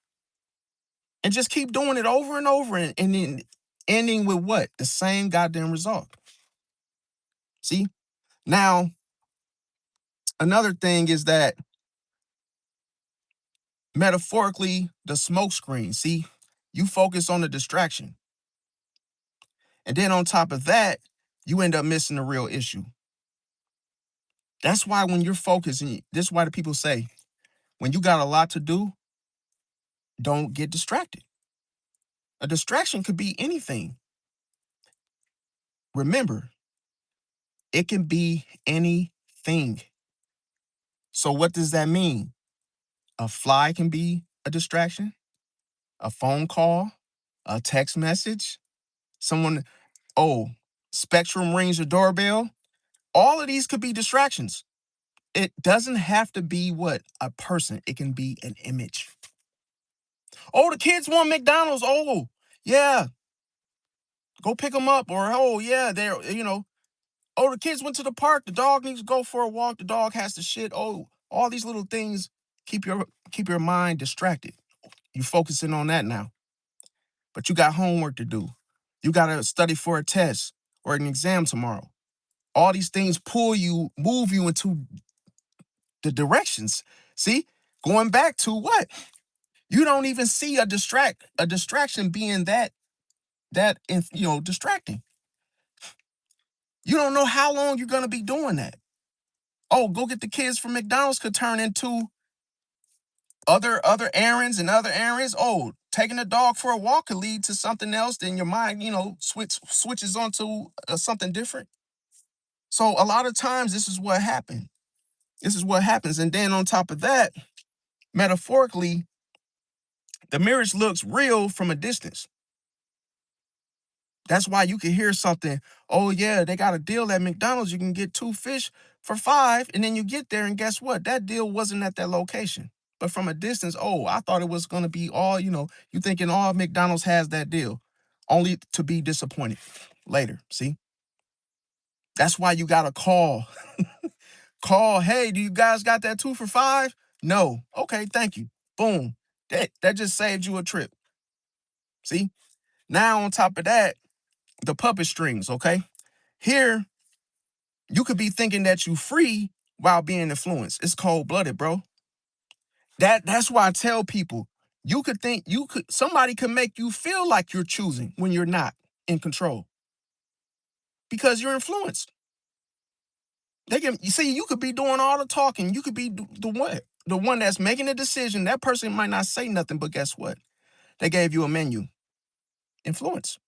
A: And just keep doing it over and over and then ending with what? The same goddamn result. See? Now, another thing is that metaphorically, the smoke screen. See, you focus on the distraction. And then on top of that, you end up missing the real issue. That's why when you're focusing, this is why the people say, when you got a lot to do, don't get distracted. A distraction could be anything. Remember, it can be anything. So what does that mean? A fly can be a distraction, a phone call, a text message, someone, oh, Spectrum rings your doorbell. All of these could be distractions. It doesn't have to be what? A person. It can be an image. Oh, the kids want McDonald's. Oh, yeah, go pick them up. Or, oh, yeah, oh, the kids went to the park. The dog needs to go for a walk. The dog has to shit. Oh, all these little things keep your mind distracted. You're focusing on that now. But you got homework to do. You got to study for a test or an exam tomorrow. All these things move you into the directions. See, going back to what? You don't even see a distraction being distracting. You don't know how long you're gonna be doing that. Oh, go get the kids from McDonald's could turn into other errands and other errands. Oh, taking the dog for a walk could lead to something else. Then your mind, switches onto something different. So a lot of times this is what happened. This is what happens. And then on top of that, metaphorically, the marriage looks real from a distance. That's why you can hear something. Oh, yeah, they got a deal at McDonald's. You can get 2 fish for $5. And then you get there, and guess what? That deal wasn't at that location. But from a distance, oh, I thought it was going to be all, you thinking all McDonald's has that deal, only to be disappointed later. See? That's why you got to call. Call, hey, do you guys got that 2 for $5? No. Okay, thank you. Boom. That just saved you a trip. See? Now, on top of that, the puppet strings, okay? Here, you could be thinking that you free while being influenced. It's cold-blooded, bro. That's why I tell people, somebody could make you feel like you're choosing when you're not in control because you're influenced. You could be doing all the talking. You could be the one that's making the decision. That person might not say nothing, but guess what? They gave you a menu. Influence.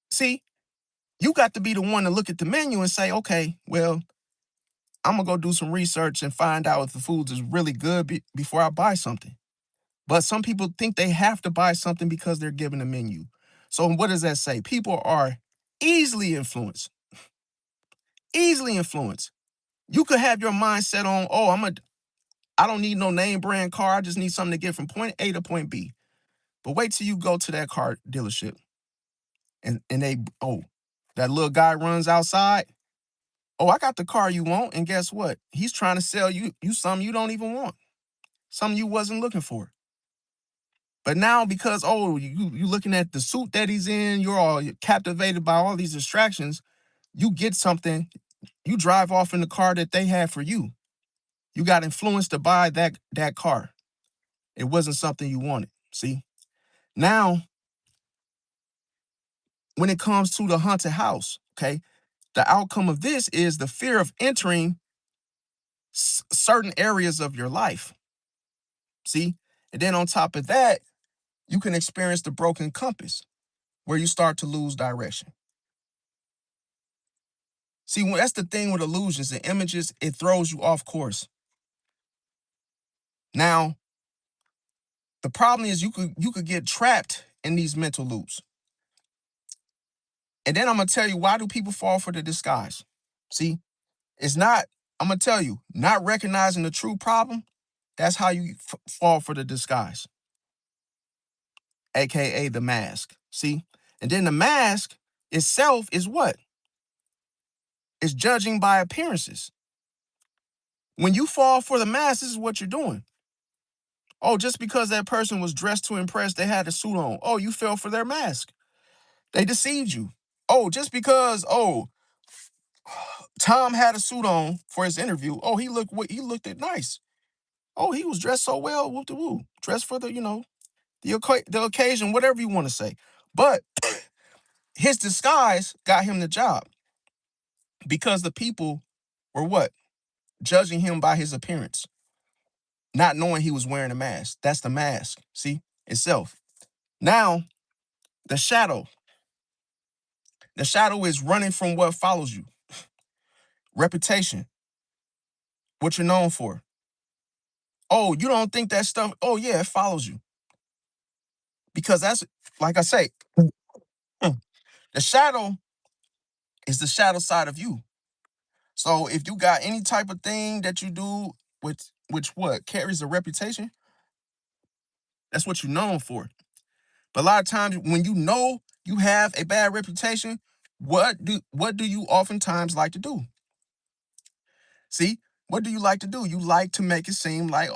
A: See, you got to be the one to look at the menu and say, okay, well, I'm gonna go do some research and find out if the foods is really good before I buy something. But some people think they have to buy something because they're given a menu. So what does that say? People are easily influenced. Easily influenced. You could have your mind set on, oh, I don't need no name brand car. I just need something to get from point A to point B. But wait till you go to that car dealership and that little guy runs outside. Oh, I got the car you want, and guess what? He's trying to sell you something you don't even want, something you wasn't looking for. But now because you looking at the suit that he's in, you're captivated by all these distractions. You get something, you drive off in the car that they had for you. You got influenced to buy that car. It wasn't something you wanted. See? Now, when it comes to the haunted house, okay, the outcome of this is the fear of entering certain areas of your life. See? And then on top of that, you can experience the broken compass where you start to lose direction. See, that's the thing with illusions and images, it throws you off course. Now, The problem is you could get trapped in these mental loops. And then I'm gonna tell you, why do people fall for the disguise? See, it's not, I'm gonna tell you, not recognizing the true problem. That's how you fall for the disguise, aka the mask. See, and then the mask itself is what? It's judging by appearances. When you fall for the mask, this is what you're doing. Oh, just because that person was dressed to impress, they had a suit on. Oh, you fell for their mask. They deceived you. Oh, just because, Tom had a suit on for his interview. Oh, he looked it nice. Oh, he was dressed so well, whoop de woo. Dressed for the occasion, whatever you want to say. But his disguise got him the job because the people were what? Judging him by his appearance, not knowing he was wearing a mask. That's the mask, see, itself. Now, the shadow. The shadow is running from what follows you. Reputation, what you're known for. Oh, you don't think that stuff, oh yeah, it follows you. Because that's, like I say, the shadow is the shadow side of you. So if you got any type of thing that you do with which what carries a reputation, that's what you're known for. But a lot of times when you know you have a bad reputation, what do you oftentimes like to do? See, what do you like to do? You like to make it seem like,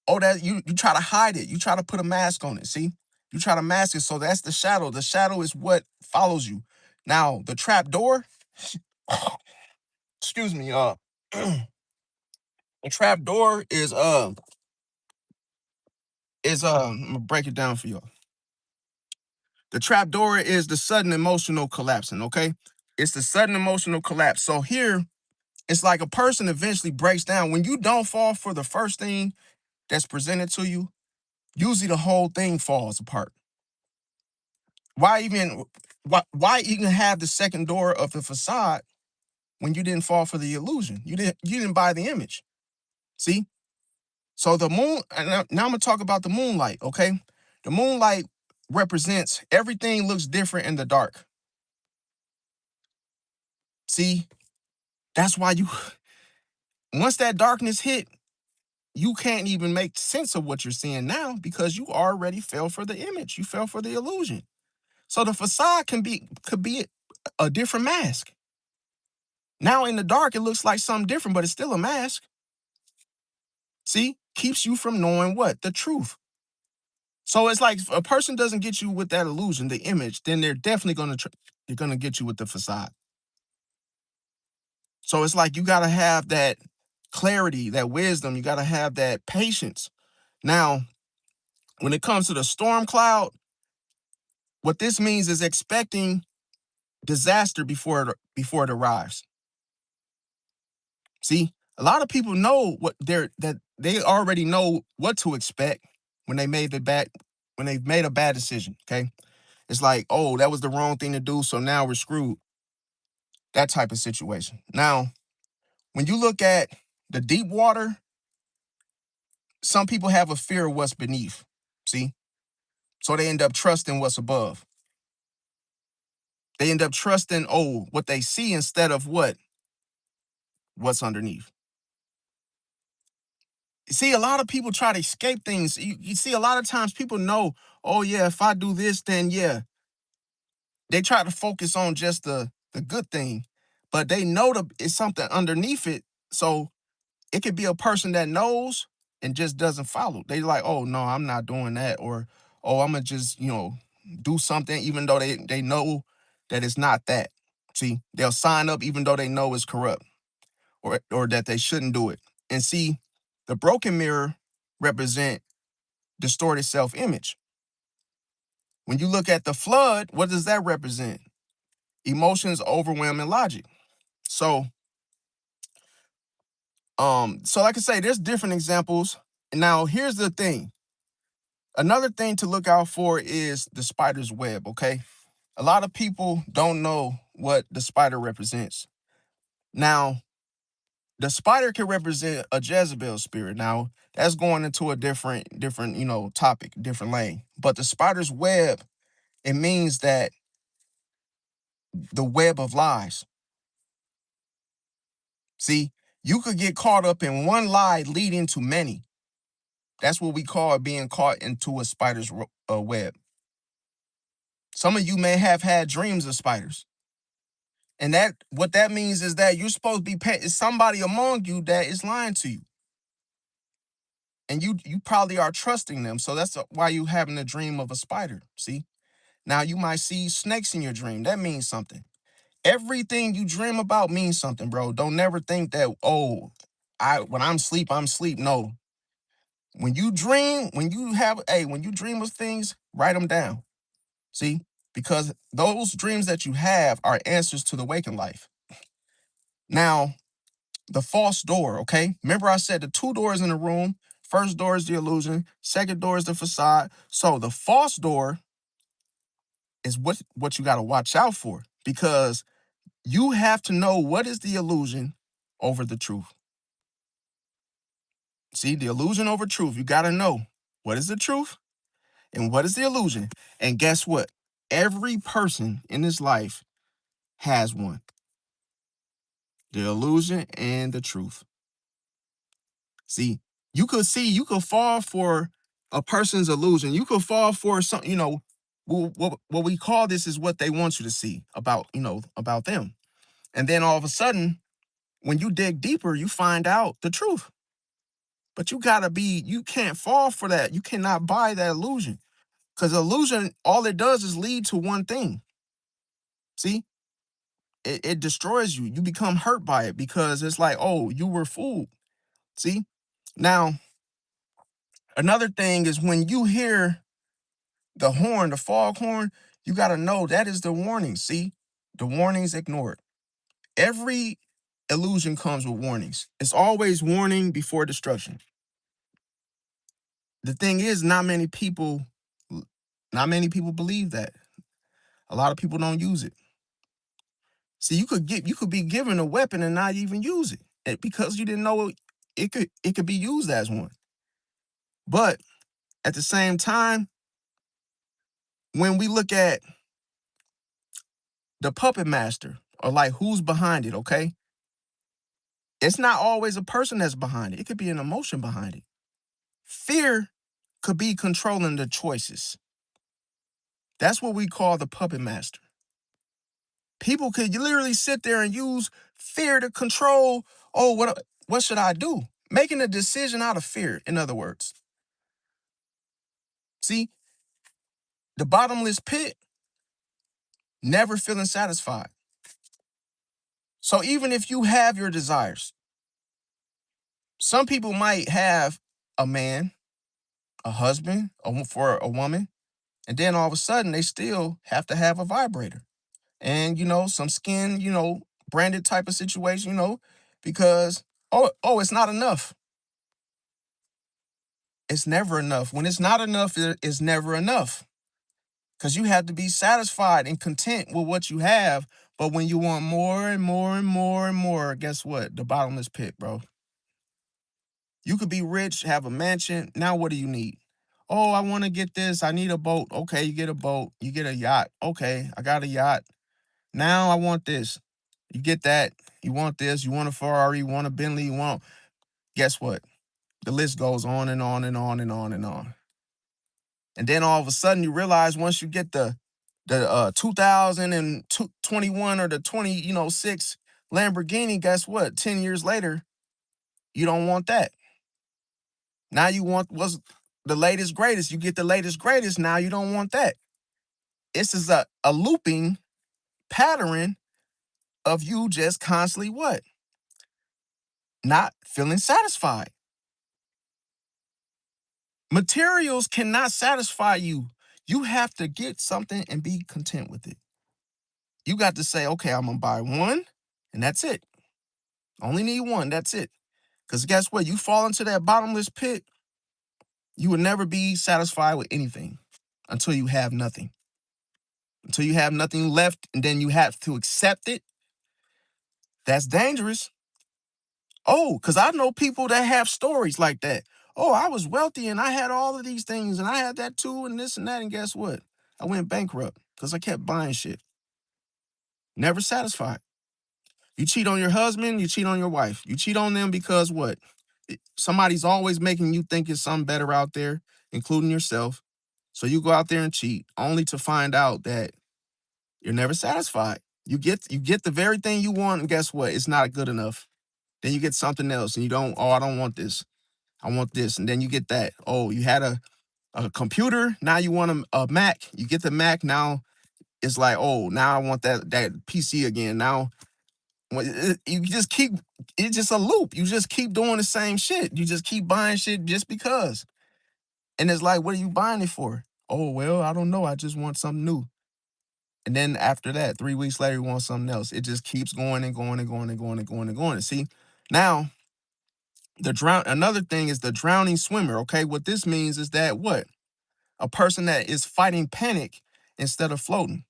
A: that you try to hide it. You try to put a mask on it. See, you try to mask it. So that's the shadow. The shadow is what follows you. Now, the trap door, excuse me, the trap door I'm gonna break it down for y'all. The trap door is the sudden emotional collapsing, okay? It's the sudden emotional collapse. So here, it's like a person eventually breaks down. When you don't fall for the first thing that's presented to you, usually the whole thing falls apart. Why even have the second door of the facade when you didn't fall for the illusion? You didn't buy the image. See? So the moon, and now I'm gonna talk about the moonlight, okay? The moonlight represents everything looks different in the dark. See, that's why once that darkness hit, you can't even make sense of what you're seeing now because you already fell for the image. You fell for the illusion. So the facade could be a different mask. Now in the dark, it looks like something different, but it's still a mask. See, keeps you from knowing what? The truth. So it's like if a person doesn't get you with that illusion, the image, then they're definitely they're gonna get you with the facade. So it's like you gotta have that clarity, that wisdom. You gotta have that patience. Now, when it comes to the storm cloud, what this means is expecting disaster before it arrives. See, a lot of people know that they already know what to expect when they've made a bad decision. Okay, it's like, oh, that was the wrong thing to do, so now we're screwed. That type of situation. Now, when you look at the deep water, some people have a fear of what's beneath. See, so they end up trusting what's above. They end up trusting, what they see instead of what's underneath. See, a lot of people try to escape things. You see, a lot of times people know, oh yeah, if I do this, then yeah. They try to focus on just the good thing, but they know it's something underneath it. So it could be a person that knows and just doesn't follow. They like, oh no, I'm not doing that, or oh, I'm gonna just do something even though they know that it's not that. See, they'll sign up even though they know it's corrupt or that they shouldn't do it. And see, the broken mirror represent distorted self-image. When you look at the flood, what does that represent? Emotions overwhelming logic. So, so like I say, there's different examples. Now, here's the thing. Another thing to look out for is the spider's web, okay? A lot of people don't know what the spider represents. Now, The spider can represent a Jezebel spirit. Now, that's going into a different, topic, different lane. But the spider's web, it means that the web of lies. See, you could get caught up in one lie leading to many. That's what we call being caught into a spider's web. Some of you may have had dreams of spiders. And that what that means is that you're supposed to be it's somebody among you that is lying to you. And you probably are trusting them. So that's why you having a dream of a spider. See? Now you might see snakes in your dream. That means something. Everything you dream about means something, bro. Don't never think that, oh, when I'm asleep, I'm asleep. No. When you dream, when you dream of things, write them down. See? Because those dreams that you have are answers to the waking life. Now, the false door, okay? Remember I said the two doors in the room. First door is the illusion. Second door is the facade. So the false door is what you got to watch out for, because you have to know what is the illusion over the truth. See, the illusion over truth. You got to know what is the truth and what is the illusion. And guess what? Every person in this life has one. The illusion and the truth. See, you could fall for a person's illusion. You could fall for something, what we call this is what they want you to see about them. And then all of a sudden, when you dig deeper, you find out the truth. But you can't fall for that. You cannot buy that illusion. Because illusion, all it does is lead to one thing. See, it destroys you. You become hurt by it because it's like, oh, you were fooled. See, now, another thing is when you hear the horn, the foghorn, you got to know that is the warning. See, the warnings ignored. Every illusion comes with warnings. It's always warning before destruction. The thing is, not many people believe that. A lot of people don't use it. See, you could be given a weapon and not even use it, because you didn't know it could be used as one. But at the same time, when we look at the puppet master, or like who's behind it, okay? It's not always a person that's behind it. It could be an emotion behind it. Fear could be controlling the choices. That's what we call the puppet master. People could literally sit there and use fear to control, oh, what should I do? Making a decision out of fear, in other words. See, the bottomless pit, never feeling satisfied. So even if you have your desires, some people might have a man, a husband, for a woman, and then all of a sudden they still have to have a vibrator and, some skin, branded type of situation, because, it's not enough. It's never enough. When it's not enough, it's never enough, because you have to be satisfied and content with what you have. But when you want more and more and more and more, guess what? The bottomless pit, bro. You could be rich, have a mansion. Now what do you need? Oh, I want to get this. I need a boat. Okay, you get a boat. You get a yacht. Okay, I got a yacht. Now I want this. You get that. You want this. You want a Ferrari. You want a Bentley. Guess what? The list goes on and on and on and on and on. And then all of a sudden you realize, once you get the 2021 or the 2006 Lamborghini, guess what? 10 years later, you don't want that. Now you want what's the latest greatest. You get the latest greatest. Now you don't want that. This is a looping pattern of you just constantly what? Not feeling satisfied. Materials cannot satisfy you. You have to get something and be content with it. You got to say, okay, I'm going to buy one and that's it. Only need one. That's it. Because guess what? You fall into that bottomless pit, you will never be satisfied with anything until you have nothing. Until you have nothing left, and then you have to accept it. That's dangerous. Oh, because I know people that have stories like that. Oh, I was wealthy and I had all of these things and I had that too and this and that. And guess what? I went bankrupt because I kept buying shit. Never satisfied. You cheat on your husband, you cheat on your wife. You cheat on them because what? Somebody's always making you think it's something better out there, including yourself. So you go out there and cheat only to find out that you're never satisfied. You get the very thing you want, and guess what? It's not good enough. Then you get something else and you don't, oh, I don't want this. I want this. And then you get that. Oh, you had a computer. Now you want a Mac. You get the Mac. Now it's like, oh, now I want that PC again. Now you just keep, it's just a loop. You just keep doing the same shit. You just keep buying shit just because. And it's like, what are you buying it for? Oh, well, I don't know. I just want something new. And then after that, 3 weeks later, you want something else. It just keeps going and going and going and going and going and going. See, now another thing is the drowning swimmer. Okay. What this means is that what? A person that is fighting panic instead of floating.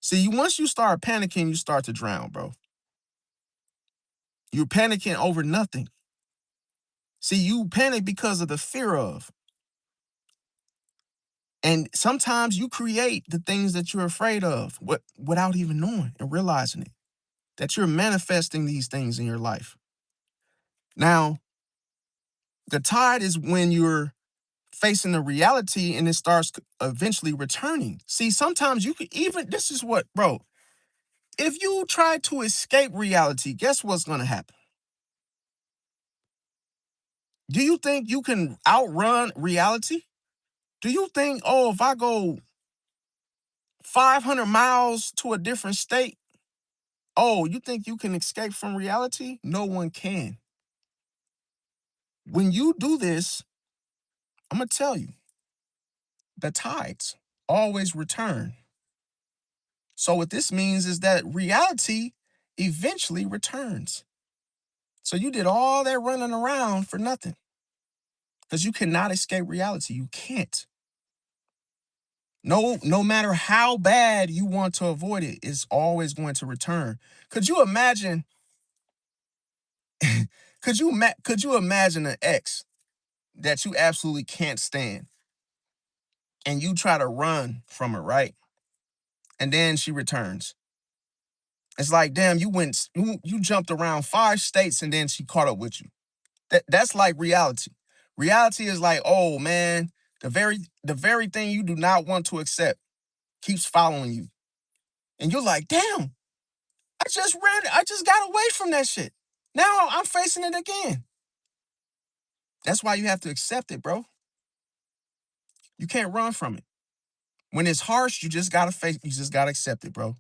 A: See, once you start panicking, you start to drown, bro. You're panicking over nothing. See, you panic because of the fear of. And sometimes you create the things that you're afraid of without even knowing and realizing it, that you're manifesting these things in your life. Now, the tide is when you're facing the reality and it starts eventually returning. See, sometimes you could even, this is what, bro, if you try to escape reality, guess what's going to happen? Do you think you can outrun reality? Do you think, oh, if I go 500 miles to a different state, oh, you think you can escape from reality? No one can. When you do this, I'm going to tell you, the tides always return. So what this means is that reality eventually returns. So you did all that running around for nothing because you cannot escape reality. You can't. No matter how bad you want to avoid it, it's always going to return. Could you imagine? Could you imagine an ex that you absolutely can't stand, and you try to run from her, right? And then she returns. It's like, damn, you jumped around 5 states, and then she caught up with you. That's like reality. Reality is like, oh man, the very thing you do not want to accept keeps following you, and you're like, damn. I just got away from that shit. Now I'm facing it again. That's why you have to accept it, bro. You can't run from it. When it's harsh, you just gotta accept it, bro.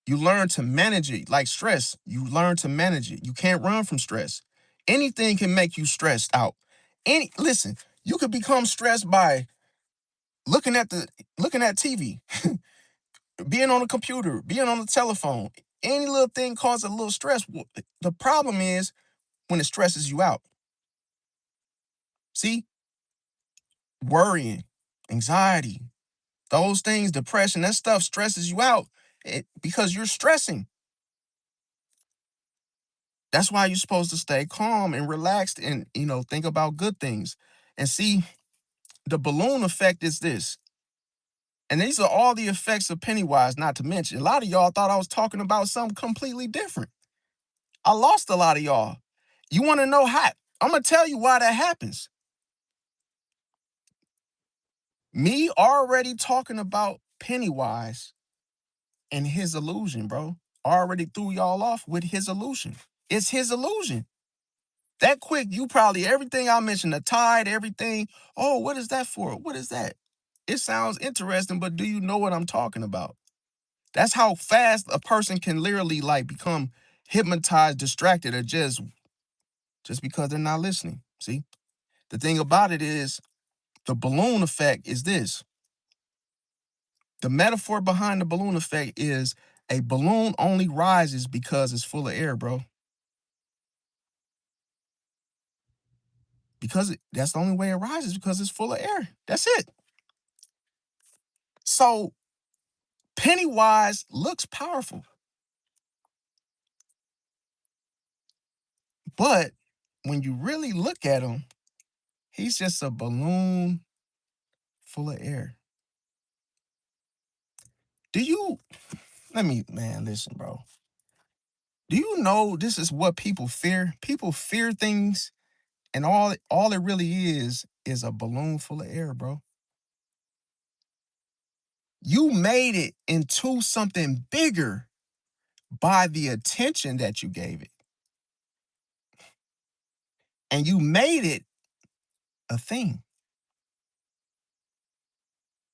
A: You learn to manage it like stress. You learn to manage it. You can't run from stress. Anything can make you stressed out. Listen, you could become stressed by looking at TV, being on a computer, being on the telephone. Any little thing causes a little stress. The problem is when it stresses you out. See, worrying, anxiety, those things, depression, that stuff stresses you out because you're stressing. That's why you're supposed to stay calm and relaxed and, think about good things. And see, the balloon effect is this. And these are all the effects of Pennywise, not to mention. A lot of y'all thought I was talking about something completely different. I lost a lot of y'all. You want to know how? I'm going to tell you why that happens. Me already talking about Pennywise and his illusion, bro. Already threw y'all off with his illusion. It's his illusion. That quick, you probably everything I mentioned, the tide, everything. Oh, what is that for? What is that? It sounds interesting, but do you know what I'm talking about? That's how fast a person can literally like become hypnotized, distracted, or just because they're not listening. See? The thing about it is the balloon effect is this. The metaphor behind the balloon effect is a balloon only rises because it's full of air, bro. That's the only way it rises because it's full of air. That's it. So Pennywise looks powerful. But when you really look at him, he's just a balloon full of air. Do you, man, listen, bro. Do you know this is what people fear? People fear things, and all it really is a balloon full of air, bro. You made it into something bigger by the attention that you gave it. And you made it a thing.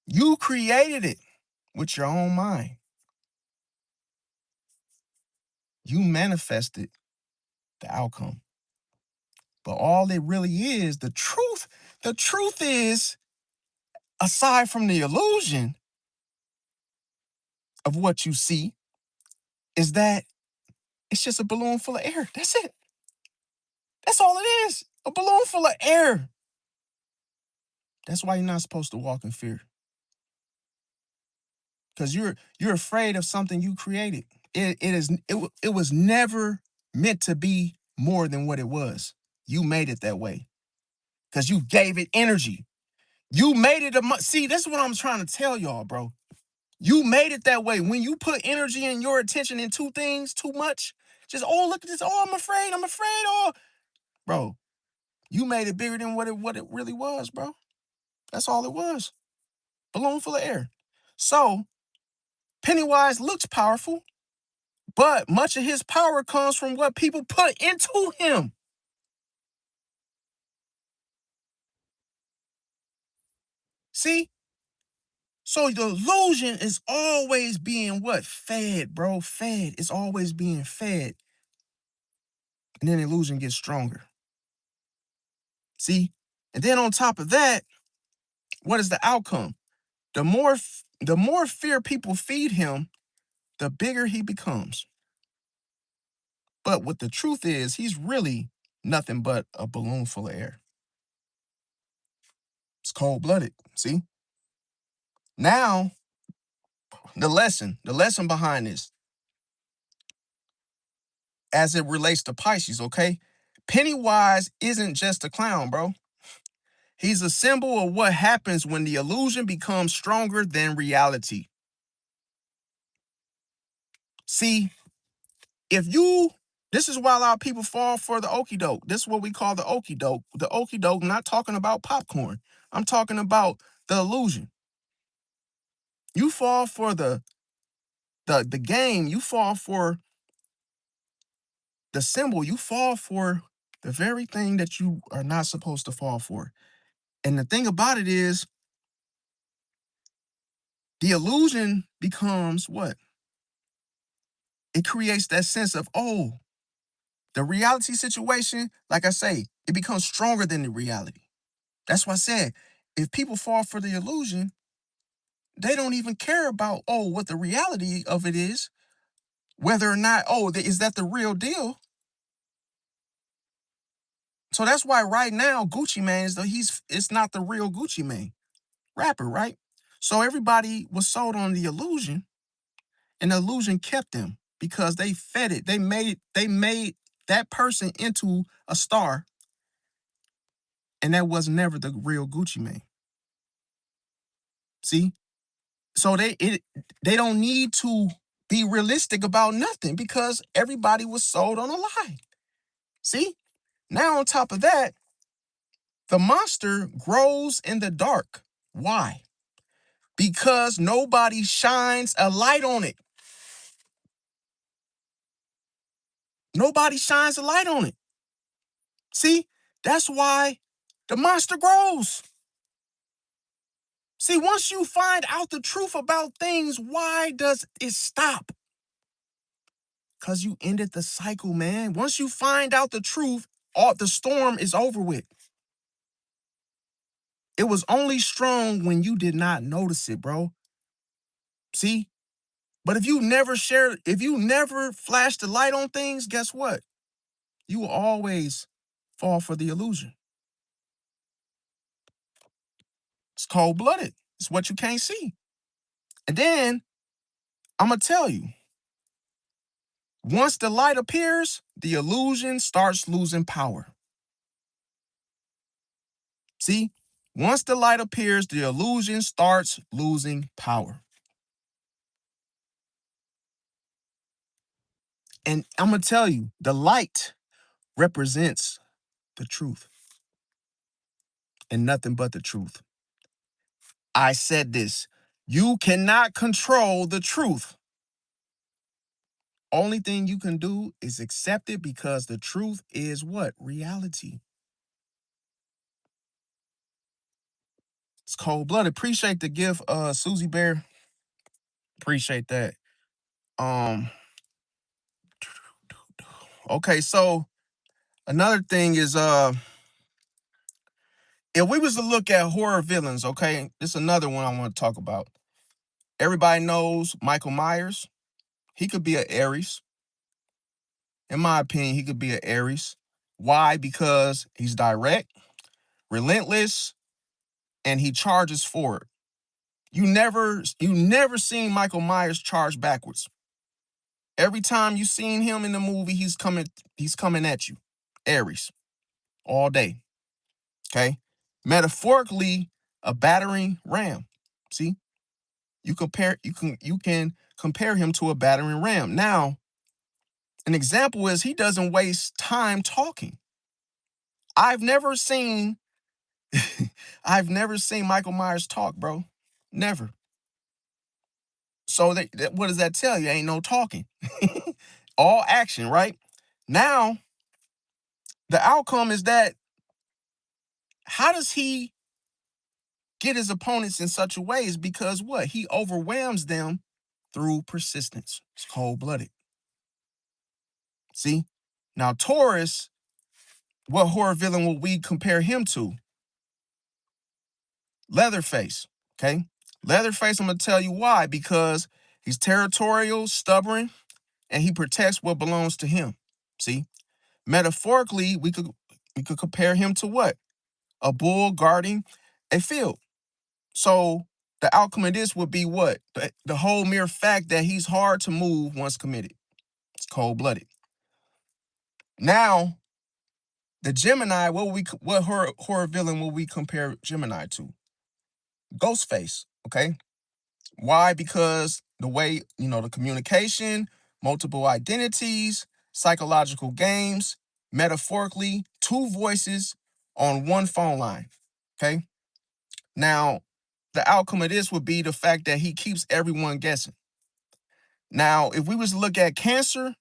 A: You created it with your own mind. You manifested the outcome. But all it really is, the truth is, aside from the illusion of what you see, is that it's just a balloon full of air. That's it. That's all it is. A balloon full of air. That's why you're not supposed to walk in fear. Because you're afraid of something you created. It was never meant to be more than what it was. You made it that way. Because you gave it energy. You made it see, that's what I'm trying to tell y'all, bro. You made it that way. When you put energy and your attention into things too much, just, oh, look at this. Oh, I'm afraid. Oh, bro, you made it bigger than what it really was, bro. That's all it was. Balloon full of air. So Pennywise looks powerful, but much of his power comes from what people put into him. See? So the illusion is always being what? Fed, bro. Fed. It's always being fed. And then the illusion gets stronger. See? And then on top of that, what is the outcome? The more fear people feed him, the bigger he becomes. But what the truth is, he's really nothing but a balloon full of air. It's cold-blooded. See? Now, the lesson behind this, as it relates to Pisces, okay? Pennywise isn't just a clown, bro. He's a symbol of what happens when the illusion becomes stronger than reality. See, this is why a lot of people fall for the okie doke. This is what we call the okie doke. The okie doke, I'm not talking about popcorn. I'm talking about the illusion. You fall for the game, you fall for the symbol, you fall for the very thing that you are not supposed to fall for. And the thing about it is, the illusion becomes what? It creates that sense of, oh, the reality situation, like I say, it becomes stronger than the reality. That's why I said, if people fall for the illusion, they don't even care about, oh, what the reality of it is, whether or not, oh, is that the real deal? So that's why right now, Gucci Mane it's not the real Gucci Mane rapper, right? So everybody was sold on the illusion, and the illusion kept them because they fed it. They made that person into a star, and that was never the real Gucci Mane. See? So they don't need to be realistic about nothing because everybody was sold on a lie. See? Now on top of that, the monster grows in the dark. Why? Because nobody shines a light on it. Nobody shines a light on it. See? That's why the monster grows. See, once you find out the truth about things, why does it stop? Because you ended the cycle, man. Once you find out the truth, all the storm is over with. It was only strong when you did not notice it, bro. See? But if you never flash the light on things, guess what? You will always fall for the illusion. It's cold-blooded. It's what you can't see. And then I'm going to tell you, Once the light appears, the illusion starts losing power. See, once the light appears, the illusion starts losing power. And I'm going to tell you, the light represents the truth and nothing but the truth. I said this. You cannot control the truth. Only thing you can do is accept it because the truth is what? Reality. It's cold-blooded. Appreciate the gift, Susie Bear. Appreciate that. Um, okay, so another thing is if we was to look at horror villains, okay, this is another one I want to talk about. Everybody knows Michael Myers. He could be an Aries. In my opinion, he could be an Aries. Why? Because he's direct, relentless, and he charges forward. You never seen Michael Myers charge backwards. Every time you seen him in the movie, he's coming at you. Aries, all day. Okay. Metaphorically, a battering ram. See, you can compare him to a battering ram. Now, an example is he doesn't waste time talking. I've never seen I've never seen Michael Myers talk, bro. Never. So what does that tell you? Ain't no talking. All action, right? Now, the outcome is that how does he get his opponents in such a way is because what? He overwhelms them through persistence. It's cold-blooded. See? Now, Taurus, what horror villain will we compare him to? Leatherface. Okay? Leatherface, I'm going to tell you why. Because he's territorial, stubborn, and he protects what belongs to him. See? Metaphorically, we could compare him to what? A bull guarding a field. So the outcome of this would be what? The whole mere fact that he's hard to move once committed. It's cold-blooded. Now, the Gemini, what horror villain will we compare Gemini to? Ghostface, okay? Why? Because the way, the communication, multiple identities, psychological games, metaphorically, two voices on one phone line, okay? Now, the outcome of this would be the fact that he keeps everyone guessing. Now, if we was to look at Cancer,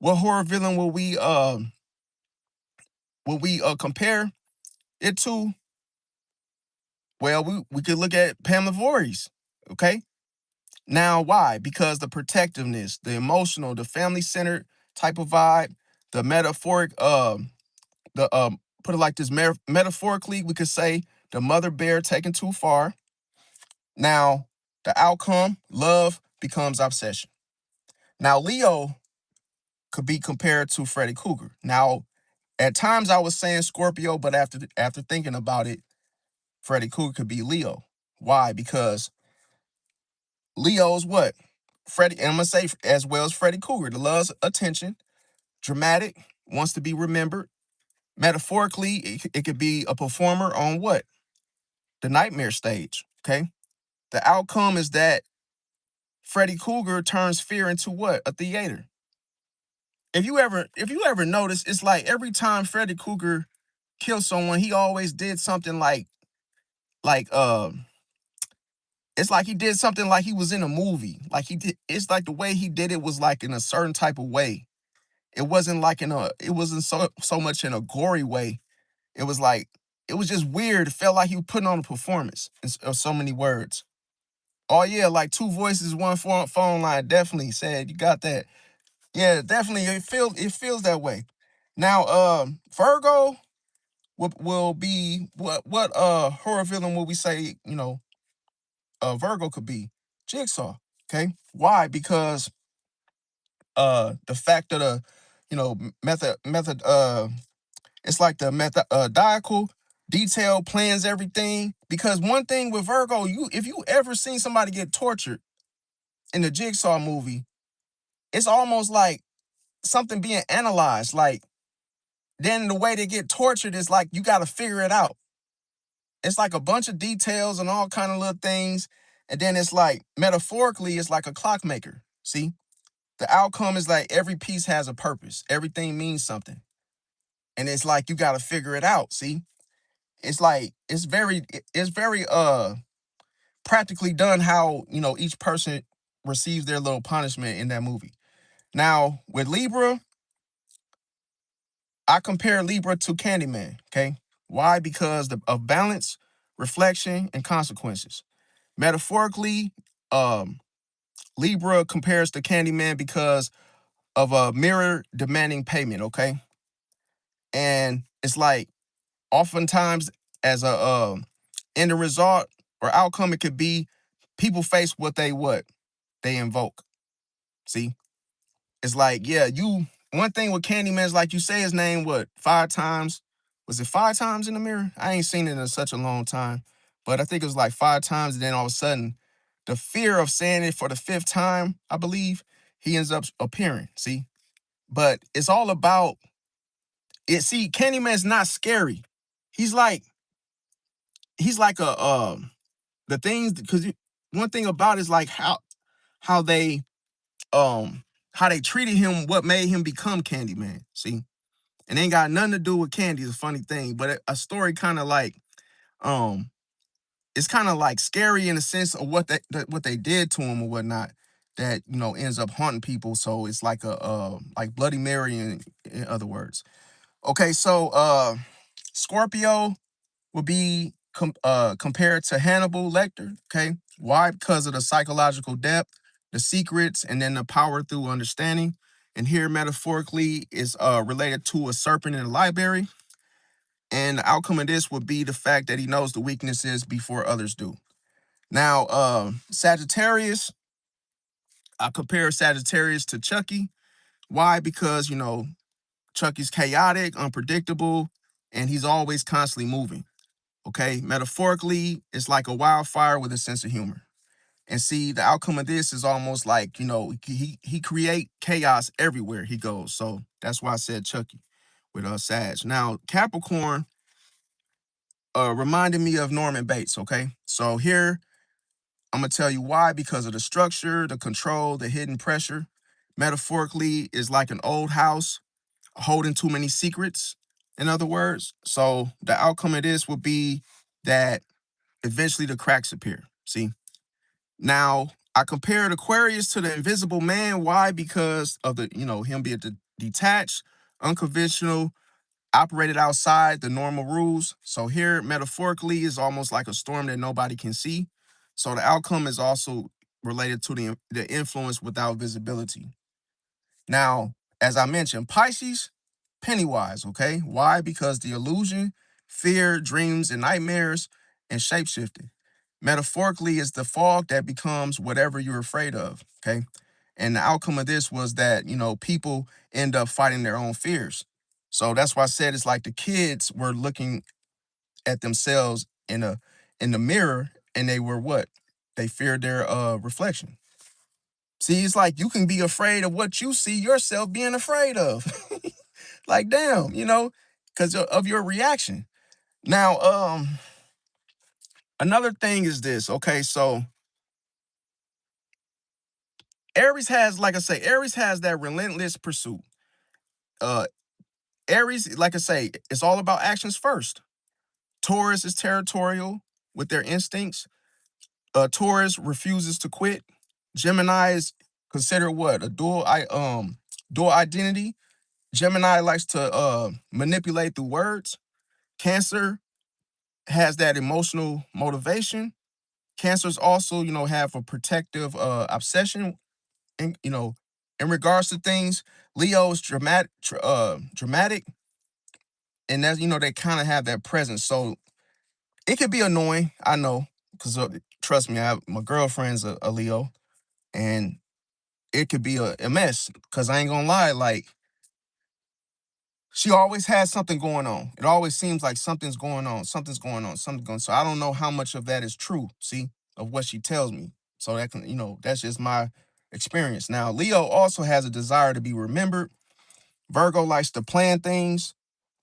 A: what horror villain will we compare it to? Well, we could look at Pamela Voorhees, okay? Now, why? Because the protectiveness, the emotional, the family-centered type of vibe, the metaphoric, put it like this, metaphorically, we could say the mother bear taken too far. Now, the outcome, love becomes obsession. Now, Leo could be compared to Freddy Krueger. Now, at times I was saying Scorpio, but after thinking about it, Freddy Krueger could be Leo. Why? Because Leo's what? Freddy, and I'm gonna say as well as Freddy Krueger, the loves attention, dramatic, wants to be remembered. Metaphorically, it could be a performer on what? The nightmare stage. Okay. The outcome is that Freddy Krueger turns fear into what? A theater. If you ever notice, it's like every time Freddy Krueger killed someone, he always did something like it's like he did something like he was in a movie. Like he did, it's like the way he did it was like in a certain type of way. It wasn't so much in a gory way. It was like it was just weird. It felt like he was putting on a performance of so many words. Oh yeah, like two voices, one phone line. Definitely said you got that. Yeah, definitely. It feels that way. Now, Virgo will be what horror villain will we say, Virgo could be? Jigsaw. Okay. Why? Because the fact of the, method it's like the methodical detail plans everything. Because one thing with Virgo, if you ever seen somebody get tortured in the Jigsaw movie, it's almost like something being analyzed. Like, then the way they get tortured is like you got to figure it out. It's like a bunch of details and all kind of little things. And then it's like metaphorically, it's like a clockmaker. See, the outcome is like every piece has a purpose. Everything means something. And it's like you got to figure it out. See, it's like it's very practically done how, each person receives their little punishment in that movie. Now, with Libra, I compare Libra to Candyman, okay? Why? Because of balance, reflection, and consequences. Metaphorically, um, Libra compares to Candyman because of a mirror demanding payment, okay? And it's like oftentimes as a end result or outcome, it could be people face what they invoke. See, it's like, yeah, one thing with Candyman is like you say his name, what, 5 times? Was it 5 times in the mirror? I ain't seen it in such a long time, but I think it was like 5 times. And then all of a sudden, the fear of saying it for the fifth time, I believe, he ends up appearing. See, but it's all about it. See, Candyman's not scary. He's like, he's like a, the things, because one thing about it is like how they, um, how they treated him, what made him become Candyman. See, and ain't got nothing to do with candy. Is a funny thing, but a story kind of like, um, it's kind of like scary in the sense of what they did to him or whatnot. That ends up haunting people. So it's like a like Bloody Mary in other words. Okay, so Scorpio would be compared to Hannibal Lecter. Okay, why? Because of the psychological depth, the secrets, and then the power through understanding. And here, metaphorically, is related to a serpent in a library. And the outcome of this would be the fact that he knows the weaknesses before others do. Now, Sagittarius, I compare Sagittarius to Chucky. Why? Because Chucky's chaotic, unpredictable, and he's always constantly moving. Okay, metaphorically, it's like a wildfire with a sense of humor. And see, the outcome of this is almost like he create chaos everywhere he goes. So that's why I said Chucky with Sag. Now Capricorn reminded me of Norman Bates. Okay, so here I'm gonna tell you why, because of the structure, the control, the hidden pressure. Metaphorically, is like an old house holding too many secrets. In other words, so the outcome of this would be that eventually the cracks appear. See, now I compared Aquarius to the Invisible Man. Why? Because of the him being detached, unconventional, operated outside the normal rules. So here, metaphorically, is almost like a storm that nobody can see. So the outcome is also related to the influence without visibility. Now, as I mentioned, Pisces, Pennywise, okay? Why? Because the illusion, fear, dreams, and nightmares, and shapeshifting. Metaphorically, is the fog that becomes whatever you're afraid of, okay? And the outcome of this was that, people end up fighting their own fears. So that's why I said it's like the kids were looking at themselves in the mirror, and they were what? They feared their reflection. See, it's like you can be afraid of what you see yourself being afraid of. Like, damn, because of your reaction. Now, another thing is this. Okay, so Aries has, like I say, Aries has that relentless pursuit. Uh, Aries, like I say, it's all about actions first. Taurus is territorial with their instincts. Taurus refuses to quit. Gemini is considered what? A dual identity. Gemini likes to manipulate through words. Cancer has that emotional motivation. Cancers also, have a protective obsession in, in regards to things. Leo's dramatic, and that's, they kind of have that presence. So it could be annoying, I know, because trust me, my girlfriend's a Leo, and it could be a mess. Because I ain't gonna lie, like she always has something going on. It always seems like something's going on, something's going on, something's going on. So I don't know how much of that is true, see, of what she tells me. So that can, that's just my experience. Now, Leo also has a desire to be remembered. Virgo likes to plan things.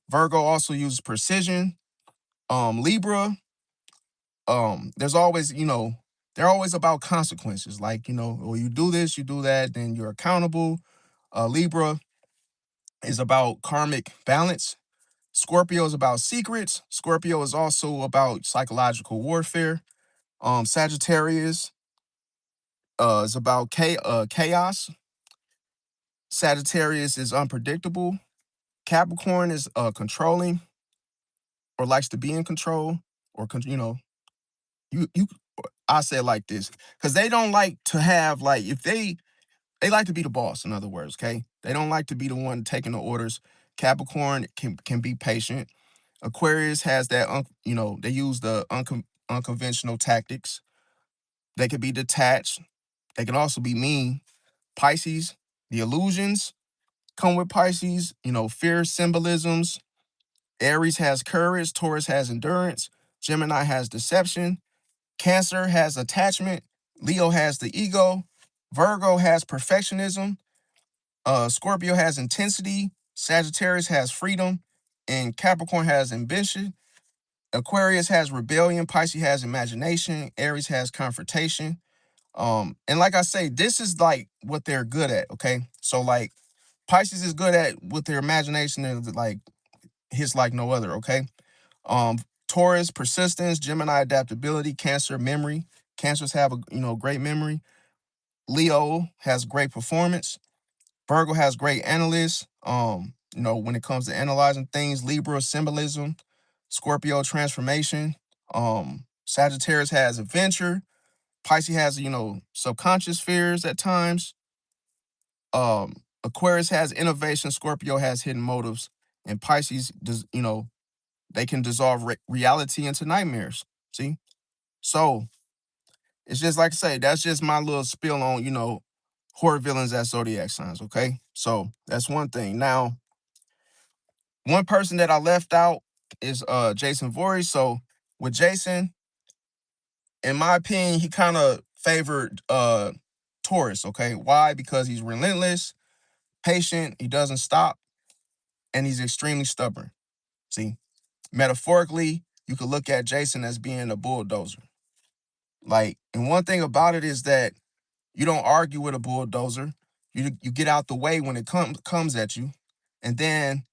A: Virgo also uses precision. Libra, there's always, they're always about consequences. Like, well, you do this, you do that, then you're accountable. Libra is about karmic balance. Scorpio is about secrets. Scorpio is also about psychological warfare. Sagittarius is about chaos. Sagittarius is unpredictable. Capricorn is controlling or likes to be in control, or you I say it like this because they don't like to have, like, if they like to be the boss, in other words. Okay, they don't like to be the one taking the orders. Capricorn can be patient. Aquarius has that they use the unconventional tactics. They could be detached. They can also be mean. Pisces, the illusions come with Pisces, fear symbolisms. Aries has courage. Taurus has endurance. Gemini has deception. Cancer has attachment. Leo has the ego. Virgo has perfectionism. Scorpio has intensity. Sagittarius has freedom. And Capricorn has ambition. Aquarius has rebellion. Pisces has imagination. Aries has confrontation. And like I say, this is like what they're good at. Okay. So like Pisces is good at with their imagination, and like hits like no other. Okay. Um, Taurus, persistence. Gemini, adaptability. Cancer, memory. Cancers have a great memory. Leo has great performance. Virgo has great analysts. When it comes to analyzing things. Libra, symbolism. Scorpio, transformation. Sagittarius has adventure. Pisces has, subconscious fears at times. Aquarius has innovation. Scorpio has hidden motives. And Pisces does, they can dissolve reality into nightmares. See? So it's just like I say, that's just my little spiel on, horror villains as zodiac signs. Okay. So that's one thing. Now, one person that I left out is Jason Voorhees. So with Jason, in my opinion, he kind of favored Taurus. Okay. Why? Because he's relentless, patient, he doesn't stop, and he's extremely stubborn. See, metaphorically, you could look at Jason as being a bulldozer. Like, and one thing about it is that you don't argue with a bulldozer. You get out the way when it comes at you, and then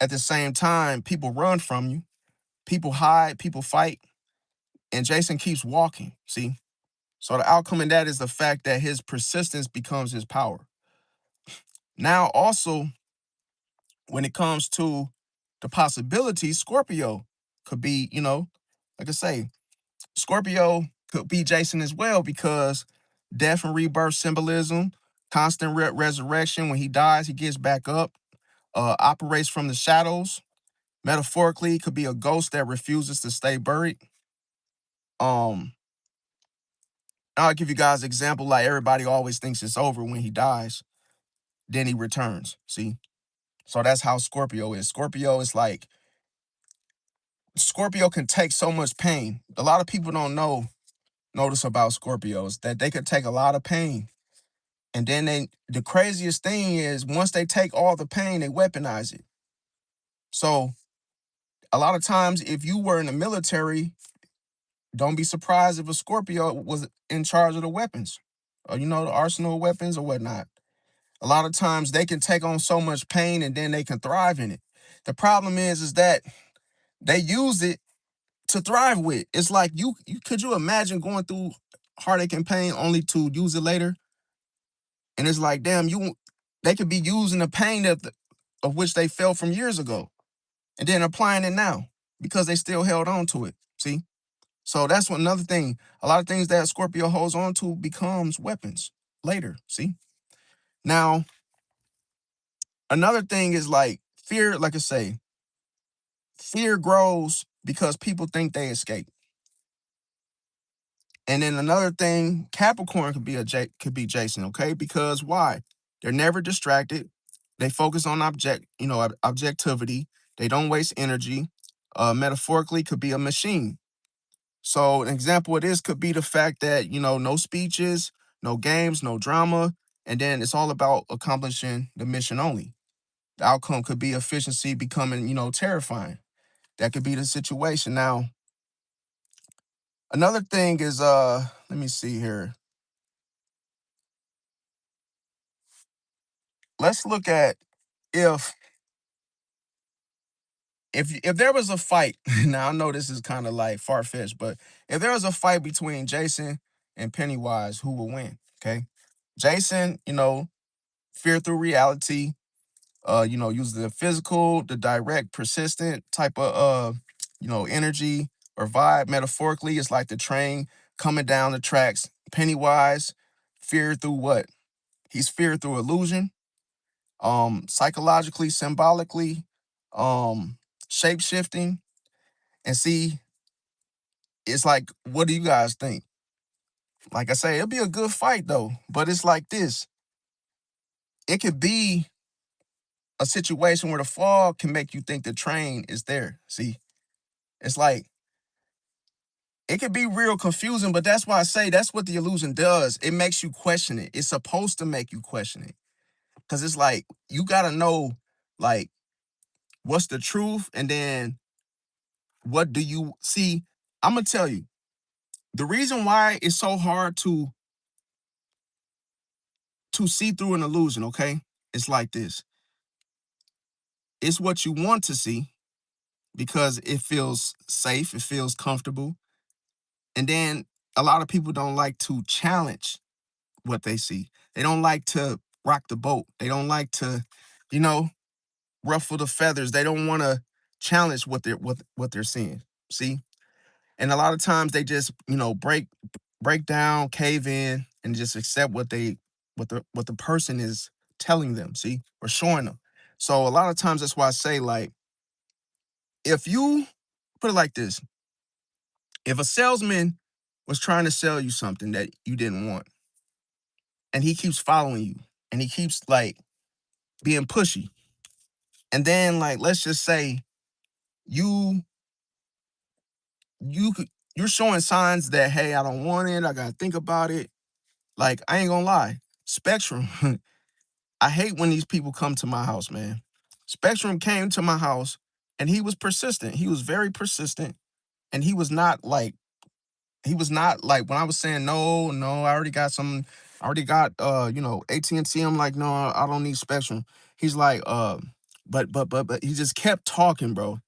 A: at the same time, people run from you, people hide, people fight, and Jason keeps walking. See, so the outcome in that is the fact that his persistence becomes his power. Now, also, when it comes to the possibilities, Scorpio could be, like I say, Scorpio could be Jason as well, because death and rebirth symbolism, constant resurrection. When he dies, he gets back up, operates from the shadows. Metaphorically, could be a ghost that refuses to stay buried. Um, I'll give you guys an example. Like, everybody always thinks it's over when he dies, then he returns. See, so that's how Scorpio is. Scorpio is like, Scorpio can take so much pain. A lot of people don't notice about Scorpios that they could take a lot of pain. And then the craziest thing is, once they take all the pain, they weaponize it. So a lot of times, if you were in the military, don't be surprised if a Scorpio was in charge of the weapons, or, the arsenal of weapons or whatnot. A lot of times they can take on so much pain and then they can thrive in it. The problem is that they use it to thrive with. It's like, you could you imagine going through heartache and pain only to use it later? And it's like, damn, they could be using the pain of which they felt from years ago, and then applying it now because they still held on to it. See? So that's another thing. A lot of things that Scorpio holds on to becomes weapons later. See? Now, another thing is like fear, like I say, fear grows because people think they escape. And then another thing, Capricorn could be Jason, okay? Because why? They're never distracted. They focus on objectivity. They don't waste energy. Metaphorically, could be a machine. So an example of this could be the fact that, no speeches, no games, no drama, and then it's all about accomplishing the mission only. The outcome could be efficiency becoming, terrifying. That could be the situation. Now, another thing is, let me see here. Let's look at if if there was a fight. Now I know this is kind of like far fetched, but if there was a fight between Jason and Pennywise, who would win? Okay, Jason, fear through reality. Uses the physical, the direct, persistent type of energy or vibe. Metaphorically, it's like the train coming down the tracks. Pennywise, fear through what? He's fear through illusion, psychologically, symbolically, shape shifting. And see, it's like, what do you guys think? Like I say, it'll be a good fight though, but it's like this. It could be a situation where the fog can make you think the train is there. See, it's like it could be real confusing, but that's why I say that's what the illusion does. It makes you question it. It's supposed to make you question it. Cause it's like you gotta know like what's the truth, and then what do you see? I'm gonna tell you the reason why it's so hard to see through an illusion, okay? It's like this. It's what you want to see because it feels safe, it feels comfortable. And then a lot of people don't like to challenge what they see. They don't like to rock the boat. They don't like to, you know, ruffle the feathers. They don't want to challenge what they're seeing. See? And a lot of times they just, break down, cave in, and just accept what the person is telling them, see, or showing them. So a lot of times that's why I say, like, if you put it like this, if a salesman was trying to sell you something that you didn't want, and he keeps following you, and he keeps like being pushy, and then like let's just say you you could you're showing signs that, hey, I don't want it, I gotta think about it. Like, I ain't gonna lie, Spectrum, I hate when these people come to my house, man. Spectrum came to my house and he was persistent. He was very persistent. And he was not like when I was saying no, no, I already got AT&T. I'm like, no, I don't need Spectrum. He's like, but he just kept talking, bro.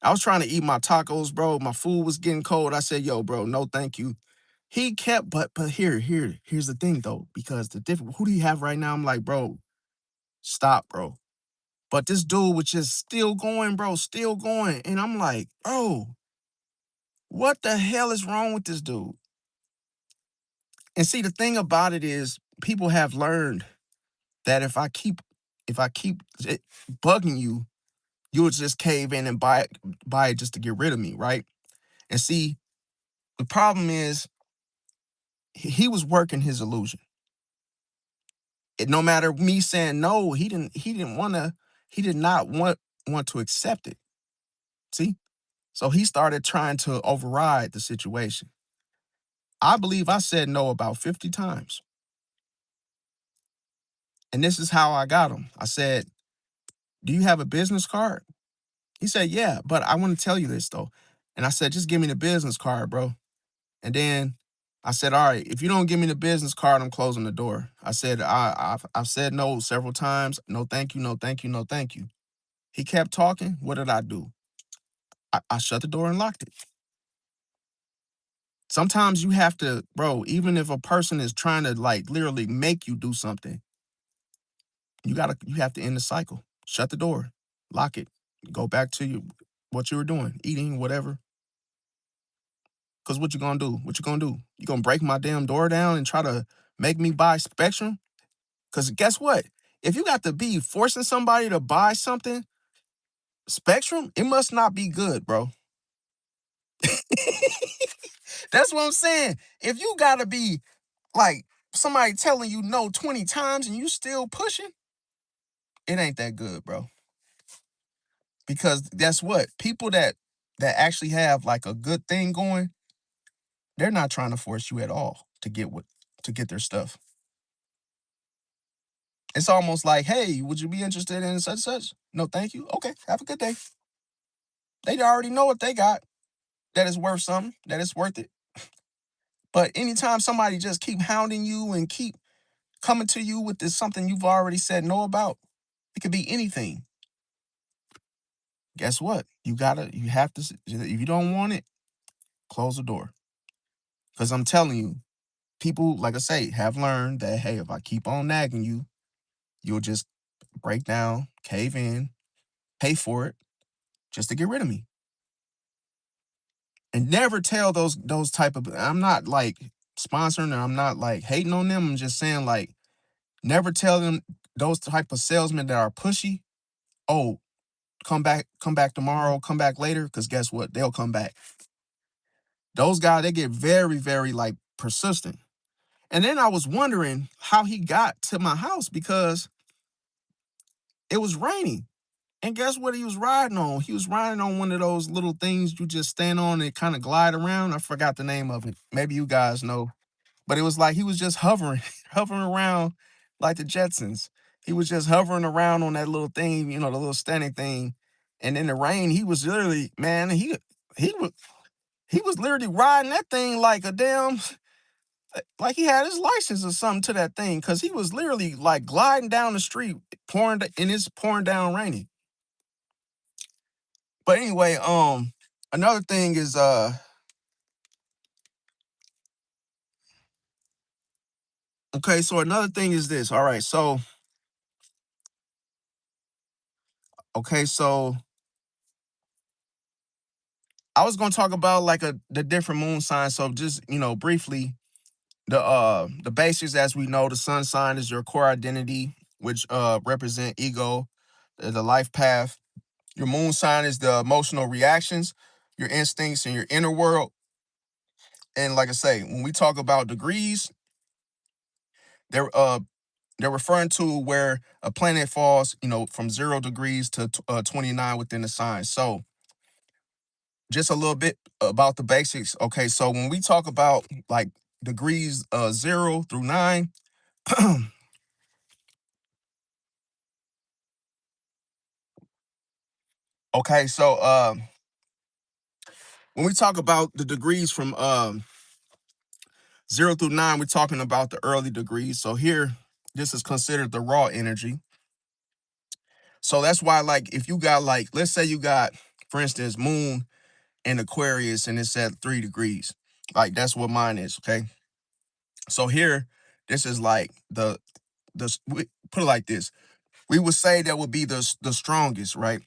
A: I was trying to eat my tacos, bro. My food was getting cold. I said, yo, bro, no, thank you. He kept, but here's the thing though, because the different who do you have right now? I'm like, bro, stop, bro. But this dude was just still going, bro, still going. And I'm like, bro, what the hell is wrong with this dude? And see, the thing about it is people have learned that if I keep bugging you, you'll just cave in and buy it just to get rid of me, right? And see, the problem is he was working his illusion. No matter me saying no, he did not want to accept it. See? So he started trying to override the situation. I believe I said no about 50 times. And this is how I got him. I said, do you have a business card? He said, yeah, but I want to tell you this though. And I said, just give me the business card, bro. And then I said, all right, if you don't give me the business card, I'm closing the door. I said, I've said no several times. No, thank you. No, thank you. No, thank you. He kept talking. What did I do? I shut the door and locked it. Sometimes you have to, bro, even if a person is trying to like literally make you do something, you have to end the cycle. Shut the door, lock it, go back to what you were doing, eating, whatever. Cause what you gonna do? What you gonna do? You gonna break my damn door down and try to make me buy Spectrum? Cause guess what? If you got to be forcing somebody to buy something, Spectrum, it must not be good, bro. That's what I'm saying. If you gotta be like somebody telling you no 20 times and you still pushing, it ain't that good, bro. Because guess what? People that actually have like a good thing going, they're not trying to force you at all to get their stuff. It's almost like, hey, would you be interested in such and such? No, thank you. Okay, have a good day. They already know what they got that is worth something, that is worth it. But anytime somebody just keep hounding you and keep coming to you with this something you've already said no about, it could be anything. Guess what? You have to, if you don't want it, close the door. Because I'm telling you, people, like I say, have learned that, hey, if I keep on nagging you, you'll just break down, cave in, pay for it just to get rid of me. And never tell those type of, I'm not like sponsoring or I'm not like hating on them. I'm just saying, like, never tell them, those type of salesmen that are pushy, oh, come back tomorrow, come back later, because guess what? They'll come back. Those guys, they get very, very like persistent. And then I was wondering how he got to my house because it was raining. And guess what he was riding on? He was riding on one of those little things you just stand on and kind of glide around. I forgot the name of it. Maybe you guys know. But it was like he was just hovering, hovering around like the Jetsons. He was just hovering around on that little thing, the little standing thing. And in the rain, he was literally, man, he was he was literally riding that thing like a damn, like he had his license or something to that thing, because he was literally like gliding down the street, and it's pouring down raining. But anyway, another thing is okay, so another thing is this. All right, so okay, so I was gonna talk about like the different moon signs. So just briefly, the basics as we know, the sun sign is your core identity, which represent ego, the life path. Your moon sign is the emotional reactions, your instincts, and your inner world. And like I say, when we talk about degrees, they're uh they're referring to where a planet falls, from 0 degrees to 29 within the sign. So just a little bit about the basics. Okay, so when we talk about like degrees 0 through 9, okay, so when we talk about the degrees from 0 through 9, we're talking about the early degrees. So here, this is considered the raw energy. So that's why, like, if you got like, let's say you got, for instance, moon in Aquarius and it's at 3 degrees. Like that's what mine is. Okay. So here, this is like put it like this. We would say that would be the strongest, right?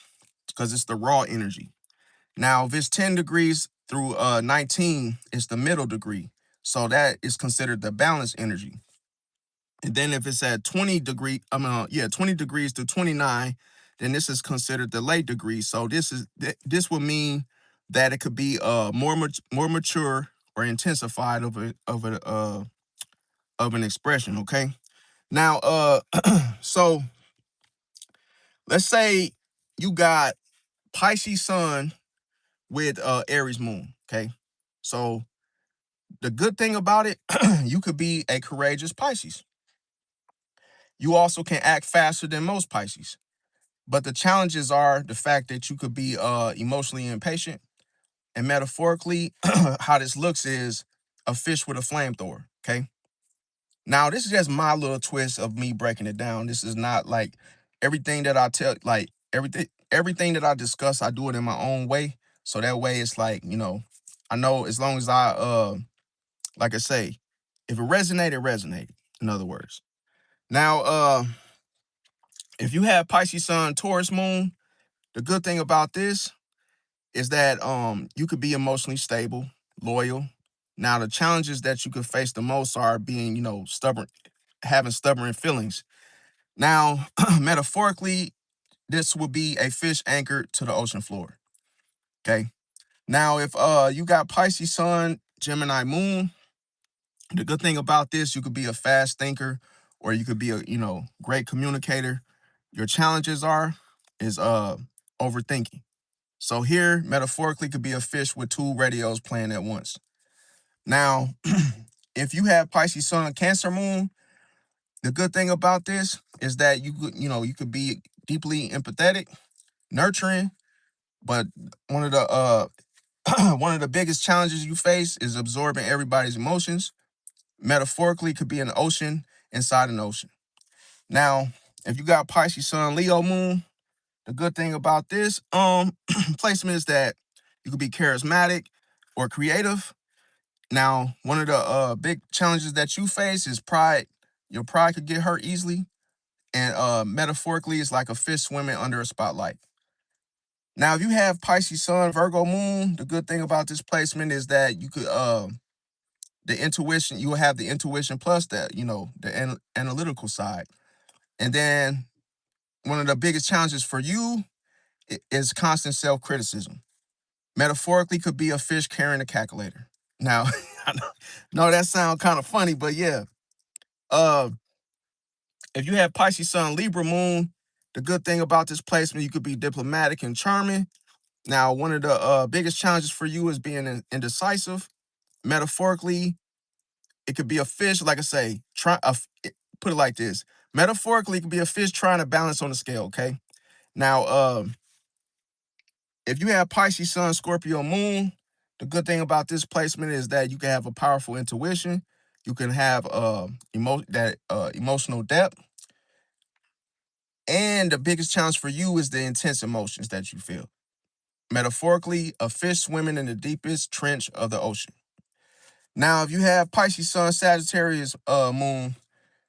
A: Because it's the raw energy. Now, if it's 10 degrees through 19, it's the middle degree. So that is considered the balanced energy. And then if it's at 20 degrees to 29, then this is considered the late degree. So this will mean that it could be more mature or intensified of an expression. Okay. Now, so let's say you got Pisces sun with Aries moon. Okay. So the good thing about it, you could be a courageous Pisces. You also can act faster than most Pisces. But the challenges are the fact that you could be emotionally impatient. And metaphorically, how this looks is a fish with a flamethrower. Okay. Now, this is just my little twist of me breaking it down. This is not like everything that I tell, like everything that I discuss, I do it in my own way. So that way it's like, I know as long as like I say, if it resonated, it resonated, in other words. Now, if you have Pisces sun, Taurus moon, the good thing about this is that you could be emotionally stable, loyal. Now the challenges that you could face the most are being, stubborn, having stubborn feelings. Now, metaphorically, this would be a fish anchored to the ocean floor. Okay. Now, if you got Pisces sun, Gemini moon, the good thing about this, you could be a fast thinker or you could be a, great communicator. Your challenges is overthinking. So here, metaphorically, could be a fish with two radios playing at once. Now, if you have Pisces sun, Cancer moon, The good thing about this is that you could be deeply empathetic, nurturing, but one of the one of the biggest challenges you face is absorbing everybody's emotions. Metaphorically, could be an ocean inside an ocean. Now, if you got Pisces Sun, Leo Moon, the good thing about this placement is that you could be charismatic or creative. Now, one of the big challenges that you face is pride. Your pride could get hurt easily, and metaphorically, it's like a fish swimming under a spotlight. Now, if you have Pisces Sun, Virgo Moon, the good thing about this placement is that you could the intuition. You will have the intuition plus that the analytical side, and then one of the biggest challenges for you is constant self criticism. Metaphorically, could be a fish carrying a calculator. Now, I know that sounds kind of funny, but yeah. Uh, if you have Pisces Sun, Libra Moon, the good thing about this placement, you could be diplomatic and charming. Now, one of the biggest challenges for you is being indecisive. Metaphorically, it could be a fish, like I say, put it like this. Metaphorically, it could be a fish trying to balance on the scale, okay? Now, if you have Pisces Sun, Scorpio Moon, the good thing about this placement is that you can have a powerful intuition. You can have emotional depth. And the biggest challenge for you is the intense emotions that you feel. Metaphorically, a fish swimming in the deepest trench of the ocean. Now, if you have Pisces Sun, Sagittarius Moon,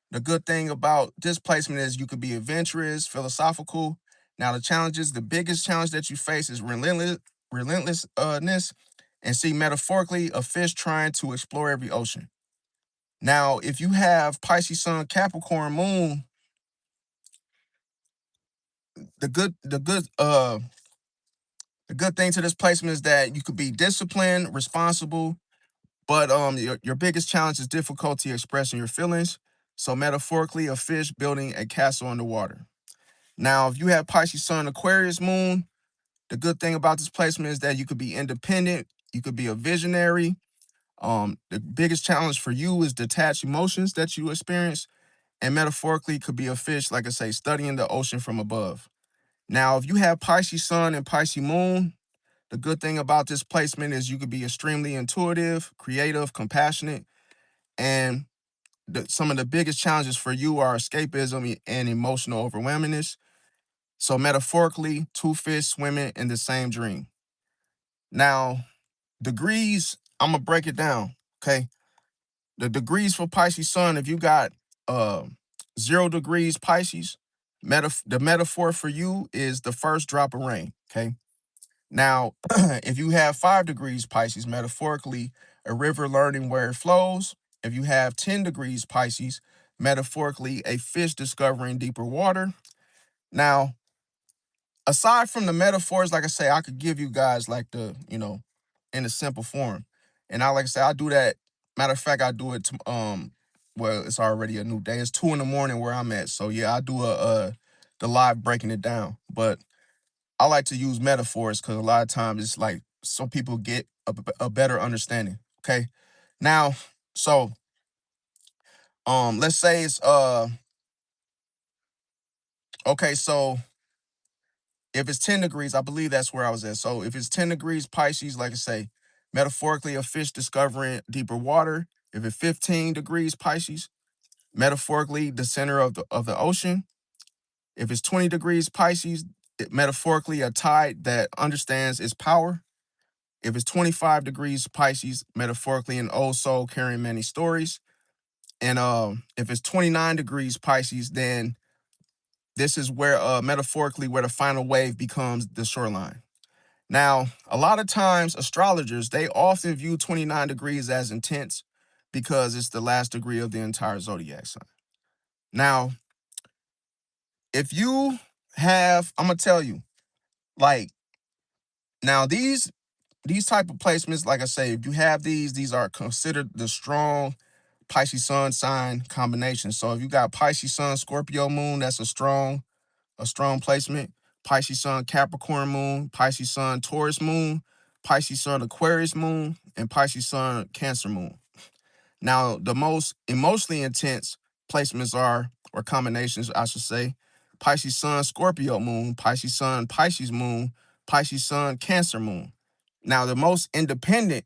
A: the good thing about this placement is you could be adventurous, philosophical. Now, the biggest challenge that you face is relentlessness, and see, metaphorically, a fish trying to explore every ocean. Now, if you have Pisces Sun, Capricorn Moon, the good the good the good thing to this placement is that you could be disciplined, responsible, but your biggest challenge is difficulty expressing your feelings. So metaphorically, a fish building a castle underwater. Now, if you have Pisces Sun, Aquarius Moon, the good thing about this placement is that you could be independent, you could be a visionary. The biggest challenge for you is detached emotions that you experience, and metaphorically could be a fish, like I say, studying the ocean from above. Now, if you have Pisces Sun and Pisces Moon, the good thing about this placement is you could be extremely intuitive, creative, compassionate, and some of the biggest challenges for you are escapism and emotional overwhelmingness. So metaphorically, two fish swimming in the same dream. Now, degrees, I'm gonna break it down. Okay. The degrees for Pisces Sun, if you got uh 0 degrees Pisces, the metaphor for you is the first drop of rain. Okay. Now, if you have 5 degrees Pisces, metaphorically, a river learning where it flows. If you have 10 degrees Pisces, metaphorically, a fish discovering deeper water. Now, aside from the metaphors, like I say, I could give you guys like in a simple form. And I like I say, I do that. Matter of fact, I do it to well, it's already a new day. It's 2 in the morning where I'm at. So yeah, I do the live breaking it down. But I like to use metaphors because a lot of times it's like some people get a better understanding. Okay. Now, so let's say it's okay, so if it's 10 degrees, I believe that's where I was at. So if it's 10 degrees Pisces, like I say, metaphorically, a fish discovering deeper water. If it's 15 degrees Pisces, metaphorically, the center of the ocean. If it's 20 degrees Pisces, metaphorically, a tide that understands its power. If it's 25 degrees Pisces, metaphorically, an old soul carrying many stories. And if it's 29 degrees Pisces, then this is where metaphorically where the final wave becomes the shoreline. Now, a lot of times astrologers, they often view 29 degrees as intense because it's the last degree of the entire zodiac sign. Now, if you I'm gonna tell you, like, now these type of placements, like I say, if you have these are considered the strong Pisces Sun sign combination. So if you got Pisces Sun, Scorpio Moon, that's a strong placement. Pisces Sun, Capricorn Moon, Pisces Sun, Taurus Moon, Pisces Sun, Aquarius Moon, and Pisces Sun, Cancer Moon. Now, the most emotionally intense placements are, or combinations, I should say. Pisces Sun, Scorpio Moon, Pisces Sun, Pisces Moon, Pisces Sun, Cancer Moon. Now, the most independent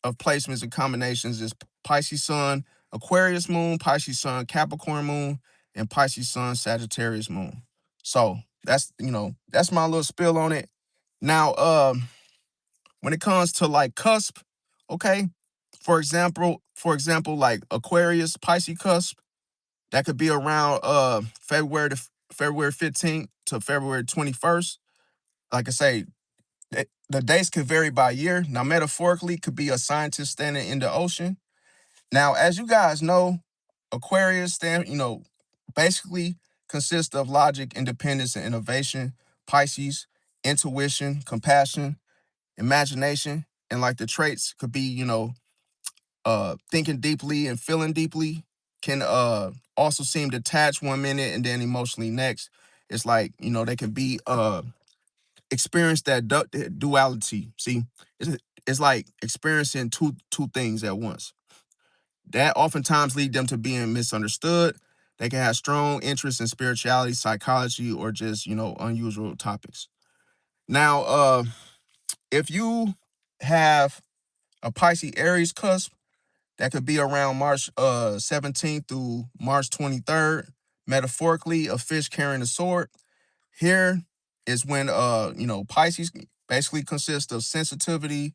A: of placements and combinations is Pisces Sun, Aquarius Moon, Pisces Sun, Capricorn Moon, and Pisces Sun, Sagittarius Moon. So that's my little spill on it. Now, when it comes to like cusp, okay, for example, like Aquarius, Pisces cusp, that could be around February 15th to February 21st. Like I say, the dates could vary by year. Now, metaphorically, could be a scientist standing in the ocean. Now, as you guys know, Aquarius basically consists of logic, independence, and innovation. Pisces, intuition, compassion, imagination, and like the traits could be, thinking deeply and feeling deeply. Can also seem detached one minute and then emotionally next. It's like, they can be experience that duality. See, it's like experiencing two things at once. That oftentimes lead them to being misunderstood. They can have strong interest in spirituality, psychology, or just, unusual topics. Now, if you have a Pisces Aries cusp, that could be around March 17th through March 23rd. Metaphorically, a fish carrying a sword. Here is when Pisces basically consists of sensitivity,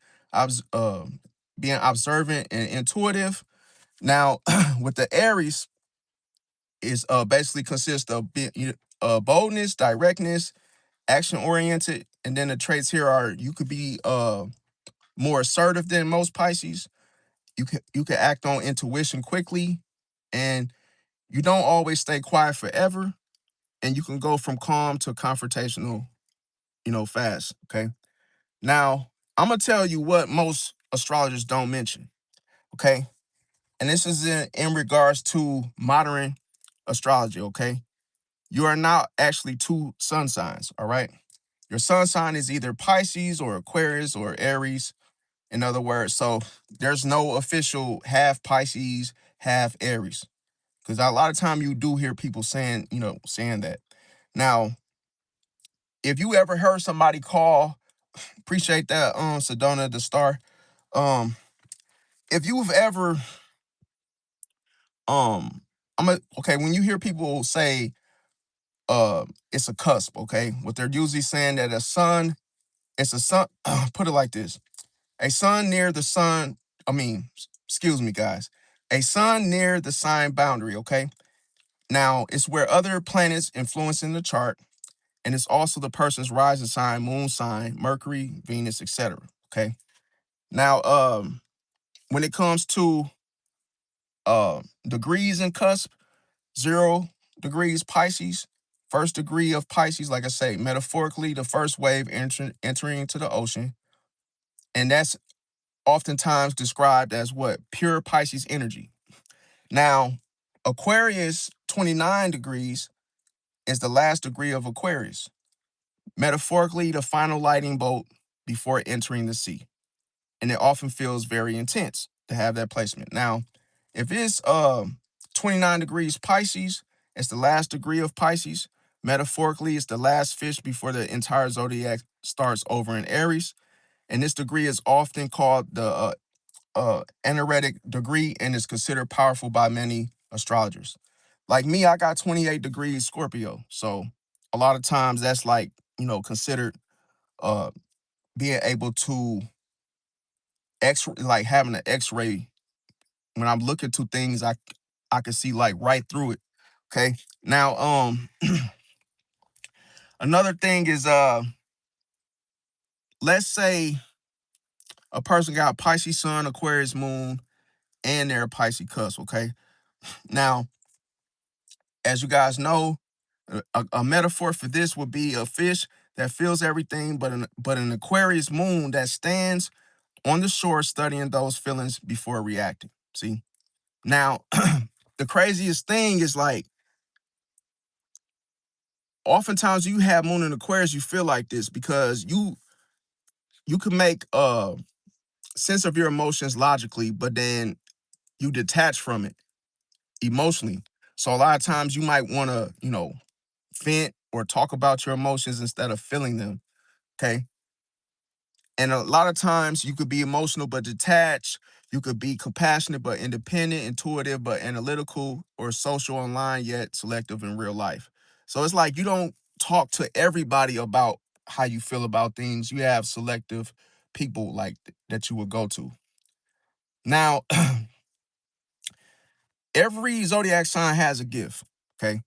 A: being observant and intuitive. Now, with the Aries, is basically consists of boldness, directness, action oriented, and then the traits here are you could be more assertive than most Pisces. You can act on intuition quickly, and you don't always stay quiet forever, and you can go from calm to confrontational, fast. Okay. Now, I'm gonna tell you what most astrologers don't mention. Okay, and this is in regards to modern astrology. Okay, you are not actually two sun signs. All right, your sun sign is either Pisces or Aquarius or Aries. In other words, so there's no official half Pisces, half Aries. Because a lot of time you do hear people saying that. Now, if you ever heard somebody call, appreciate that, Sedona the Star. Um, if you've ever, okay, when you hear people say, it's a cusp, okay, what they're usually saying that it's a sun. Put it like this: a sun near the sun. Excuse me, guys. A sun near the sign boundary. Okay, now it's where other planets influencing the chart, and it's also the person's rising sign, moon sign, Mercury, Venus, etc. Okay. Now, when it comes to degrees and cusp, 0 degrees Pisces, first degree of Pisces, like I say, metaphorically, the first wave entering into the ocean, and that's oftentimes described as what pure Pisces energy. Now, Aquarius 29 degrees is the last degree of Aquarius, metaphorically, the final lighting bolt before entering the sea. And it often feels very intense to have that placement. Now, if it's 29 degrees Pisces, it's the last degree of Pisces. Metaphorically, it's the last fish before the entire zodiac starts over in Aries. And this degree is often called the anaretic degree and is considered powerful by many astrologers. Like me, I got 28 degrees Scorpio. So a lot of times that's like, considered uh being able to like having an X-ray. When I'm looking to things, I can see like right through it. Okay. Now, another thing is let's say a person got Pisces Sun, Aquarius Moon, and they're a Pisces cusp. Okay. Now, as you guys know, a metaphor for this would be a fish that feels everything, but an Aquarius moon that stands on the shore studying those feelings before reacting. See, now the craziest thing is like oftentimes you have moon in Aquarius, you feel like this because you can make sense of your emotions logically, but then you detach from it emotionally. So a lot of times you might want to, vent or talk about your emotions instead of feeling them. Okay. And a lot of times you could be emotional but detached. You could be compassionate but independent, intuitive but analytical, or social online yet selective in real life. So it's like you don't talk to everybody about how you feel about things. You have selective people like that you would go to. Now, every zodiac sign has a gift. Okay.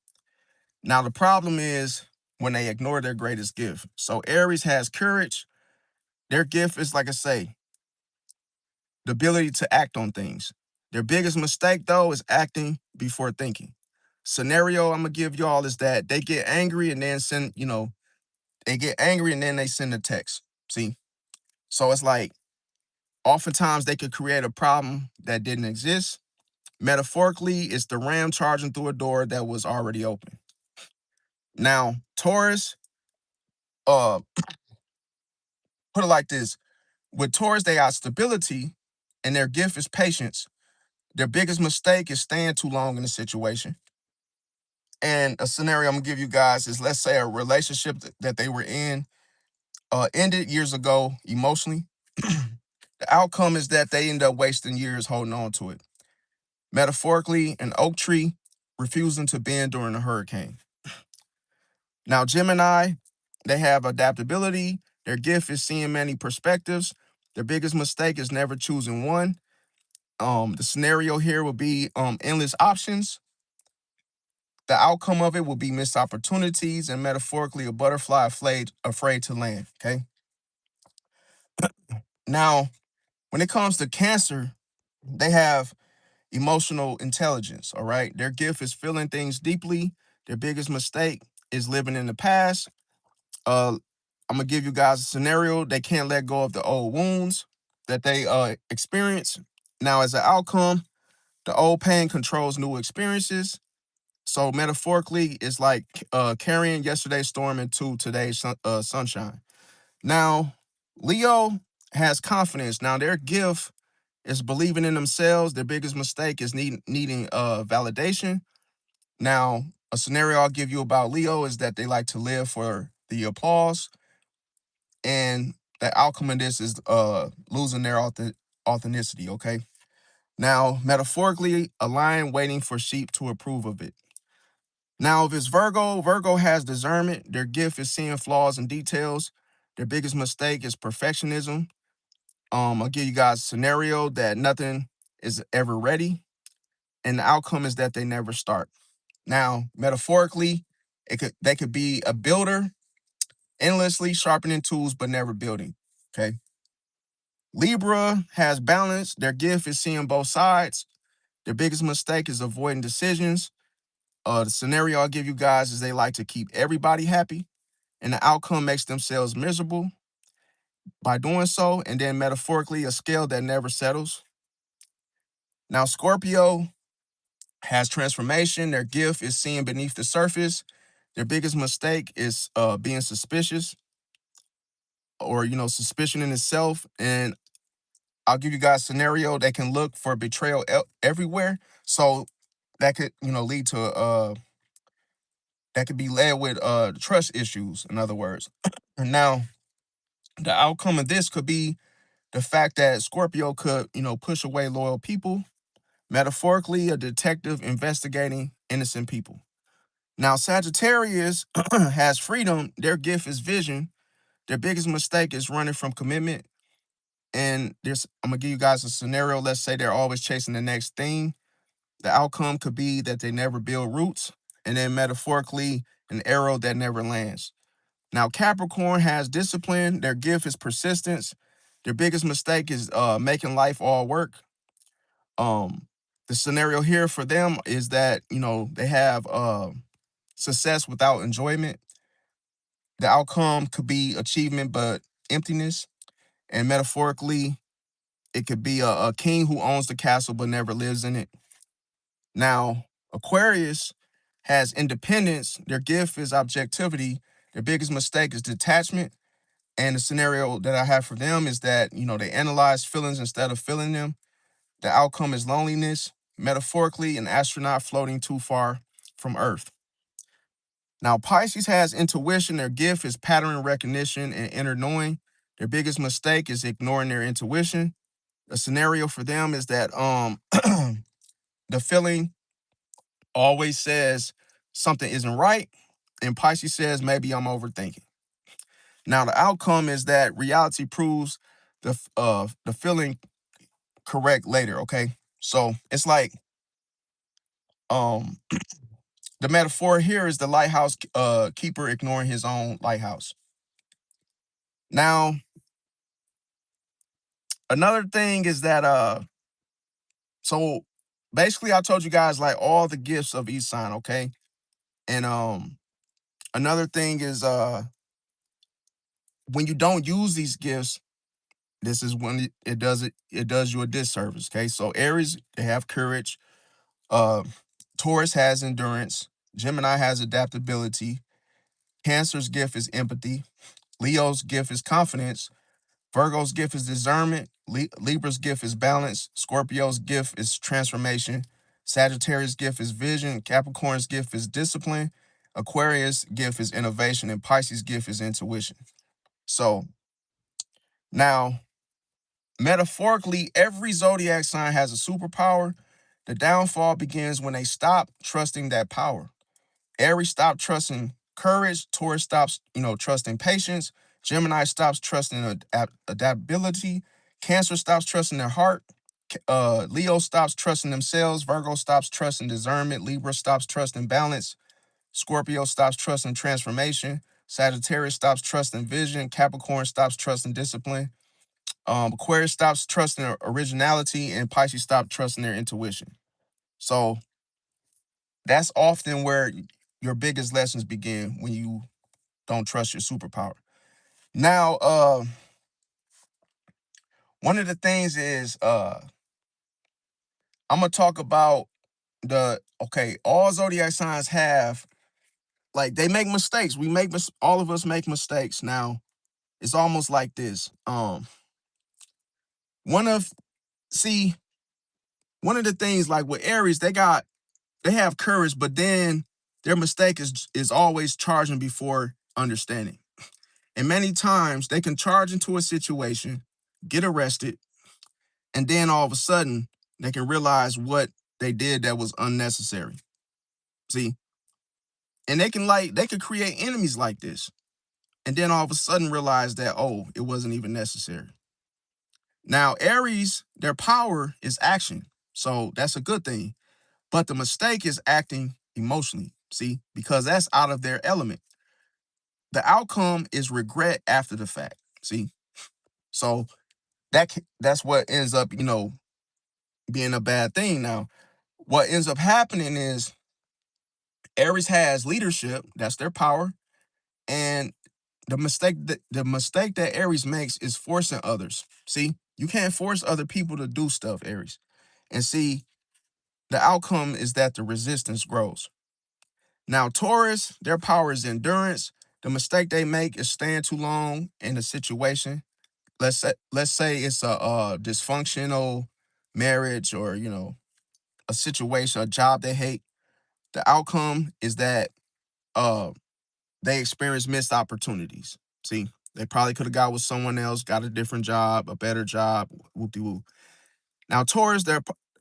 A: Now the problem is when they ignore their greatest gift. So Aries has courage. Their gift is, like I say, the ability to act on things. Their biggest mistake, though, is acting before thinking. Scenario I'm gonna give y'all is that they get angry and then they get angry and then they send a text. See? So it's like oftentimes they could create a problem that didn't exist. Metaphorically, it's the ram charging through a door that was already open. Now, Taurus, uh, put it like this. With Taurus, they got stability and their gift is patience. Their biggest mistake is staying too long in a situation. And a scenario I'm gonna give you guys is, let's say, a relationship that they were in ended years ago emotionally. The outcome is that they end up wasting years holding on to it. Metaphorically, an oak tree refusing to bend during a hurricane. Now, Gemini, they have adaptability. Their gift is seeing many perspectives. Their biggest mistake is never choosing one. The scenario here will be endless options. The outcome of it will be missed opportunities and metaphorically a butterfly afraid to land. Okay. Now, when it comes to Cancer, they have emotional intelligence. All right. Their gift is feeling things deeply. Their biggest mistake is living in the past. I'm gonna give you guys a scenario. They can't let go of the old wounds that they experience. Now, as an outcome, the old pain controls new experiences. So metaphorically, it's like carrying yesterday's storm into today's sunshine. Now, Leo has confidence. Now, their gift is believing in themselves. Their biggest mistake is needing validation. Now, a scenario I'll give you about Leo is that they like to live for the applause, and the outcome of this is losing their authenticity. Okay. Now, metaphorically, a lion waiting for sheep to approve of it. Now, if it's Virgo, Virgo has discernment. Their gift is seeing flaws and details. Their biggest mistake is perfectionism. I'll give you guys a scenario that nothing is ever ready, and the outcome is that they never start. Now, metaphorically, they could be a builder, endlessly sharpening tools but never building. Okay. Libra has balance. Their gift is seeing both sides. Their biggest mistake is avoiding decisions. The scenario I'll give you guys is they like to keep everybody happy, and the outcome makes themselves miserable by doing so. And then metaphorically, a scale that never settles. Now, Scorpio has transformation. Their gift is seeing beneath the surface. Their biggest mistake is being suspicious, or suspicion in itself. And I'll give you guys a scenario. They can look for betrayal everywhere. So that could lead to that could be led with trust issues, in other words. And now the outcome of this could be the fact that Scorpio could push away loyal people, metaphorically a detective investigating innocent people. Now Sagittarius has freedom. Their gift is vision. Their biggest mistake is running from commitment. And I'm gonna give you guys a scenario. Let's say they're always chasing the next thing. The outcome could be that they never build roots, and then metaphorically, an arrow that never lands. Now, Capricorn has discipline. Their gift is persistence. Their biggest mistake is making life all work. Um, the scenario here for them is that they have success without enjoyment. The outcome could be achievement but emptiness, and metaphorically, it could be a king who owns the castle but never lives in it. Now, Aquarius has independence. Their gift is objectivity. Their biggest mistake is detachment. And the scenario that I have for them is that, they analyze feelings instead of feeling them. The outcome is loneliness. metaphorically, an astronaut floating too far from Earth. Now, Pisces has intuition. Their gift is pattern recognition and inner knowing. Their biggest mistake is ignoring their intuition. The scenario for them is that the feeling always says something isn't right, and Pisces says maybe I'm overthinking. Now, the outcome is that reality proves the feeling correct later. Okay, so it's like um the metaphor here is the lighthouse keeper ignoring his own lighthouse. Now, another thing is that so basically I told you guys like all the gifts of each sign, okay? And another thing is when you don't use these gifts, this is when it does you a disservice, okay? So Aries, they have courage, uh Taurus has endurance, Gemini has adaptability, Cancer's gift is empathy, Leo's gift is confidence, Virgo's gift is discernment. Libra's gift is balance. Scorpio's gift is transformation. Sagittarius' gift is vision. Capricorn's gift is discipline. Aquarius' gift is innovation. And Pisces' gift is intuition. So now, metaphorically, every zodiac sign has a superpower. The downfall begins when they stop trusting that power. Aries stops trusting courage. Taurus stops, trusting patience. Gemini stops trusting adaptability. Cancer stops trusting their heart. Leo stops trusting themselves. Virgo stops trusting discernment. Libra stops trusting balance. Scorpio stops trusting transformation. Sagittarius stops trusting vision. Capricorn stops trusting discipline. Aquarius stops trusting their originality, and Pisces stops trusting their intuition. So that's often where your biggest lessons begin, when you don't trust your superpower. Now, one of the things is I'm gonna talk about all zodiac signs have, like, they make mistakes. All of us make mistakes. Now, it's almost like this. One of see one of the things, like with Aries, they have courage, but then their mistake is always charging before understanding. And many times they can charge into a situation, get arrested, and then all of a sudden they can realize what they did that was unnecessary. See, and they could create enemies like this, and then all of a sudden realize that, oh, it wasn't even necessary. Now, Aries, their power is action, so that's a good thing. But the mistake is acting emotionally. See, because that's out of their element. The outcome is regret after the fact. See, so that's what ends up, being a bad thing. Now, what ends up happening is Aries has leadership, that's their power, and the mistake that Aries makes is forcing others. See, you can't force other people to do stuff, Aries. And see, the outcome is that the resistance grows. Now, Taurus, their power is endurance. The mistake they make is staying too long in a situation. Let's say it's a dysfunctional marriage, or a situation, a job they hate. The outcome is that uh they experience missed opportunities. See, they probably could have got with someone else, got a different job, a better job, whoop de whoop. Now, Taurus,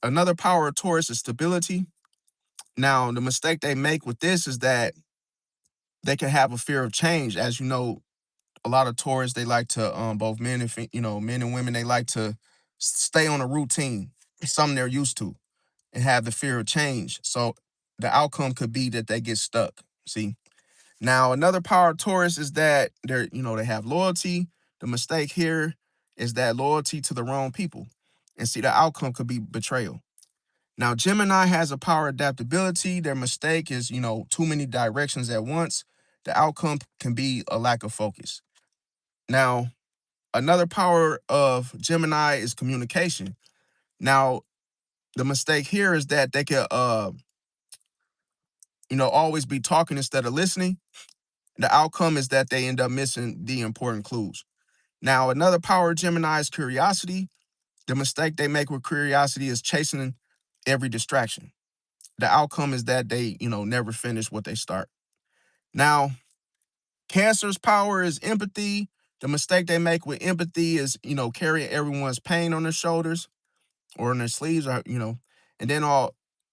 A: another power of Taurus is stability. Now, the mistake they make with this is that they can have a fear of change. As you know, a lot of Taurus, they like to, both men and men and women, they like to stay on a routine, something they're used to, and have the fear of change. So the outcome could be that they get stuck. See, now another power of Taurus is that they have loyalty. The mistake here is that loyalty to the wrong people, and see, the outcome could be betrayal. Now, Gemini has a power of adaptability. Their mistake is, too many directions at once. The outcome can be a lack of focus. Now, another power of Gemini is communication. Now, the mistake here is that they could, always be talking instead of listening. The outcome is that they end up missing the important clues. Now, another power of Gemini is curiosity. The mistake they make with curiosity is chasing every distraction. The outcome is that they, never finish what they start. Now, Cancer's power is empathy. The mistake they make with empathy is, carrying everyone's pain on their shoulders or on their sleeves, or, and then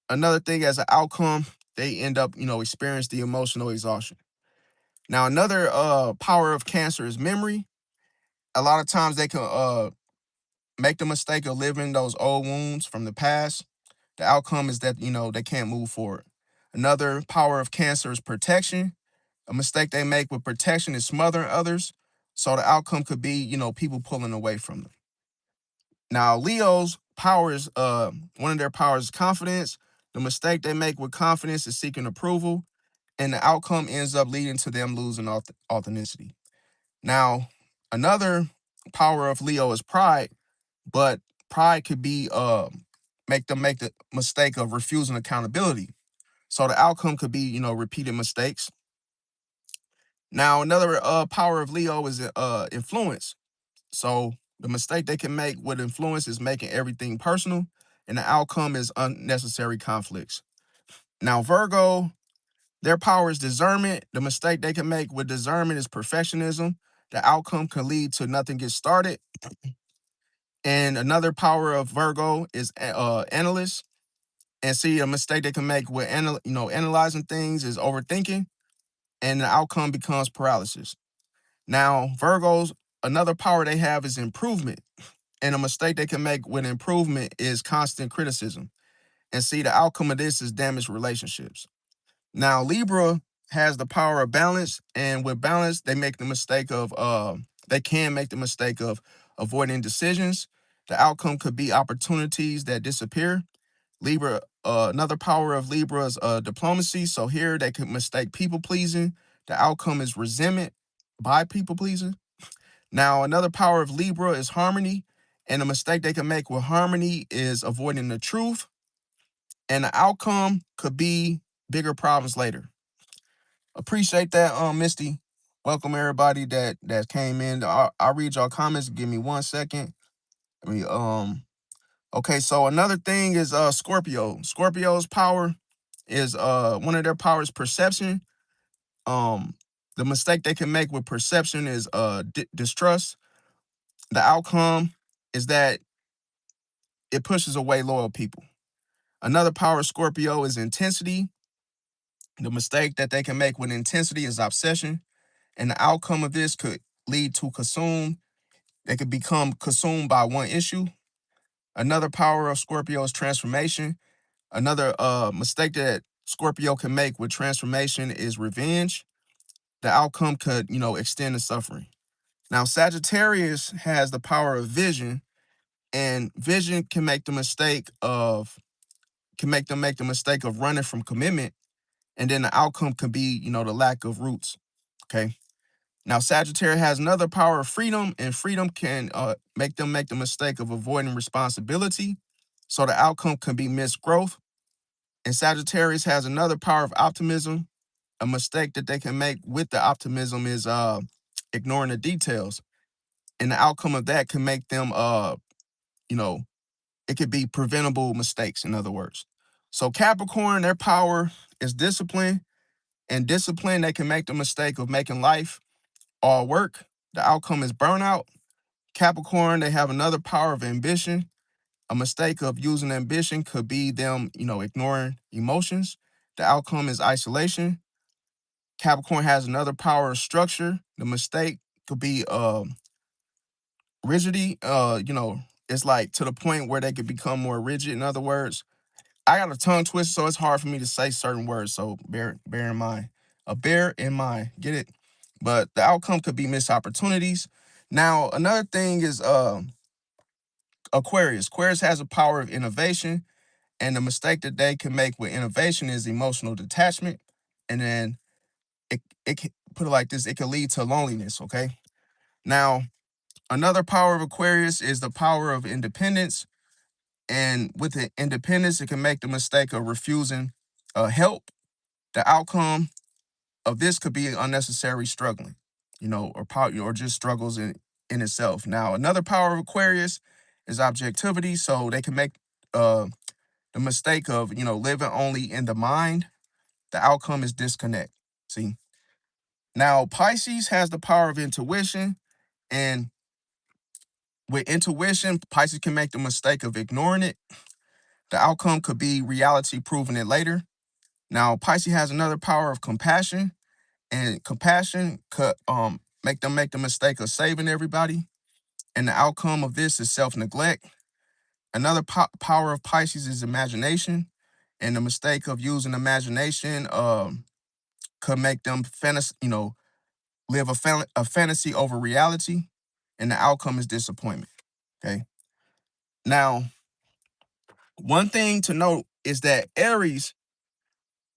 A: another thing as an outcome, they end up, experience the emotional exhaustion. Now, another power of Cancer is memory. A lot of times they can make the mistake of living those old wounds from the past. The outcome is that, they can't move forward. Another power of Cancer is protection. A mistake they make with protection is smothering others. So the outcome could be, people pulling away from them. Now, Leo's power is one of their powers is confidence. The mistake they make with confidence is seeking approval, and the outcome ends up leading to them losing authenticity. Now, another power of Leo is pride, but pride could be make them make the mistake of refusing accountability. So the outcome could be, repeated mistakes. Now, another power of Leo is influence. So the mistake they can make with influence is making everything personal, and the outcome is unnecessary conflicts. Now, Virgo, their power is discernment. The mistake they can make with discernment is perfectionism. The outcome can lead to nothing gets started. And another power of Virgo is analyst. And see, a mistake they can make with analyzing things is overthinking, and the outcome becomes paralysis. Now, Virgos, another power they have is improvement. And a mistake they can make with improvement is constant criticism. And see, the outcome of this is damaged relationships. Now, Libra has the power of balance, and with balance, they can make the mistake of avoiding decisions. The outcome could be opportunities that disappear. Libra, another power of Libra is diplomacy. So here they could mistake people pleasing. The outcome is resentment by people pleasing. Now, another power of Libra is harmony. And a mistake they can make with harmony is avoiding the truth. And the outcome could be bigger problems later. Appreciate that, Misty. Welcome everybody that came in. I'll read y'all comments. Give me 1 second. I mean, okay, so another thing is Scorpio. Scorpio's power is one of their powers perception. Um, the mistake they can make with perception is distrust. The outcome is that it pushes away loyal people. Another power of Scorpio is intensity. The mistake that they can make with intensity is obsession, and the outcome of this could lead to consume. They could become consumed by one issue. Another power of Scorpio is transformation. Another mistake that Scorpio can make with transformation is revenge. The outcome could, extend the suffering. Now, Sagittarius has the power of vision, and vision can make them make the mistake of running from commitment, and then the outcome could be, the lack of roots. Okay. Now, Sagittarius has another power of freedom, and freedom can make them make the mistake of avoiding responsibility. So the outcome can be missed growth. And Sagittarius has another power of optimism. A mistake that they can make with the optimism is ignoring the details. And the outcome of that can make them, you know, it could be preventable mistakes, in other words. So Capricorn, their power is discipline. And discipline, they can make the mistake of making life all work. The outcome is burnout. Capricorn, they have another power of ambition. A mistake of using ambition could be them, ignoring emotions. The outcome is isolation. Capricorn has another power of structure. The mistake could be rigidity. It's like to the point where they could become more rigid. In other words, I got a tongue twist, so it's hard for me to say certain words. So bear in mind. Bear in mind. Get it? But the outcome could be missed opportunities. Now, another thing is Aquarius. Aquarius has a power of innovation, and the mistake that they can make with innovation is emotional detachment. And then it can put it like this, it can lead to loneliness, okay? Now, another power of Aquarius is the power of independence. And with the independence, it can make the mistake of refusing help. The outcome of this could be unnecessary struggling, or just struggles in itself. Now, another power of Aquarius is objectivity. So they can make the mistake of, living only in the mind, the outcome is disconnect. See, now Pisces has the power of intuition, and with intuition, Pisces can make the mistake of ignoring it. The outcome could be reality proving it later. Now, Pisces has another power of compassion, and compassion could make the mistake of saving everybody. And the outcome of this is self-neglect. Another power of Pisces is imagination, and the mistake of using imagination could make them live a fantasy over reality, and the outcome is disappointment. Okay. Now, one thing to note is that Aries,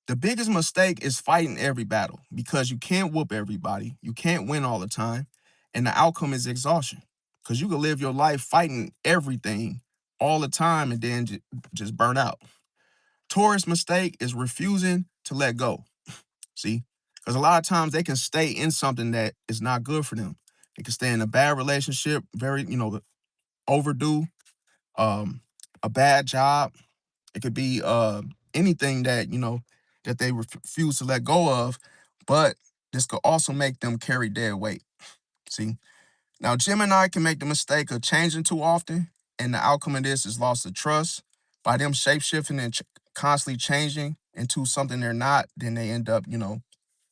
A: the biggest mistake is fighting every battle because you can't whoop everybody, you can't win all the time, and the outcome is exhaustion. Because you can live your life fighting everything all the time and then just burn out. Taurus mistake is refusing to let go. See, because a lot of times they can stay in something that is not good for them. They can stay in a bad relationship, very, overdue, a bad job. It could be anything that, that they refuse to let go of, but this could also make them carry dead weight. See, now Gemini can make the mistake of changing too often, and the outcome of this is loss of trust. By them shapeshifting and constantly changing into something they're not, then they end up,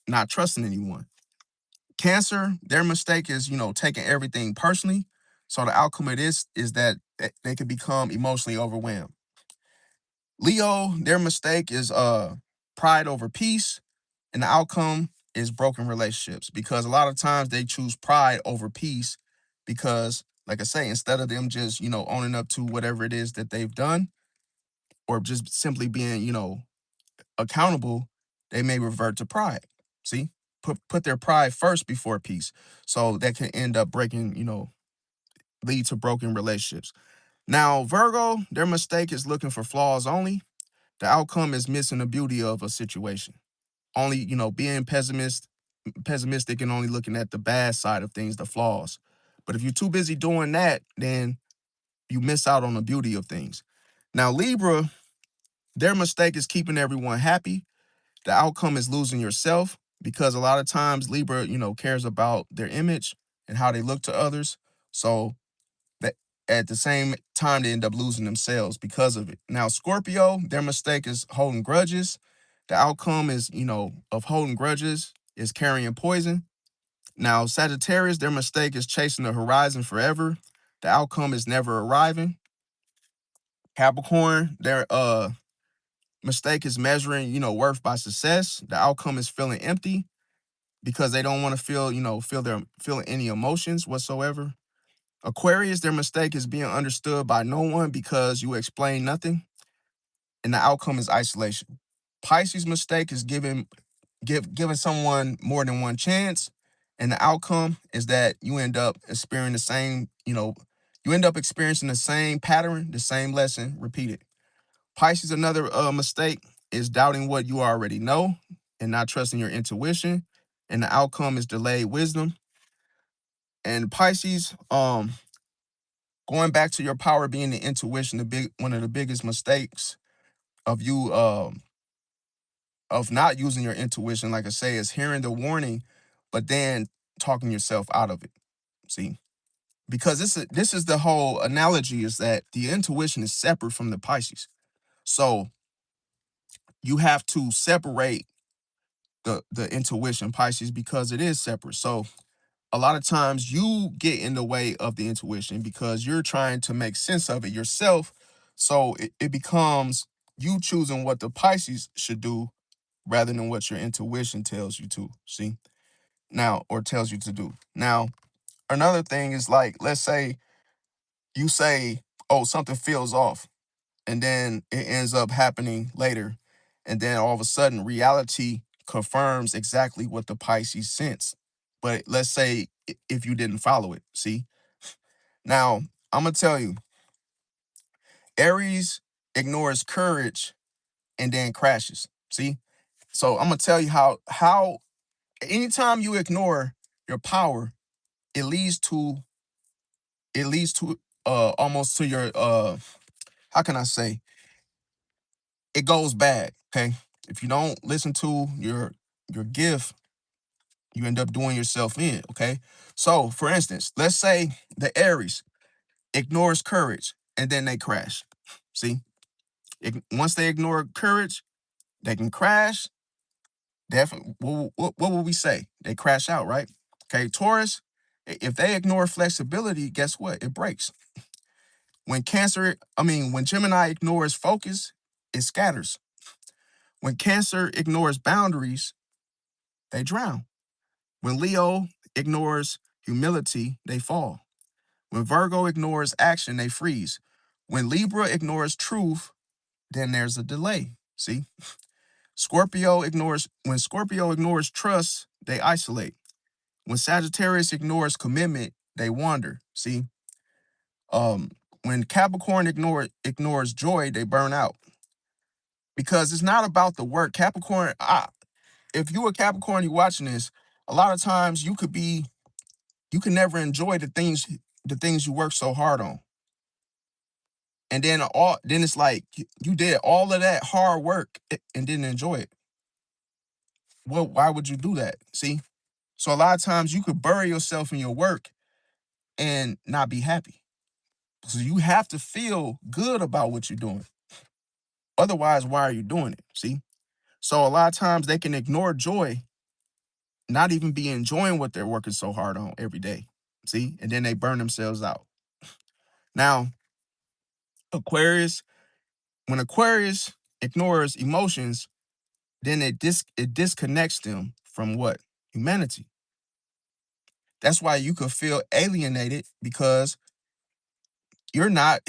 A: not trusting anyone. Cancer, their mistake is, taking everything personally. So the outcome of this is that they could become emotionally overwhelmed. Leo, their mistake is pride over peace, and the outcome is broken relationships because a lot of times they choose pride over peace because, like I say, instead of them just, owning up to whatever it is that they've done or just simply being, accountable, they may revert to pride. See? Put their pride first before peace. So that can end up breaking, lead to broken relationships. Now, Virgo, their mistake is looking for flaws only. The outcome is missing the beauty of a situation. Only, being pessimistic and only looking at the bad side of things, the flaws. But if you're too busy doing that, then you miss out on the beauty of things. Now, Libra, their mistake is keeping everyone happy. The outcome is losing yourself because a lot of times Libra, cares about their image and how they look to others. So that at the same time they end up losing themselves because of it. Now, Scorpio, their mistake is holding grudges. The outcome is, of holding grudges is carrying poison. Now, Sagittarius, their mistake is chasing the horizon forever. The outcome is never arriving. Capricorn, their mistake is measuring, worth by success. The outcome is feeling empty because they don't want to feel, feeling any emotions whatsoever. Aquarius, their mistake is being understood by no one because you explain nothing, and the outcome is isolation. Pisces' mistake is giving someone more than one chance, and the outcome is that you end up experiencing the same, you end up experiencing the same pattern, the same lesson repeated. Pisces, another mistake is doubting what you already know and not trusting your intuition, and the outcome is delayed wisdom. And Pisces, going back to your power being the intuition, one of the biggest mistakes of you of not using your intuition, like I say, is hearing the warning, but then talking yourself out of it. See, because this is the whole analogy is that the intuition is separate from the Pisces. So you have to separate the intuition Pisces because it is separate. So a lot of times you get in the way of the intuition because you're trying to make sense of it yourself. So it becomes you choosing what the Pisces should do rather than what your intuition tells you to see now or tells you to do. Now, another thing is like, let's say you say, oh, something feels off, and then it ends up happening later. And then all of a sudden, reality confirms exactly what the Pisces sense. But let's say if you didn't follow it, see? Now, I'm going to tell you, Aries ignores courage and then crashes, see? So I'm going to tell you how anytime you ignore your power, it leads to, almost to your, how can I say? it goes bad. Okay. If you don't listen to your gift, you end up doing yourself in. Okay. So for instance, let's say the Aries ignores courage and then they crash. See, once they ignore courage, they can crash. Definitely. What will we say? They crash out, right? Okay. Taurus, if they ignore flexibility, guess what? It breaks. When Gemini ignores focus, it scatters. When Cancer ignores boundaries, they drown. When Leo ignores humility, they fall. When Virgo ignores action, they freeze. When Libra ignores truth, then there's a delay. See? When Scorpio ignores trust, they isolate. When Sagittarius ignores commitment, they wander. See? Um, when Capricorn ignores joy, they burn out. Because it's not about the work. If you a Capricorn, you watching this, a lot of times you can never enjoy the things you work so hard on. And then it's like you did all of that hard work and didn't enjoy it. Well, why would you do that? See? So a lot of times you could bury yourself in your work and not be happy. So you have to feel good about what you're doing. Otherwise, why are you doing it? See? So a lot of times they can ignore joy, not even be enjoying what they're working so hard on every day. See? And then they burn themselves out. Now, Aquarius, when Aquarius ignores emotions, then it disconnects them from what? Humanity. That's why you could feel alienated because you're not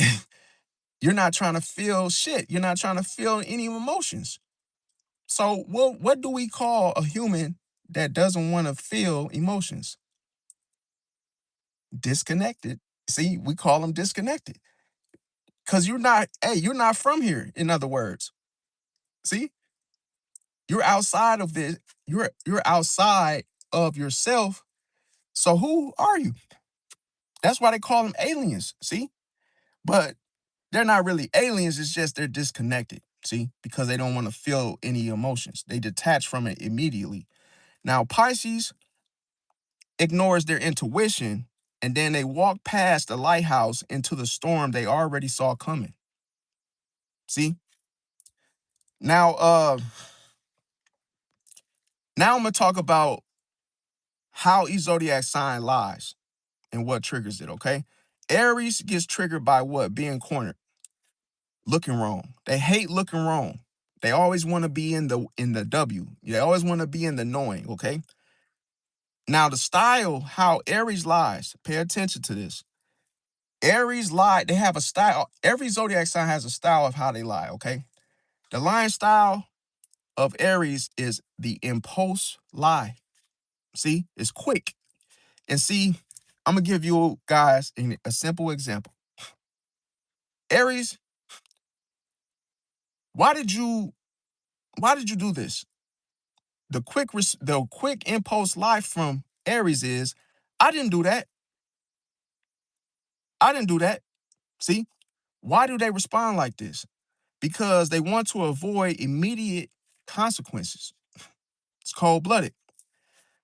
A: you're not trying to feel shit. You're not trying to feel any emotions. So what do we call a human that doesn't want to feel emotions? Disconnected. See, we call them disconnected. Cause you're not from here, in other words. See? You're outside of this, you're outside of yourself. So who are you? That's why they call them aliens. See? But they're not really aliens, it's just they're disconnected. See? Because they don't want to feel any emotions. They detach from it immediately. Now, Pisces ignores their intuition and then they walk past the lighthouse into the storm they already saw coming. See? Now, now I'm gonna talk about how each zodiac sign lies and what triggers it, okay? Aries gets triggered by what? Being cornered, looking wrong. They hate looking wrong. They always want to be in the W. They always want to be in the knowing, okay? Now the style, how Aries lies, pay attention to this. Aries lie, they have a style. Every zodiac sign has a style of how they lie, okay? The lying style of Aries is the impulse lie. See, it's quick. And see, I'm gonna give you guys a simple example. Aries, why did you do this? The quick impulse lie from Aries is, I didn't do that. I didn't do that. See, why do they respond like this? Because they want to avoid immediate consequences. It's cold blooded.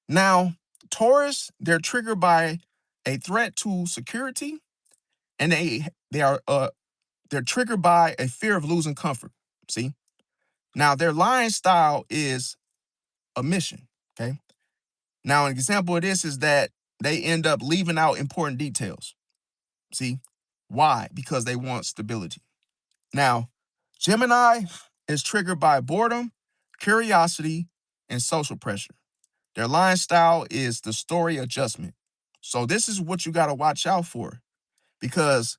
A: Now, Taurus, they're triggered by a threat to security, and they're triggered by a fear of losing comfort. See, now their lying style is a mission. Okay. Now, an example of this is that they end up leaving out important details. See, why? Because they want stability. Now, Gemini is triggered by boredom, curiosity, and social pressure. Their line style is the story adjustment. So this is what you got to watch out for because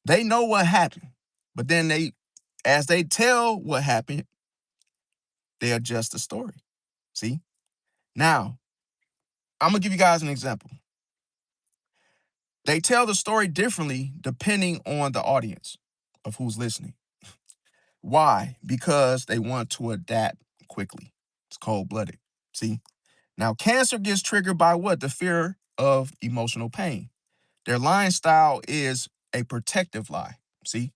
A: they know what happened, but then as they tell what happened, they adjust the story. See? Now, I'm going to give you guys an example. They tell the story differently depending on the audience of who's listening. Why? Because they want to adapt quickly. It's cold blooded. See? Now, Cancer gets triggered by what? The fear of emotional pain. Their lying style is a protective lie. See?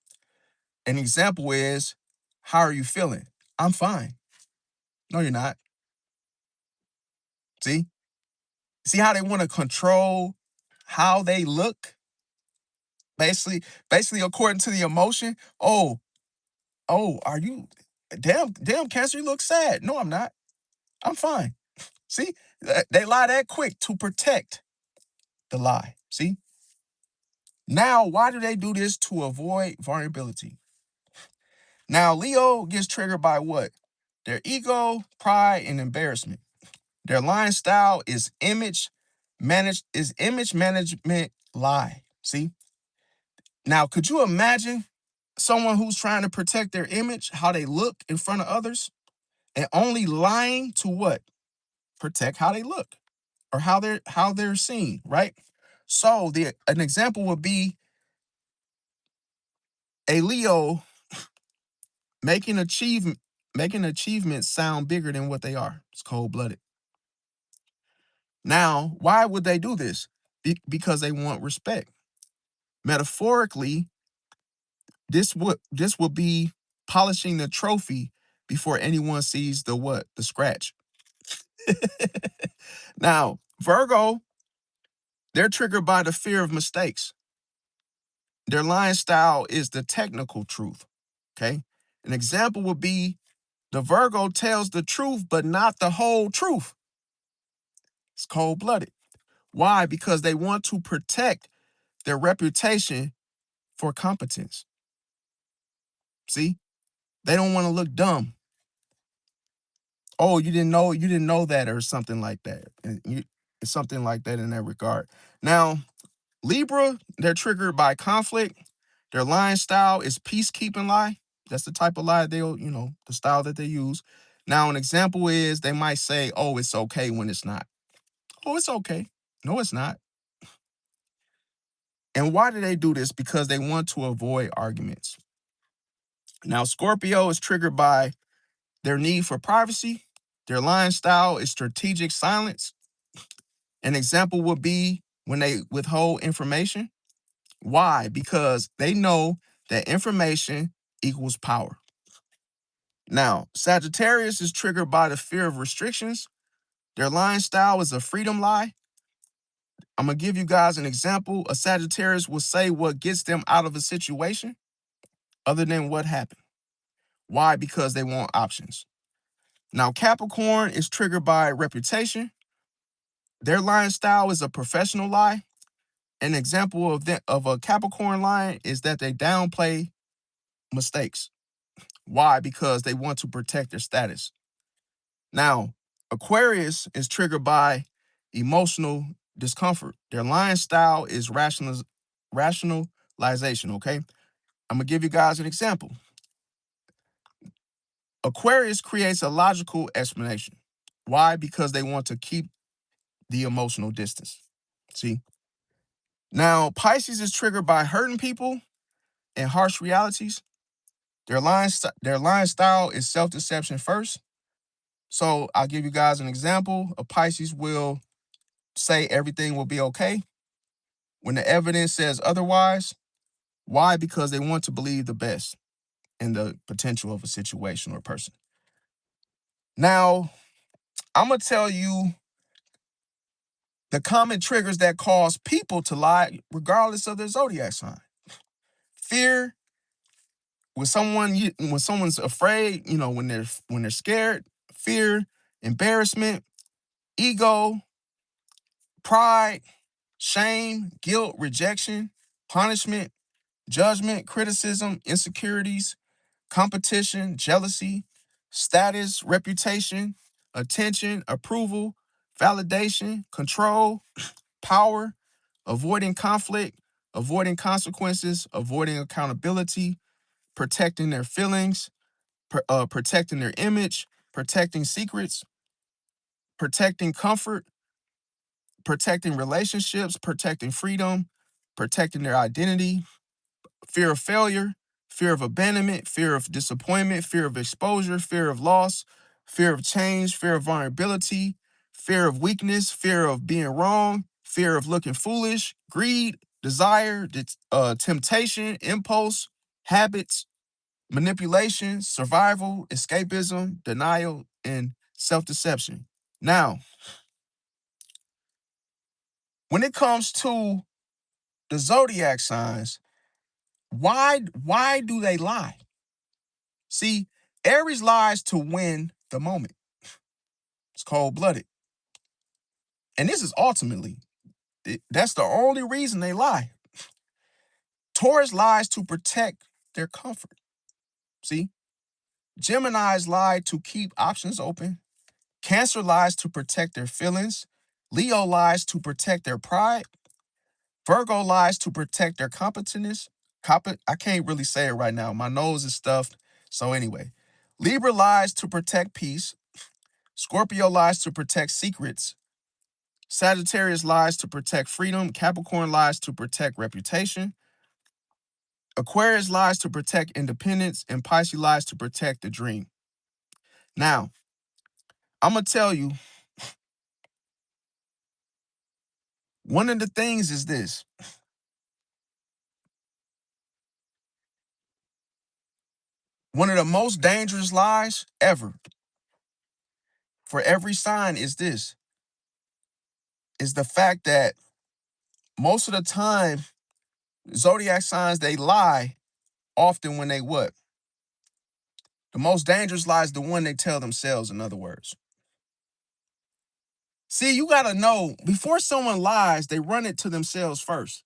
A: An example is How are you feeling? I'm fine. No, you're not. See? See how they want to control how they look? Basically, according to the emotion. Oh, are you damn Cancer, you look sad. No, I'm not. I'm fine. See? They lie that quick to protect the lie. See? Now, why do they do this? To avoid vulnerability. Now, Leo gets triggered by what? Their ego, pride, and embarrassment. Their lying style is image management lie. See? Now, could you imagine someone who's trying to protect their image, how they look in front of others, and only lying to what? Protect how they look or how they're seen, right? So an example would be a Leo making achievements sound bigger than what they are. It's cold-blooded. Now, why would they do this? Because they want respect. Metaphorically, this would be polishing the trophy before anyone sees the what? The scratch. Now, Virgo, they're triggered by the fear of mistakes. Their lying style is the technical truth. Okay. An example would be the Virgo tells the truth, but not the whole truth. It's cold-blooded. Why? Because they want to protect their reputation for competence. See? They don't want to look dumb. Oh, you didn't know that, or something like that. It's something like that in that regard. Now, Libra, they're triggered by conflict. Their lying style is peacekeeping lie. That's the type of lie the style that they use. Now, an example is they might say, oh, it's okay when it's not. Oh, it's okay. No, it's not. And why do they do this? Because they want to avoid arguments. Now, Scorpio is triggered by their need for privacy. Their lying style is strategic silence. An example would be when they withhold information. Why? Because they know that information equals power. Now, Sagittarius is triggered by the fear of restrictions. Their lying style is a freedom lie. I'm going to give you guys an example. A Sagittarius will say what gets them out of a situation other than what happened. Why? Because they want options. Now, Capricorn is triggered by reputation. Their lying style is a professional lie. An example of a Capricorn lie is that they downplay mistakes. Why? Because they want to protect their status. Now, Aquarius is triggered by emotional discomfort. Their lying style is rationalization, okay? I'm going to give you guys an example. Aquarius creates a logical explanation. Why? Because they want to keep the emotional distance. See? Now, Pisces is triggered by hurting people and harsh realities. Their lying style is self-deception first. So I'll give you guys an example. A Pisces will say everything will be okay when the evidence says otherwise. Why? Because they want to believe the best in the potential of a situation or person. Now, I'm going to tell you the common triggers that cause people to lie regardless of their zodiac sign. Fear, when someone's afraid, when they're scared. Fear, embarrassment, ego, pride, shame, guilt, rejection, punishment, judgment, criticism, insecurities, competition, jealousy, status, reputation, attention, approval, validation, control, power, avoiding conflict, avoiding consequences, avoiding accountability, protecting their feelings, protecting their image, protecting secrets, protecting comfort, protecting relationships, protecting freedom, protecting their identity, fear of failure, fear of abandonment, fear of disappointment, fear of exposure, fear of loss, fear of change, fear of vulnerability, fear of weakness, fear of being wrong, fear of looking foolish, greed, desire, temptation, impulse, habits, manipulation, survival, escapism, denial, and self-deception. Now, when it comes to the zodiac signs, why do they lie? See, Aries lies to win the moment. It's cold-blooded. And this is ultimately, that's the only reason they lie. Taurus lies to protect their comfort. See, Gemini's lie to keep options open. Cancer lies to protect their feelings. Leo lies to protect their pride. Virgo lies to protect their competence. I can't really say it right now. My nose is stuffed. So anyway, Libra lies to protect peace. Scorpio lies to protect secrets. Sagittarius lies to protect freedom. Capricorn lies to protect reputation. Aquarius lies to protect independence. And Pisces lies to protect the dream. Now, I'm going to tell you, one of the things is this. One of the most dangerous lies ever for every sign is this, is the fact that most of the time, zodiac signs, they lie often when they what? The most dangerous lie is the one they tell themselves, in other words. See, you got to know, before someone lies, they run it to themselves first.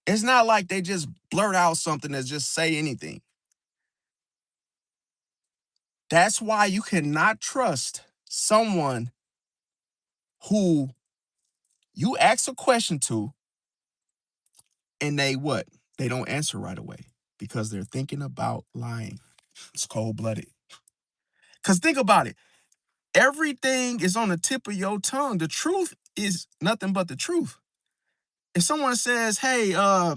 A: It's not like they just blurt out something that just say anything. That's why you cannot trust someone who you ask a question to and they what? They don't answer right away because they're thinking about lying. It's cold-blooded. Because think about it. Everything is on the tip of your tongue. The truth is nothing but the truth. If someone says, hey, how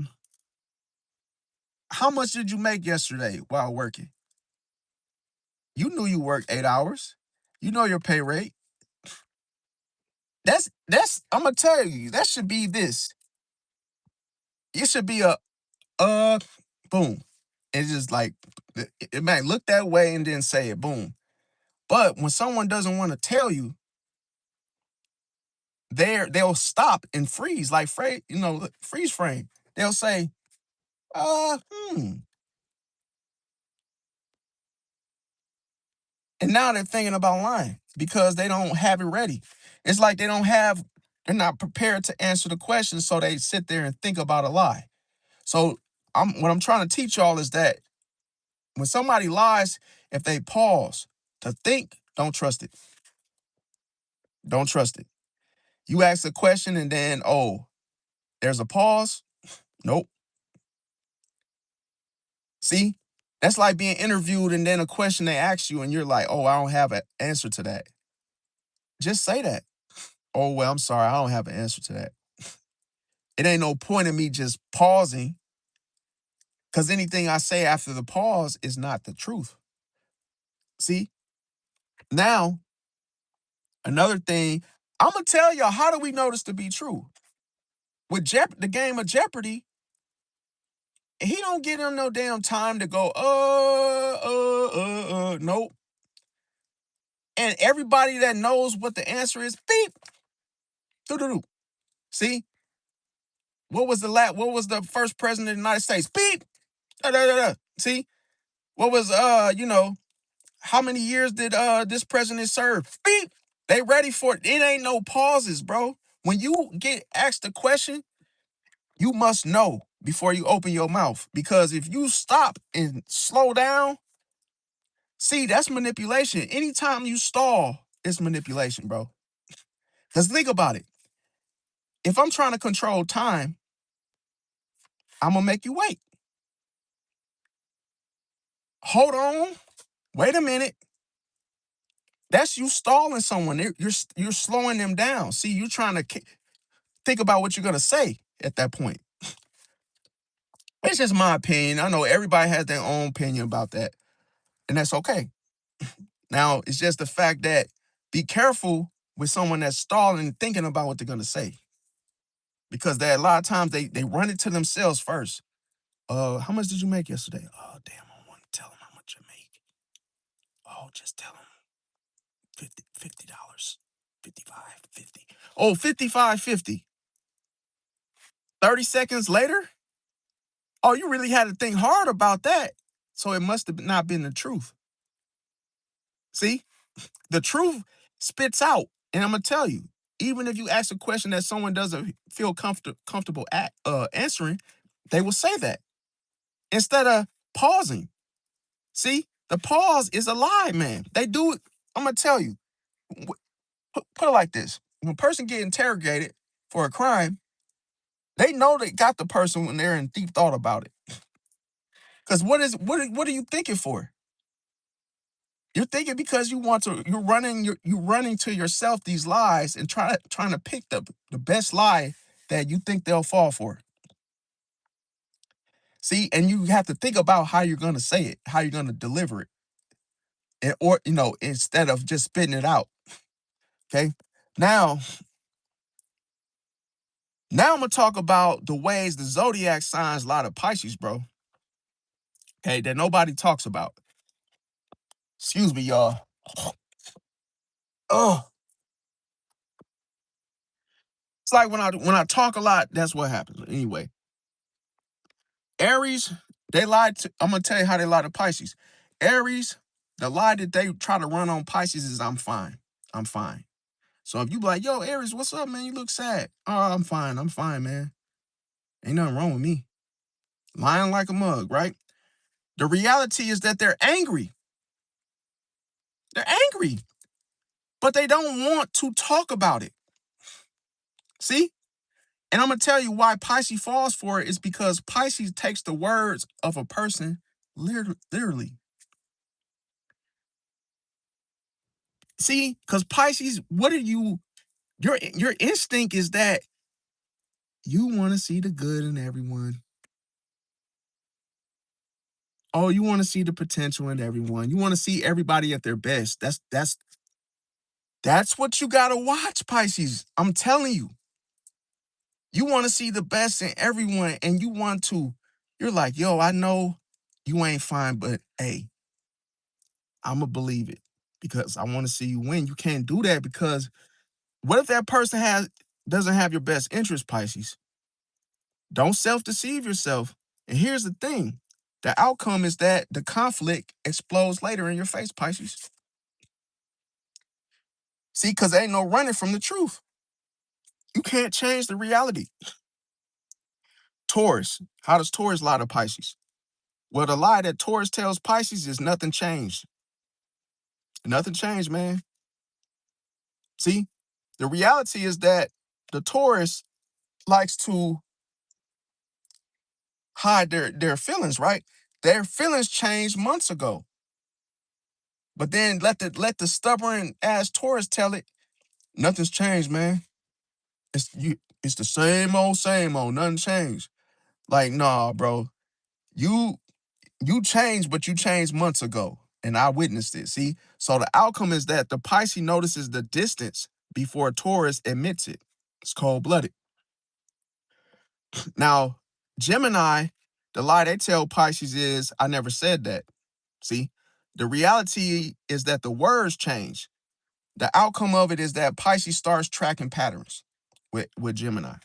A: much did you make yesterday while working? You knew you worked 8 hours. You know your pay rate. I'm gonna tell you, that should be this. It should be a boom. It's just like it might look that way and then say it, boom. But when someone doesn't want to tell you, they'll stop and freeze, like freeze frame. They'll say, uh, hmm. And now they're thinking about lying because they don't have it ready. It's like they're not prepared to answer the question, so they sit there and think about a lie. So what I'm trying to teach y'all is that when somebody lies, if they pause to think, don't trust it. Don't trust it. You ask a question and then, oh, there's a pause. Nope. See, that's like being interviewed and then a question they ask you and you're like, oh, I don't have an answer to that. Just say that. Oh, well, I'm sorry, I don't have an answer to that. It ain't no point in me just pausing because anything I say after the pause is not the truth. See, now, another thing, I'm going to tell y'all, how do we know this to be true? With the game of Jeopardy, he don't give him no damn time to go, nope. And everybody that knows what the answer is, beep, doo-doo-doo. See, what was the first president of the United States? Beep, da-da-da-da. See, what was, how many years did this president serve? Beep, they ready for it. It ain't no pauses, bro. When you get asked a question, you must know before you open your mouth. Because if you stop and slow down, see, that's manipulation. Anytime you stall, it's manipulation, bro. Because think about it. If I'm trying to control time, I'm going to make you wait. Hold on. Wait a minute. That's you stalling someone. You're slowing them down. See, you're trying to think about what you're going to say at that point. It's just my opinion. I know everybody has their own opinion about that, and that's okay. Now, it's just the fact that be careful with someone that's stalling and thinking about what they're going to say. Because a lot of times they run it to themselves first. How much did you make yesterday? Oh, damn, I don't want to tell just tell them $50. 55, 50. Oh, 55, 50. 30 seconds later? Oh, you really had to think hard about that. So it must have not been the truth. See, the truth spits out. And I'm going to tell you, even if you ask a question that someone doesn't feel comfortable answering, they will say that instead of pausing. See, the pause is a lie, man. They do it. I'm going to tell you, put it like this. When a person get interrogated for a crime, they know they got the person when they're in deep thought about it. Because what are you thinking for? You're thinking because you're running to yourself these lies and trying to pick the best lie that you think they'll fall for. See, and you have to think about how you're gonna say it, how you're gonna deliver it. Or instead of just spitting it out. Okay. Now I'm gonna talk about the ways the zodiac signs lie to Pisces, bro. Okay, that nobody talks about. Excuse me, y'all. Oh, it's like when I talk a lot, that's what happens. Anyway, Aries, they lied to. I'm gonna tell you how they lie to Pisces. Aries, the lie that they try to run on Pisces is I'm fine. I'm fine. So if you be like, yo, Aries, what's up, man? You look sad. Oh, I'm fine. I'm fine, man. Ain't nothing wrong with me. Lying like a mug, right? The reality is that they're angry. They're angry, but they don't want to talk about it. See? And I'm going to tell you why Pisces falls for it is because Pisces takes the words of a person literally. See? Because Pisces, your instinct is that you want to see the good in everyone. Oh, you want to see the potential in everyone. You want to see everybody at their best. That's what you got to watch, Pisces. I'm telling you. You want to see the best in everyone and you're like, yo, I know you ain't fine, but hey, I'm going to believe it because I want to see you win. You can't do that because what if that person doesn't have your best interest, Pisces? Don't self-deceive yourself. And here's the thing. The outcome is that the conflict explodes later in your face, Pisces. See, because there ain't no running from the truth. You can't change the reality. Taurus. How does Taurus lie to Pisces? Well, the lie that Taurus tells Pisces is nothing changed. Nothing changed, man. See, the reality is that the Taurus likes to hide their feelings, right? Their feelings changed months ago. But then let the stubborn ass Taurus tell it, nothing's changed, man. It's the same old, nothing changed. Like, nah, bro. You you changed, but you changed months ago. And I witnessed it. See? So the outcome is that the Pisces notices the distance before Taurus admits it. It's cold-blooded. Now, Gemini, the lie they tell Pisces is, I never said that. See? The reality is that the words change. The outcome of it is that Pisces starts tracking patterns with Gemini.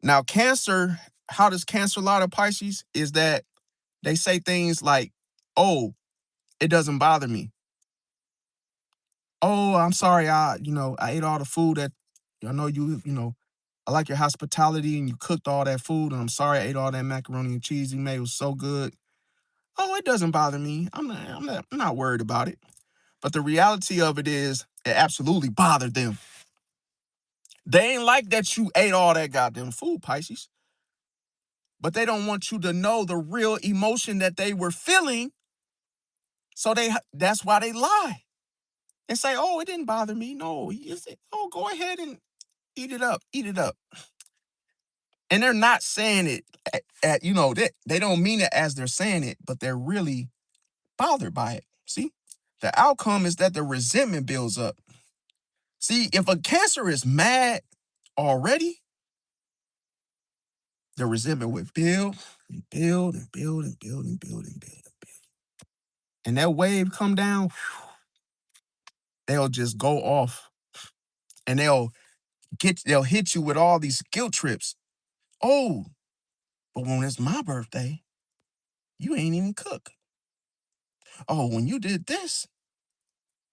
A: Now, Cancer, how does Cancer lie to Pisces? Is that they say things like, oh, it doesn't bother me. Oh, I'm sorry, I ate all the food that I know I like your hospitality and you cooked all that food, and I'm sorry I ate all that macaroni and cheese you made. It was so good. Oh, it doesn't bother me. I'm not worried about it. But the reality of it is it absolutely bothered them. They ain't like that you ate all that goddamn food, Pisces. But they don't want you to know the real emotion that they were feeling. So that's why they lie and say, oh, it didn't bother me. No, oh, go ahead and eat it up. Eat it up. And they're not saying it they don't mean it as they're saying it, but they're really bothered by it. See, the outcome is that the resentment builds up. See, if a Cancer is mad already, the resentment would build and build and build and build and build and build and build. And that wave come down. they'll just go off and they'll hit you with all these guilt trips. Oh, but when it's my birthday, you ain't even cook. Oh, when you did this,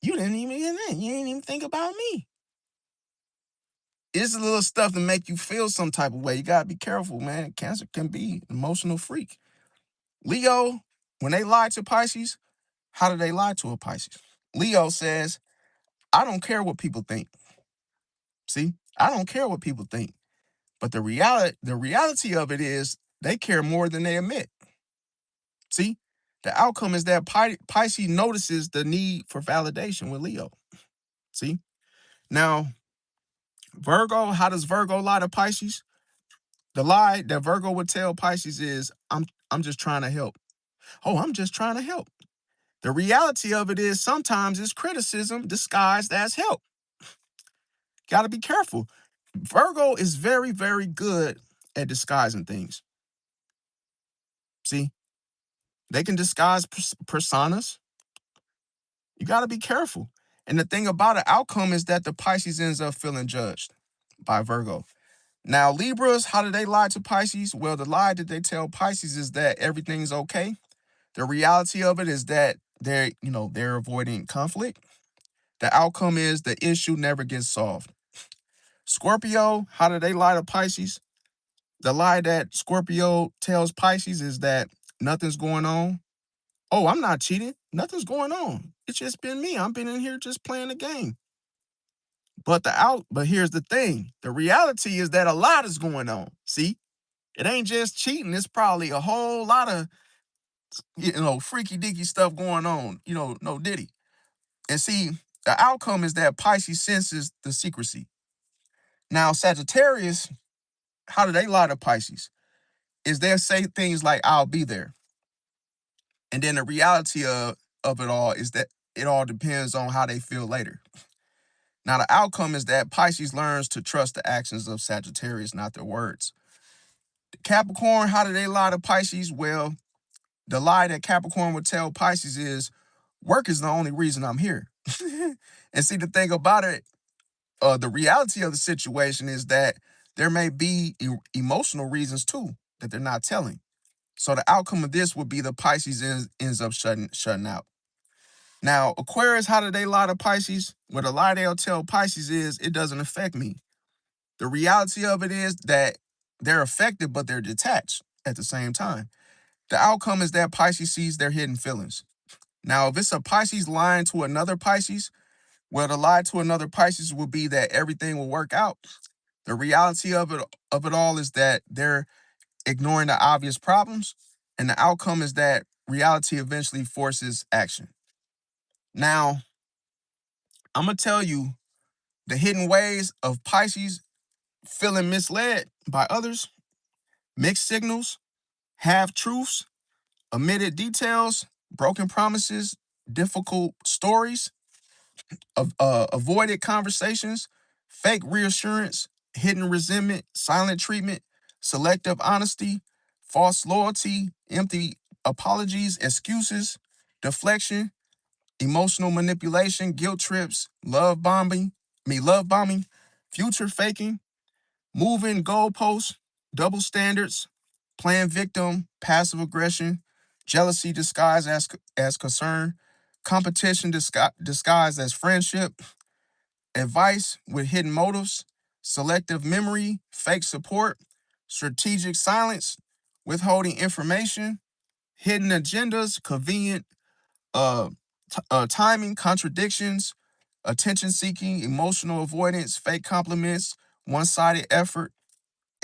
A: you didn't even get in. You ain't even think about me. It's a little stuff to make you feel some type of way. You gotta be careful, man. Cancer can be an emotional freak. Leo, when they lie to Pisces, how do they lie to a Pisces? Leo says, I don't care what people think. See, I don't care what people think. But the reality of it is they care more than they admit. See, the outcome is that Pisces notices the need for validation with Leo. See, now Virgo, how does Virgo lie to Pisces? The lie that Virgo would tell Pisces is, I'm just trying to help. Oh, I'm just trying to help. The reality of it is sometimes it's criticism disguised as help. Got to be careful. Virgo is very, very good at disguising things. See, they can disguise personas. You got to be careful. And the thing about the outcome is that the Pisces ends up feeling judged by Virgo. Now, Libras, how do they lie to Pisces? Well, the lie that they tell Pisces is that everything's okay. The reality of it is that they're avoiding conflict. The outcome is the issue never gets solved. Scorpio, how do they lie to Pisces? The lie that Scorpio tells Pisces is that nothing's going on. Oh, I'm not cheating. Nothing's going on. It's just been me. I've been in here just playing the game. But here's the thing. The reality is that a lot is going on. See, it ain't just cheating. It's probably a whole lot of, freaky deaky stuff going on. No diddy. And see, the outcome is that Pisces senses the secrecy. Now, Sagittarius, how do they lie to Pisces? Is they'll say things like, I'll be there. And then the reality of it all is that it all depends on how they feel later. Now, the outcome is that Pisces learns to trust the actions of Sagittarius, not their words. Capricorn, how do they lie to Pisces? Well, the lie that Capricorn would tell Pisces is, work is the only reason I'm here. And see, the thing about it, the reality of the situation is that there may be emotional reasons too that they're not telling. So the outcome of this would be the Pisces ends up shutting out. Now, Aquarius, how do they lie to Pisces? Well, the lie they'll tell Pisces is, it doesn't affect me. The reality of it is that they're affected, but they're detached at the same time. The outcome is that Pisces sees their hidden feelings. Now, if it's a Pisces lying to another Pisces, well, the lie to another Pisces will be that everything will work out. The reality of it all is that they're ignoring the obvious problems, and the outcome is that reality eventually forces action. Now, I'm gonna tell you the hidden ways of Pisces feeling misled by others: mixed signals, half truths, omitted details, broken promises, difficult stories, avoided conversations, fake reassurance, hidden resentment, silent treatment, selective honesty, false loyalty, empty apologies, excuses, deflection, emotional manipulation, guilt trips, love bombing, future faking, moving goalposts, double standards, playing victim, passive aggression, jealousy disguised as concern, competition disguised as friendship, advice with hidden motives, selective memory, fake support, strategic silence, withholding information, hidden agendas, convenient uh, timing, contradictions, attention seeking, emotional avoidance, fake compliments, one sided effort,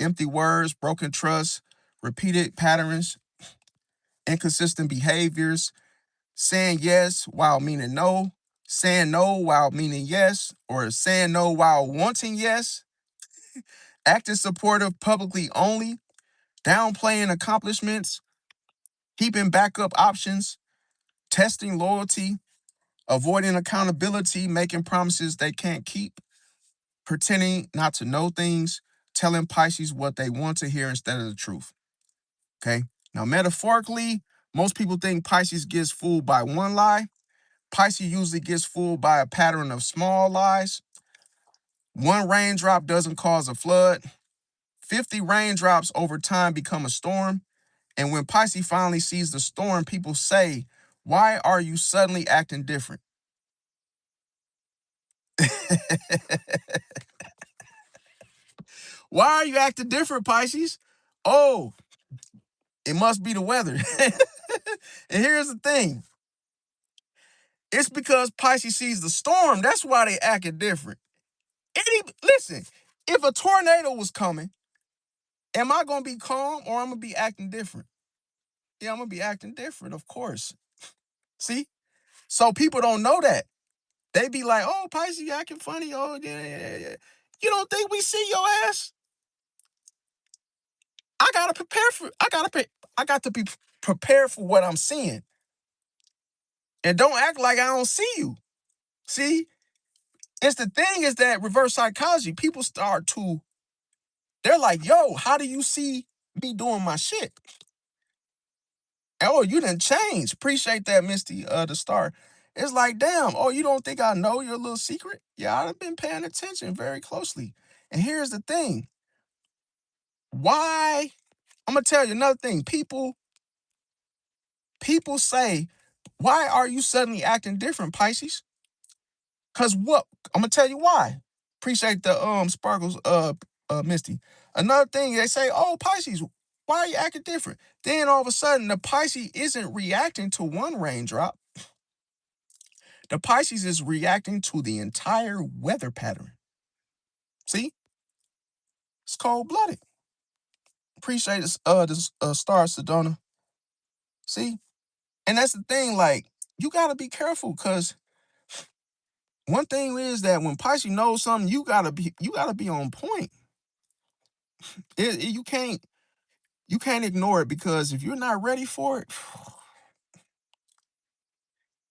A: empty words, broken trust, repeated patterns, inconsistent behaviors, saying yes while meaning no, saying no while meaning yes, or saying no while wanting yes, acting supportive publicly only, downplaying accomplishments, keeping backup options, testing loyalty, avoiding accountability, making promises they can't keep, pretending not to know things, telling Pisces what they want to hear instead of the truth. Okay. Now, metaphorically, most people think Pisces gets fooled by one lie, Pisces usually gets fooled by a pattern of small lies. One raindrop doesn't cause a flood. 50 raindrops over time become a storm. And when Pisces finally sees the storm, people say, "Why are you suddenly acting different?" Why are you acting different, Pisces? Oh, it must be the weather. And here's the thing. It's because Pisces sees the storm. That's why they acting different. Listen, if a tornado was coming, am I going to be calm or I'm going to be acting different? Yeah, I'm going to be acting different, of course. See? So people don't know that. They be like, "Oh, Pisces, you acting funny. Oh, yeah, yeah, yeah." You don't think we see your ass? I got to prepare for I got to be prepared for what I'm seeing. And don't act like I don't see you. See? It's the thing is that reverse psychology, people start to, they're like, "Yo, how do you see me doing my shit?" "Oh, you didn't change." Appreciate that, Misty, the star. It's like, damn, oh, you don't think I know your little secret? Yeah, I've been paying attention very closely. And here's the thing. Why? I'm gonna tell you another thing. People say, "Why are you suddenly acting different, Pisces?" Cause what? I'm gonna tell you why. Appreciate the sparkles, Misty. Another thing they say, "Oh, Pisces, why are you acting different?" Then all of a sudden, the Pisces isn't reacting to one raindrop. The Pisces is reacting to the entire weather pattern. See, it's cold blooded. Appreciate this star, Sedona. See, and that's the thing. Like, you gotta be careful, cause one thing is that when Pisces knows something, you gotta be on point. You can't ignore it, because if you're not ready for it,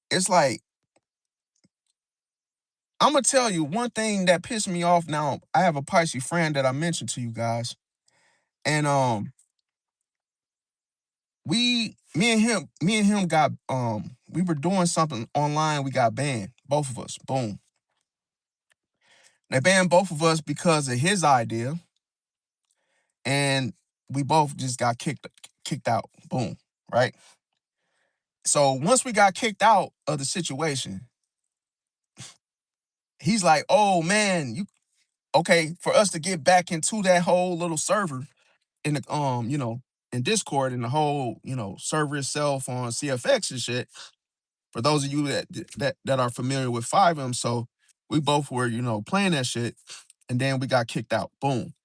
A: it's like, I'm gonna tell you one thing that pissed me off. Now, I have a Pisces friend that I mentioned to you guys, and me and him got we were doing something online. We got banned, both of us. Boom. They banned both of us because of his idea, and we both just got kicked out. Boom. Right. So once we got kicked out of the situation, he's like, "Oh man, you okay?" For us to get back into that whole little server in the in Discord, and the whole server itself on CFX and shit. For those of you that are familiar with 5M, so we both were playing that shit, and then we got kicked out. Boom.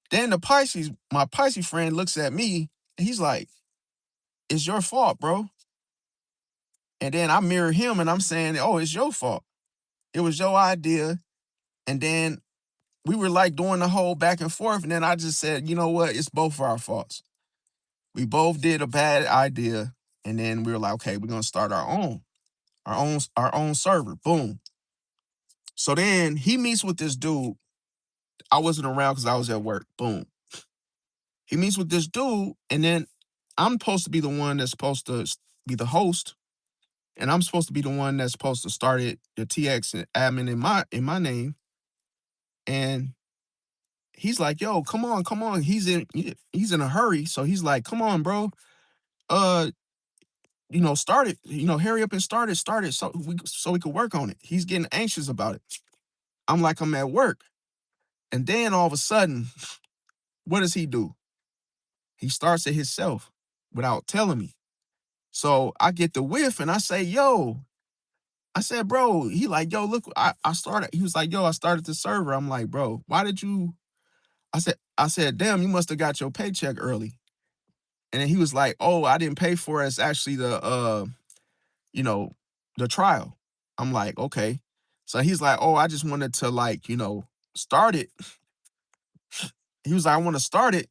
A: Then my Pisces friend looks at me, and he's like, "It's your fault, bro." And then I mirror him, and I'm saying, "Oh, it's your fault. It was your idea." And then we were like doing the whole back and forth, and then I just said, "You know what? It's both of our faults. We both did a bad idea." And then we were like, "Okay, we're gonna start our own server." Boom. So then he meets with this dude. I wasn't around because I was at work. Boom. He meets with this dude, and then I'm supposed to be the one that's supposed to be the host, and I'm supposed to be the one that's supposed to start it, the TX and admin in my name. And he's like, "Yo, come on, come on." He's in a hurry, so he's like, "Come on, bro. Uh, start it. Hurry up and start it, so we could work on it." He's getting anxious about it. I'm like, I'm at work. And then all of a sudden, what does he do? He starts it himself without telling me. So I get the whiff, and I say, "Yo," I said, "Bro," he like, "Yo, look, I started." He was like, "Yo, I started the server." I'm like, "Bro, why did you?" I said, "Damn, you must have got your paycheck early." And then he was like, "Oh, I didn't pay for it. It's actually you know, the trial." I'm like, "Okay." So he's like, "Oh, I just wanted to start it." He was like, "I want to start it,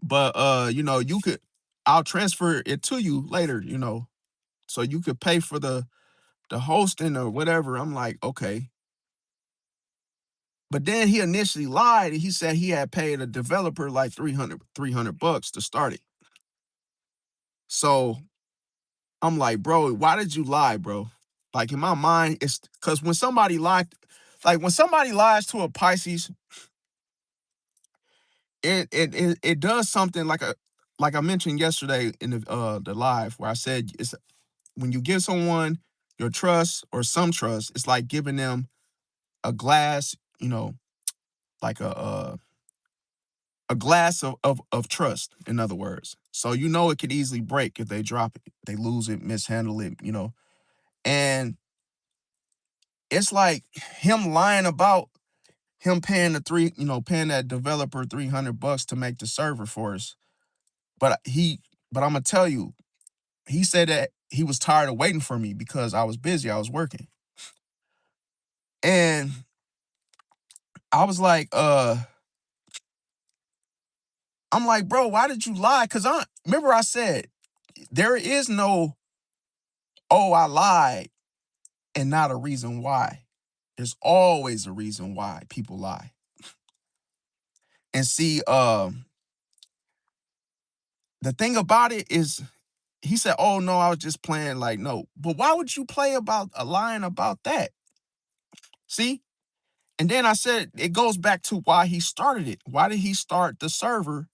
A: but I'll transfer it to you later, so you could pay for the hosting or whatever." I'm like, "Okay." But then he initially lied, and he said he had paid a developer like 300 bucks to start it. So I'm like, "Bro, why did you lie, bro?" Like in my mind, it's because when somebody lied, like when somebody lies to a Pisces, it does something like I mentioned yesterday in the live where I said it's when you give someone your trust or some trust, it's like giving them a glass, like a glass of trust, in other words. So it could easily break if they drop it, they lose it, mishandle it. And it's like him lying about him paying paying that developer $300 to make the server for us. But I'm gonna tell you, he said that he was tired of waiting for me because I was busy, I was working. And I was like, I'm like, bro, why did you lie? Cause I remember I said there is no, oh, I lied and not a reason why. There's always a reason why people lie. And see, the thing about it is he said, oh no, I was just playing. Like, no. But why would you play about a lying about that? See? And then I said it goes back to why he started it. Why did he start the server?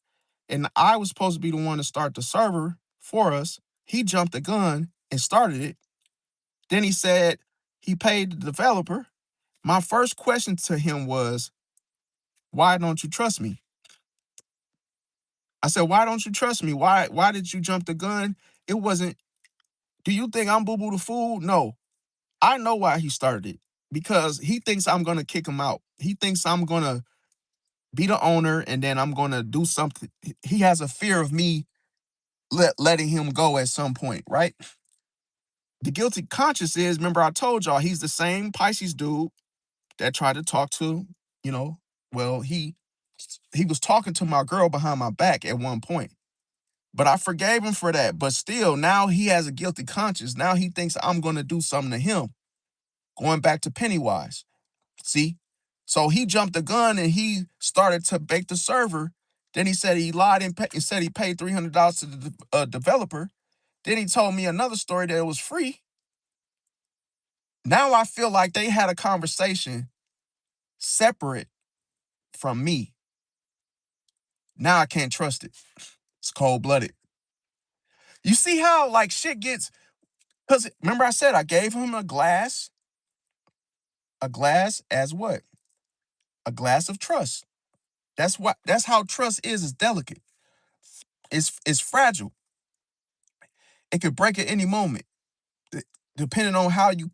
A: And I was supposed to be the one to start the server for us. He jumped the gun and started it. Then he said he paid the developer. My first question to him was, why don't you trust me? I said, why don't you trust me? Why did you jump the gun? It wasn't, do you think I'm Boo Boo the Fool? No. I know why he started it. Because he thinks I'm gonna kick him out. He thinks I'm gonna be the owner and then I'm gonna do something. He has a fear of me letting him go at some point, right? The guilty conscience is, remember I told y'all, he's the same Pisces dude that tried to talk to, you know, well, he was talking to my girl behind my back at one point. But I forgave him for that. But still, now he has a guilty conscience. Now he thinks I'm going to do something to him. Going back to Pennywise. See? So he jumped the gun and he started to bake the server. Then he said he lied and said he paid $300 to the developer. Then he told me another story that it was free. Now I feel like they had a conversation separate from me. Now I can't trust it. It's cold-blooded. You see how like shit gets, because remember I said I gave him a glass as what? A glass of trust. That's how trust is delicate. It's fragile. It could break at any moment, depending on how you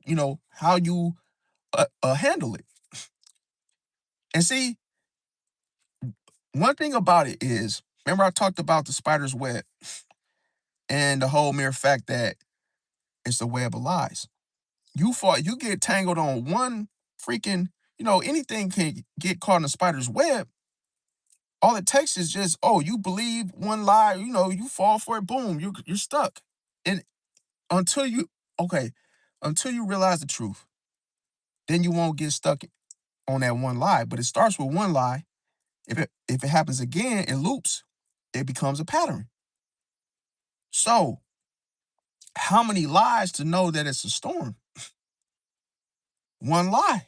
A: handle it. And see, one thing about it is, remember I talked about the spider's web and the whole mere fact that it's a web of lies. You get tangled on one freaking, anything can get caught in a spider's web. All it takes is just, oh, you believe one lie, you fall for it, boom, you're stuck. And until you, okay, until you realize the truth, then you won't get stuck on that one lie. But it starts with one lie. If it happens again, it loops. It becomes a pattern. So, how many lies to know that it's a storm? One lie,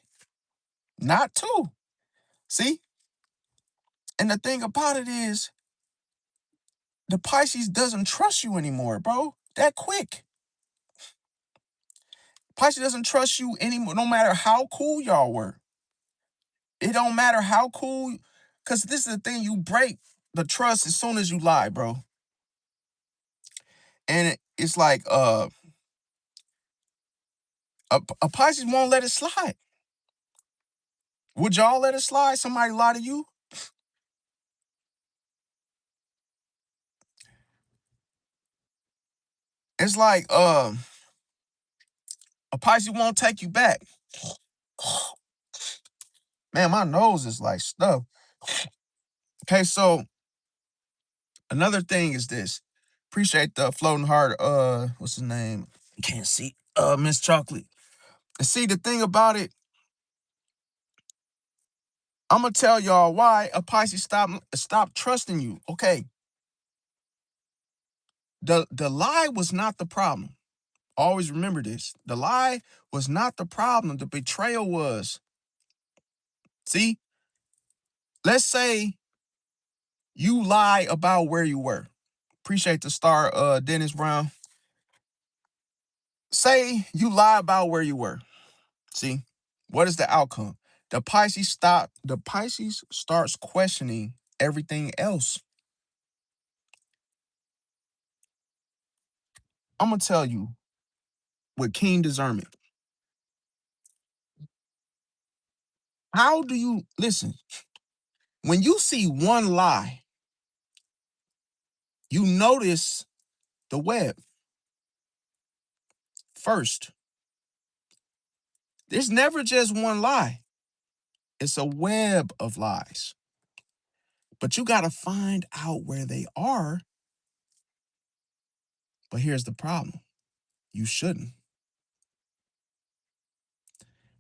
A: not two. See? And the thing about it is, the Pisces doesn't trust you anymore, bro. That quick. Pisces doesn't trust you anymore, no matter how cool y'all were. It don't matter how cool, because this is the thing, you break the trust as soon as you lie, bro. And it's like a Pisces won't let it slide. Would y'all let it slide? Somebody lie to you? It's like a Pisces won't take you back. Man, my nose is like stuffed. Okay, so another thing is this. Appreciate the floating heart. What's his name? Can't see. Miss Chocolate. And see, the thing about it, I'm gonna tell y'all why a Pisces stop trusting you. Okay, the lie was not the problem. Always remember this. The lie was not the problem. The betrayal was. See, let's say you lie about where you were. Appreciate the star, Dennis Brown. Say you lie about where you were. See, what is the outcome? The Pisces starts questioning everything else. I'm gonna tell you with keen discernment. How do you listen? When you see one lie, you notice the web first. There's never just one lie. It's a web of lies. But you gotta find out where they are. But here's the problem. You shouldn't.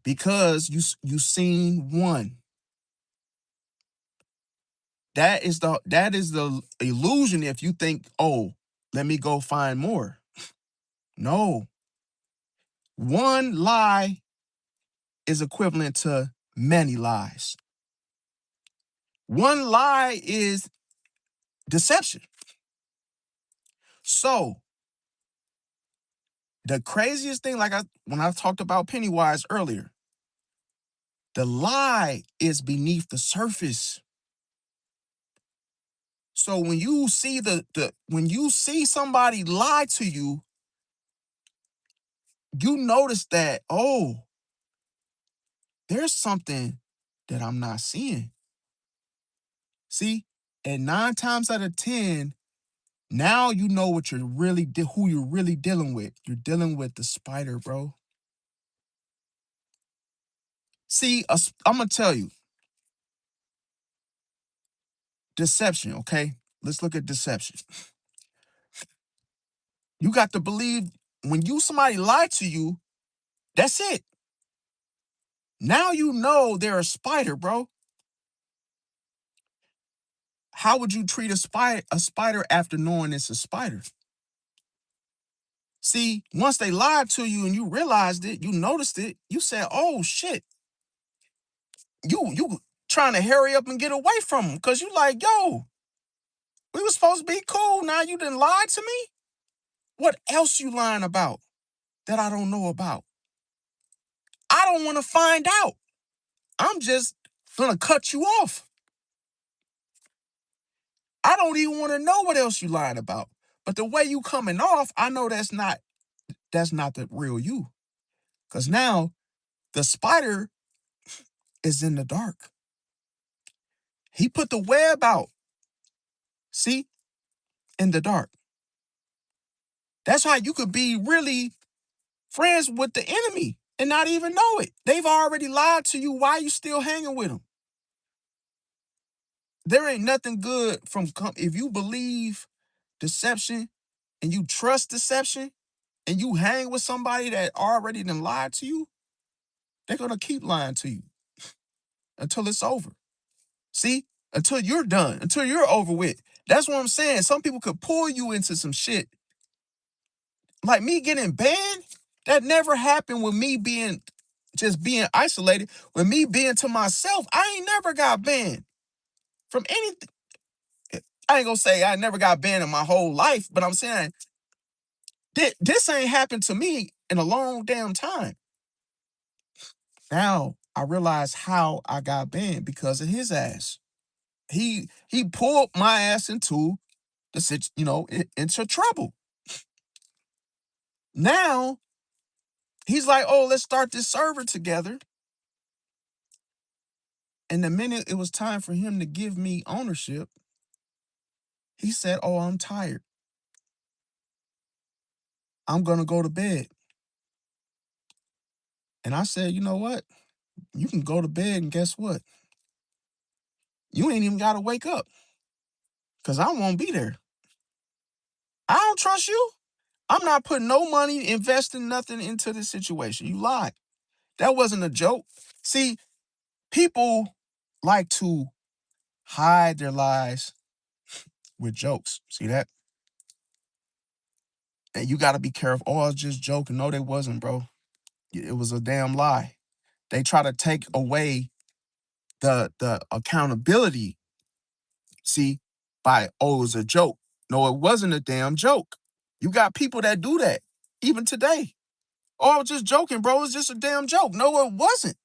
A: Because you seen one. That is the illusion if you think, oh, let me go find more. No. One lie is equivalent to many lies. One lie is deception. So the craziest thing, when I talked about Pennywise earlier, the lie is beneath the surface. So when you see when you see somebody lie to you, you notice that, oh, there's something that I'm not seeing. See, and 9 times out of 10, now you know what who you're really dealing with. You're dealing with the spider, bro. See, I'm gonna tell you, deception. Okay, let's look at deception. You got to believe when somebody lied to you. That's it. Now you know they're a spider, bro. How would you treat a spider after knowing it's a spider? See, once they lied to you and you realized it, you noticed it, you said, "Oh shit." You trying to hurry up and get away from them because you like, yo, we were supposed to be cool. Now you done lied to me? What else you lying about that I don't know about? I don't want to find out. I'm just gonna cut you off. I don't even want to know what else you lying about. But the way you coming off, I know that's not the real you. Cause now the spider is in the dark. He put the web out. See, in the dark. That's how you could be really friends with the enemy and not even know it. They've already lied to you. Why you still hanging with them? There ain't nothing good if you believe deception and you trust deception and you hang with somebody that already done lied to you, they're gonna keep lying to you until it's over. See? Until you're done, until you're over with. That's what I'm saying. Some people could pull you into some shit. Like me getting banned, that never happened with me being isolated. With me being to myself, I ain't never got banned from anything. I ain't gonna say I never got banned in my whole life, but I'm saying this ain't happened to me in a long damn time. Now I realize how I got banned because of his ass. He pulled my ass into into trouble. Now he's like, oh, let's start this server together. And the minute it was time for him to give me ownership, he said, oh, I'm tired. I'm going to go to bed. And I said, you know what? You can go to bed and guess what? You ain't even got to wake up because I won't be there. I don't trust you. I'm not putting no money, investing nothing into this situation. You lied. That wasn't a joke. See, people like to hide their lies with jokes. See that? And you got to be careful. Oh, I was just joking. No, they wasn't, bro. It was a damn lie. They try to take away the accountability, see, by, oh, it was a joke. No, it wasn't a damn joke. You got people that do that, even today. Oh, I was just joking, bro. It's just a damn joke. No, it wasn't.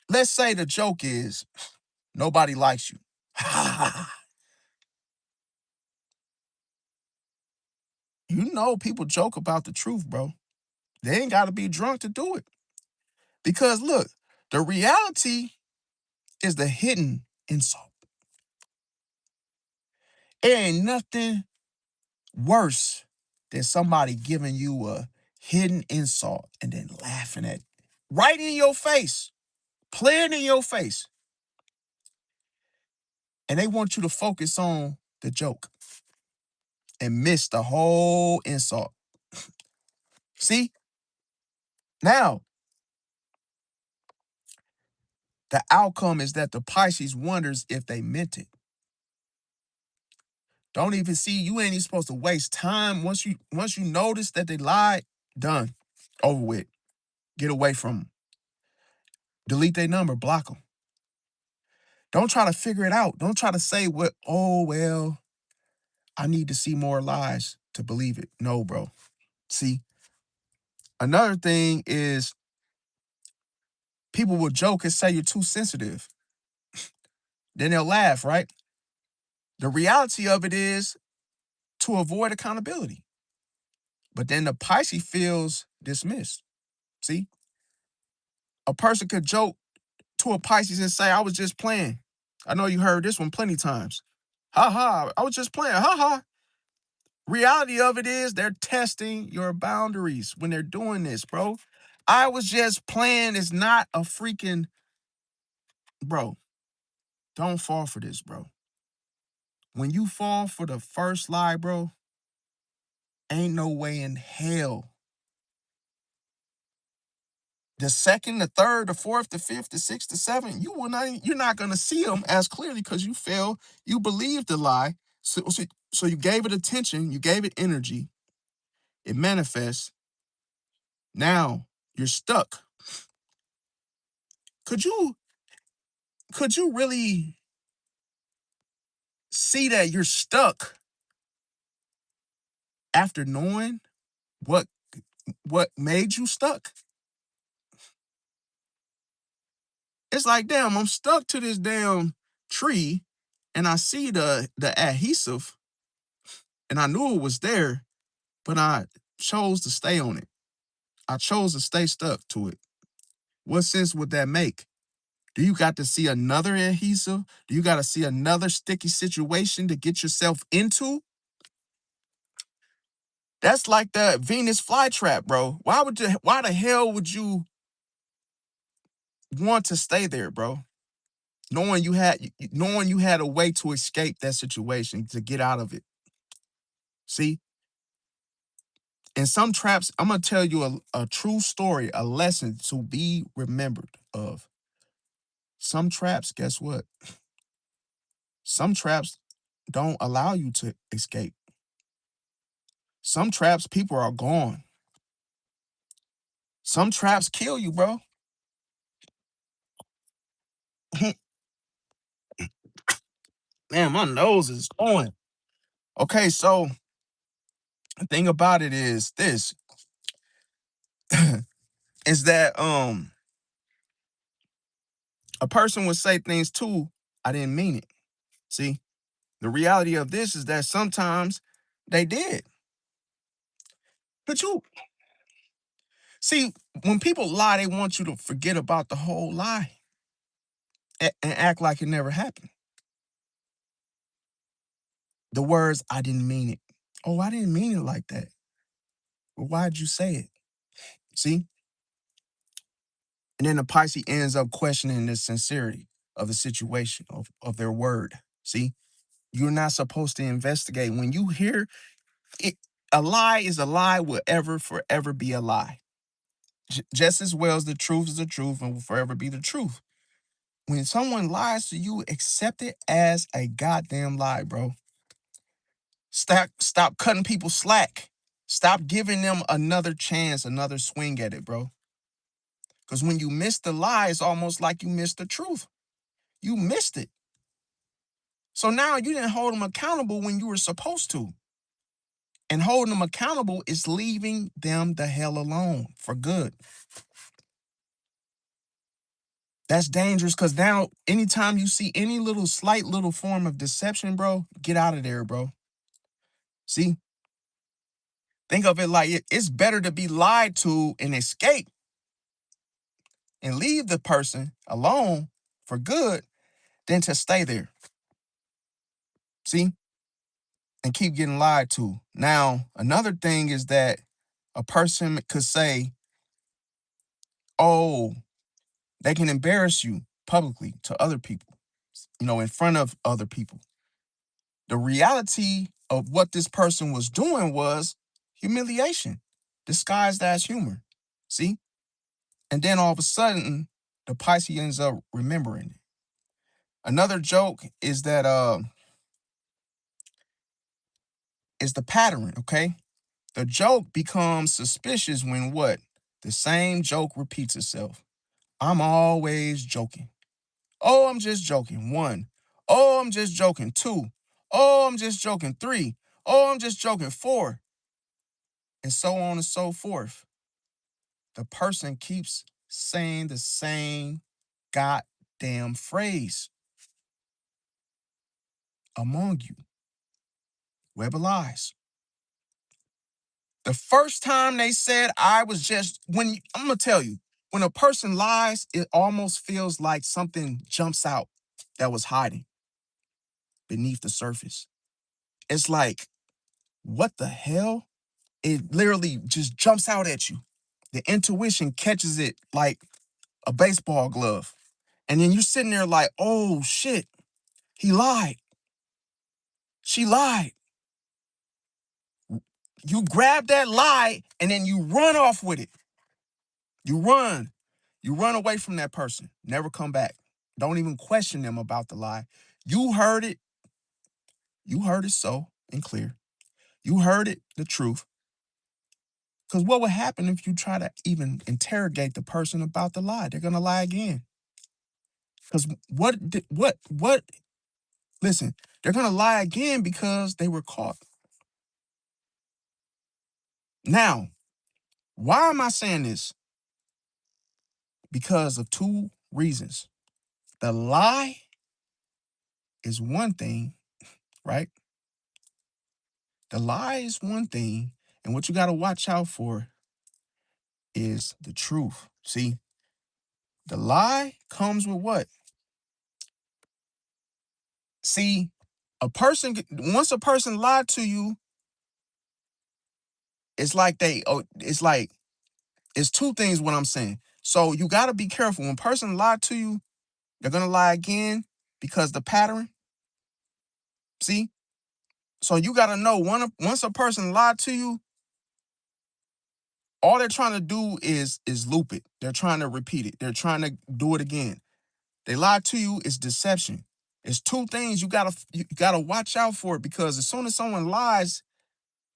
A: Let's say the joke is nobody likes you. You know people joke about the truth, bro. They ain't got to be drunk to do it. Because look, the reality is the hidden insult. It ain't nothing worse than somebody giving you a hidden insult and then laughing at it. Right in your face, playing in your face. And they want you to focus on the joke and miss the whole insult. See? Now, the outcome is that the Pisces wonders if they meant it. Don't even see, you ain't even supposed to waste time. Once you notice that they lied, done. Over with. Get away from them. Delete their number, block them. Don't try to figure it out. Don't try to say what, oh, well, I need to see more lies to believe it. No, bro. See, another thing is people will joke and say you're too sensitive. Then they'll laugh, right? The reality of it is to avoid accountability. But then the Pisces feels dismissed. See, a person could joke to a Pisces and say, I was just playing. I know you heard this one plenty times. Ha ha, I was just playing. Ha ha. Reality of it is they're testing your boundaries when they're doing this, bro. I was just playing is not a freaking, bro. Don't fall for this, bro. When you fall for the first lie, bro, ain't no way in hell. The second, the third, the fourth, the fifth, the sixth, the seventh, you're not gonna see them as clearly because you fail. You believed the lie. So you gave it attention, you gave it energy, it manifests. Now you're stuck. Could you really see that you're stuck after knowing what made you stuck? It's like, damn, I'm stuck to this damn tree and I see the adhesive and I knew it was there, but I chose to stay on it. I chose to stay stuck to it. What sense would that make? Do you got to see another adhesive? Do you got to see another sticky situation to get yourself into? That's like the Venus flytrap, bro. Why the hell would you want to stay there, bro? Knowing you had a way to escape that situation, to get out of it. See? In some traps, I'm gonna tell you a true story, a lesson to be remembered of. Some traps, guess what? Some traps don't allow you to escape. Some traps, people are gone. Some traps kill you, bro. Man, my nose is going. Okay, so the thing about it is this is that a person would say things too, I didn't mean it. See, the reality of this is that sometimes they did. But you see, when people lie, they want you to forget about the whole lie and act like it never happened. The words, I didn't mean it. Oh, I didn't mean it like that. Well, why'd you say it? See? And then the Pisces ends up questioning the sincerity of the situation, of their word. See? You're not supposed to investigate. When you hear it, a lie is a lie, will ever, forever be a lie. Just as well as the truth is the truth and will forever be the truth. When someone lies to you, accept it as a goddamn lie, bro. Stop cutting people slack. Stop giving them another chance, another swing at it, bro. Because when you miss the lie, it's almost like you missed the truth. You missed it. So now you didn't hold them accountable when you were supposed to. And holding them accountable is leaving them the hell alone for good. That's dangerous because now anytime you see any little slight little form of deception, bro, get out of there, bro. See? Think of it like it's better to be lied to and escape and leave the person alone for good than to stay there. See? And keep getting lied to. Now, another thing is that a person could say, oh, they can embarrass you publicly to other people, in front of other people. The reality of what this person was doing was humiliation, disguised as humor. See? And then all of a sudden, the Pisces ends up remembering it. Another joke is that is the pattern, okay? The joke becomes suspicious when what? The same joke repeats itself. I'm always joking. Oh, I'm just joking. 1. Oh, I'm just joking. 2. Oh, I'm just joking. 3. Oh, I'm just joking. 4. And so on and so forth. The person keeps saying the same goddamn phrase among you. Web of lies. The first time they said I was just, I'm going to tell you, when a person lies, it almost feels like something jumps out that was hiding beneath the surface. It's like, what the hell? It literally just jumps out at you. The intuition catches it like a baseball glove. And then you're sitting there like, oh shit, he lied. She lied. You grab that lie and then you run off with it. You run. You run away from that person. Never come back. Don't even question them about the lie. You heard it. You heard it so and clear. You heard it, the truth. Because what would happen if you try to even interrogate the person about the lie? They're gonna lie again. Because listen, they're gonna lie again because they were caught. Now, why am I saying this? Because of 2 reasons. The lie is one thing, right? The lie is one thing, and what you got to watch out for is the truth. See, the lie comes with what? See, once a person lied to you, it's like it's 2 things what I'm saying. So you got to be careful. When a person lied to you, they're going to lie again because the pattern. See? So you got to know once a person lied to you, all they're trying to do is loop it. They're trying to repeat it. They're trying to do it again. They lie to you, it's deception. It's 2 things you gotta watch out for it because as soon as someone lies,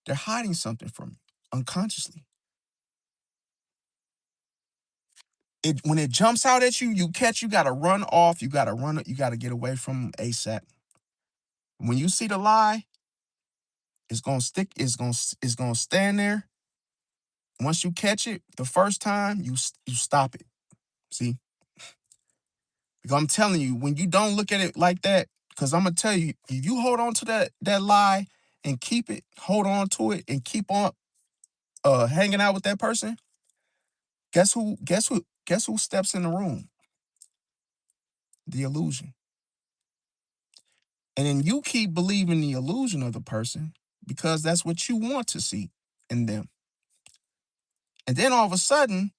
A: they're hiding something from you unconsciously. When it jumps out at you, you gotta run off, you gotta get away from ASAP. When you see the lie, it's gonna stick, it's gonna stand there. Once you catch it the first time, you stop it. See? Because I'm telling you, when you don't look at it like that, because I'm gonna tell you, if you hold on to that lie and hold on to it and keep on hanging out with that person, guess who steps in the room? The illusion. And then you keep believing the illusion of the person because that's what you want to see in them. And then all of a sudden,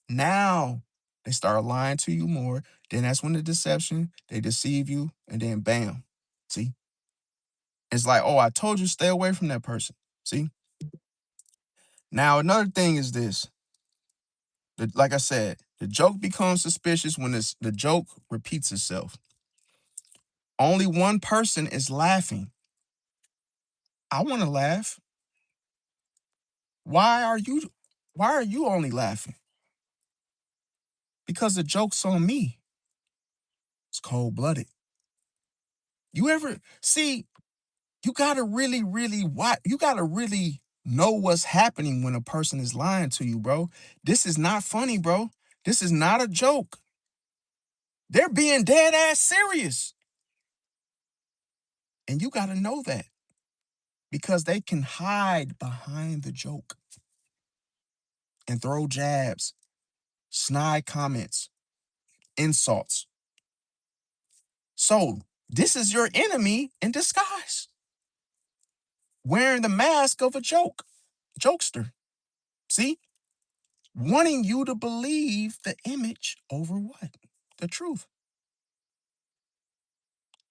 A: now they start lying to you more. Then that's when the deception, they deceive you, and then bam. See? It's like, oh, I told you stay away from that person. See? Now, another thing is this. Like I said, the joke becomes suspicious when the joke repeats itself. Only one person is laughing. I want to laugh. Why are you why are you only laughing? Because the joke's on me. It's cold-blooded. You ever see, you gotta you gotta really know what's happening when a person is lying to you, bro. This is not funny, bro. This is not a joke. They're being dead ass serious. And you gotta know that because they can hide behind the joke and throw jabs, snide comments, insults. So this is your enemy in disguise, wearing the mask of a jokester. See? Wanting you to believe the image over what? The truth.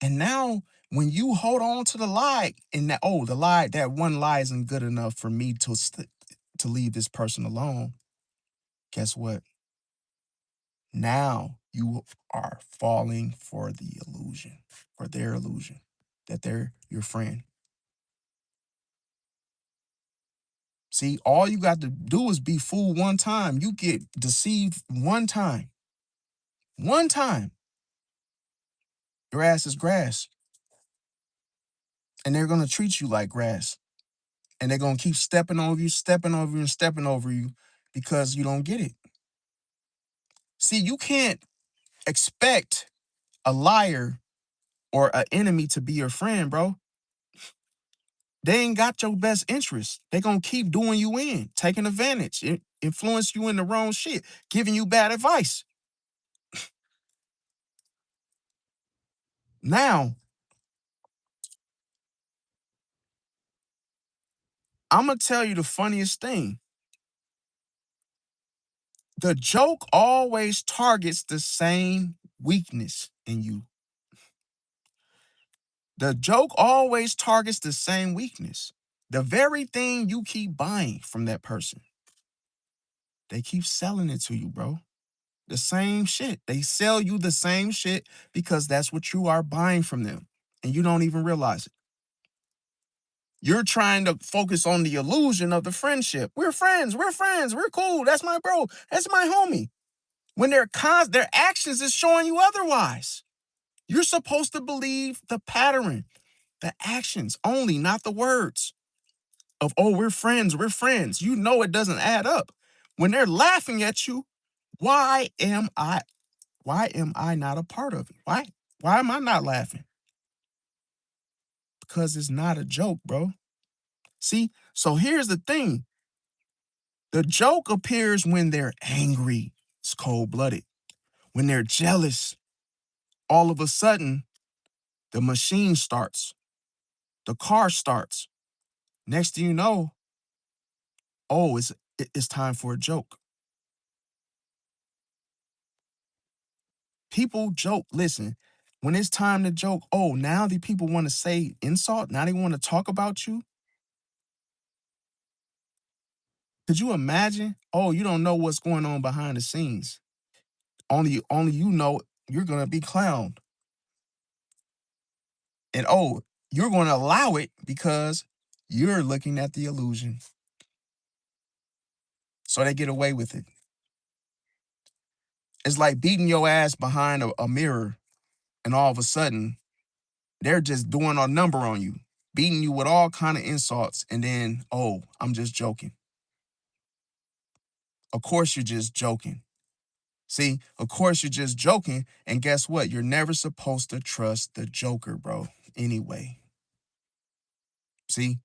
A: And now when you hold on to the lie and that, oh, the lie, that one lie isn't good enough for me to leave this person alone. Guess what? Now you are falling for the illusion, for their illusion that they're your friend. See, all you got to do is be fooled one time. You get deceived one time. One time. Your ass is grass. And they're going to treat you like grass. And they're going to keep stepping over you, stepping over you, and stepping over you because you don't get it. See, you can't expect a liar or an enemy to be your friend, bro. They ain't got your best interest. They going to keep doing you in, taking advantage, influence you in the wrong shit, giving you bad advice. Now, I'm going to tell you the funniest thing. The joke always targets the same weakness in you. The joke always targets the same weakness. The very thing you keep buying from that person. They keep selling it to you, bro. The same shit. They sell you the same shit because that's what you are buying from them. And you don't even realize it. You're trying to focus on the illusion of the friendship. We're friends. We're friends. We're cool. That's my bro. That's my homie. When their actions is showing you otherwise. You're supposed to believe the pattern, the actions only, not the words of, oh, we're friends. We're friends. You know it doesn't add up. When they're laughing at you, why am I not a part of it? Why am I not laughing? Because it's not a joke, bro. See, so here's the thing. The joke appears when they're angry. It's cold-blooded. When they're jealous, all of a sudden, the machine starts. The car starts. Next thing you know, oh, it's time for a joke. People joke. Listen, when it's time to joke, oh, now the people want to say insult. Now they want to talk about you. Could you imagine? Oh, you don't know what's going on behind the scenes. Only you know you're gonna be clowned. And oh, you're gonna allow it because you're looking at the illusion. So they get away with it. It's like beating your ass behind a mirror, and all of a sudden, they're just doing a number on you, beating you with all kind of insults, and then, oh, I'm just joking. Of course you're just joking. See, of course you're just joking, and guess what? You're never supposed to trust the joker, bro. Anyway. See?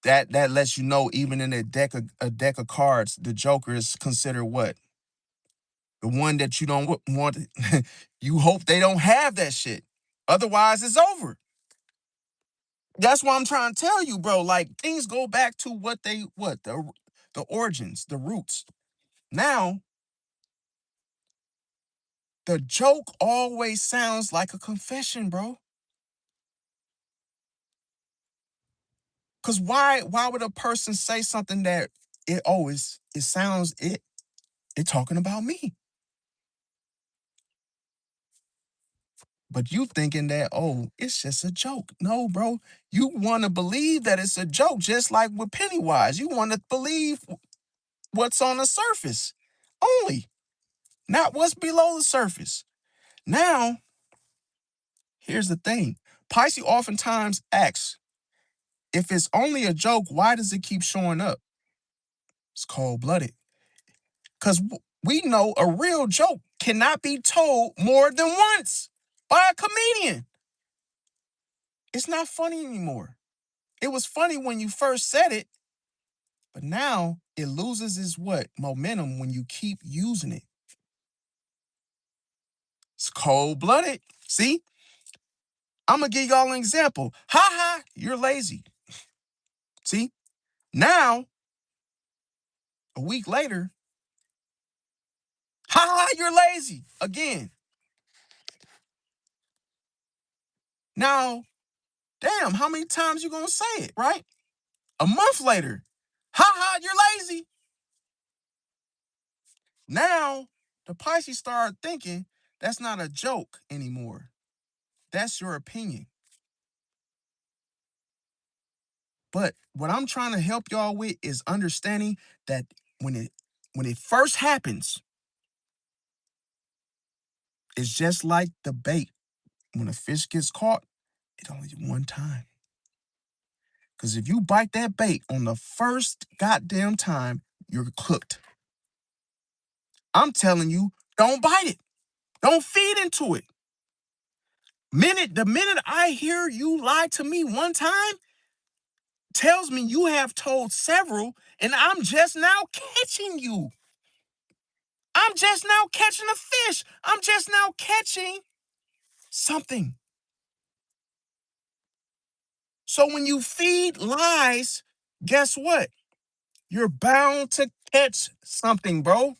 A: That lets you know even in a deck of cards, the joker is considered what? The one that you don't want. You hope they don't have that shit. Otherwise, it's over. That's what I'm trying to tell you, bro. Like things go back to the origins, the roots. Now, the joke always sounds like a confession, bro. Cause why would a person say something that it sounds it talking about me? But you thinking that, oh, it's just a joke. No, bro. You want to believe that it's a joke, just like with Pennywise. You want to believe what's on the surface only, not what's below the surface. Now, here's the thing. Pisces oftentimes asks, if it's only a joke, why does it keep showing up? It's cold-blooded. Because we know a real joke cannot be told more than once by a comedian. It's not funny anymore. It was funny when you first said it, but now it loses its what? Momentum when you keep using it. It's cold-blooded. See? I'm going to give y'all an example. Ha ha, you're lazy. See? Now, a week later, ha ha, you're lazy again. Now, damn, how many times you going to say it, right? A month later, ha ha, you're lazy. Now, the Pisces start thinking that's not a joke anymore. That's your opinion. But what I'm trying to help y'all with is understanding that when it first happens, it's just like the bait. When a fish gets caught, it only one time. Because if you bite that bait on the first goddamn time, you're cooked. I'm telling you, don't bite it. Don't feed into it. The minute I hear you lie to me one time, tells me you have told several, and I'm just now catching you. I'm just now catching a fish. I'm just now catching something. So when you feed lies, guess what? You're bound to catch something, bro.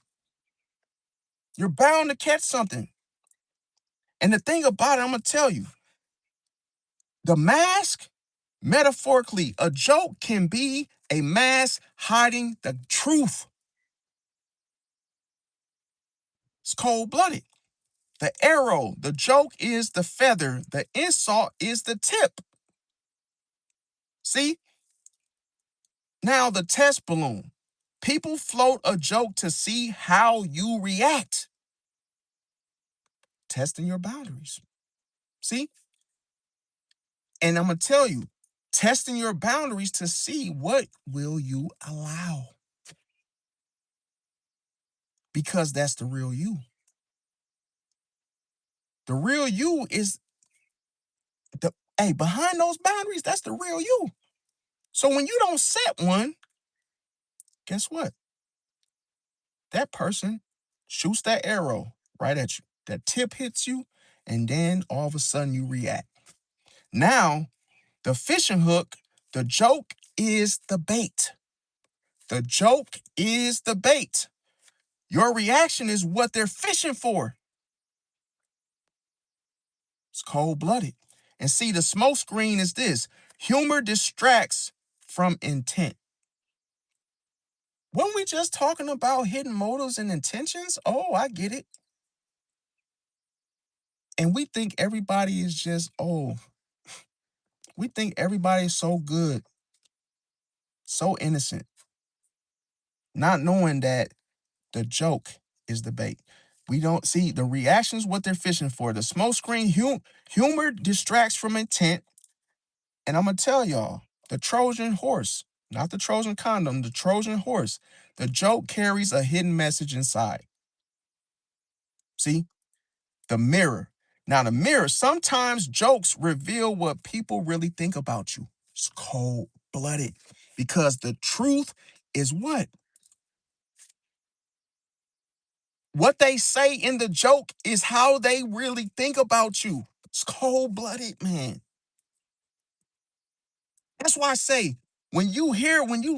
A: You're bound to catch something. And the thing about it, I'm going to tell you, the mask, metaphorically, a joke can be a mask hiding the truth. It's cold-blooded. The arrow, the joke is the feather. The insult is the tip. See? Now the test balloon. People float a joke to see how you react. Testing your boundaries. See? And I'm going to tell you, testing your boundaries to see what will you allow. Because that's the real you. The real you is behind those boundaries, that's the real you. So when you don't set one, guess what? That person shoots that arrow right at you. That tip hits you, and then all of a sudden you react. Now, the fishing hook, the joke is the bait. The joke is the bait. Your reaction is what they're fishing for. It's cold-blooded. And see, the smoke screen is this. Humor distracts from intent. Weren't we just talking about hidden motives and intentions? Oh, I get it. And we think everybody is just, we think everybody is so good, so innocent, not knowing that the joke is the bait. We don't see the reactions, what they're fishing for. The smoke screen humor distracts from intent. And I'm going to tell y'all, the Trojan horse, not the Trojan condom, the Trojan horse, the joke carries a hidden message inside. See? The mirror. Now, the mirror, sometimes jokes reveal what people really think about you. It's cold-blooded because the truth is what? What they say in the joke is how they really think about you. It's cold-blooded, man. That's why I say, when you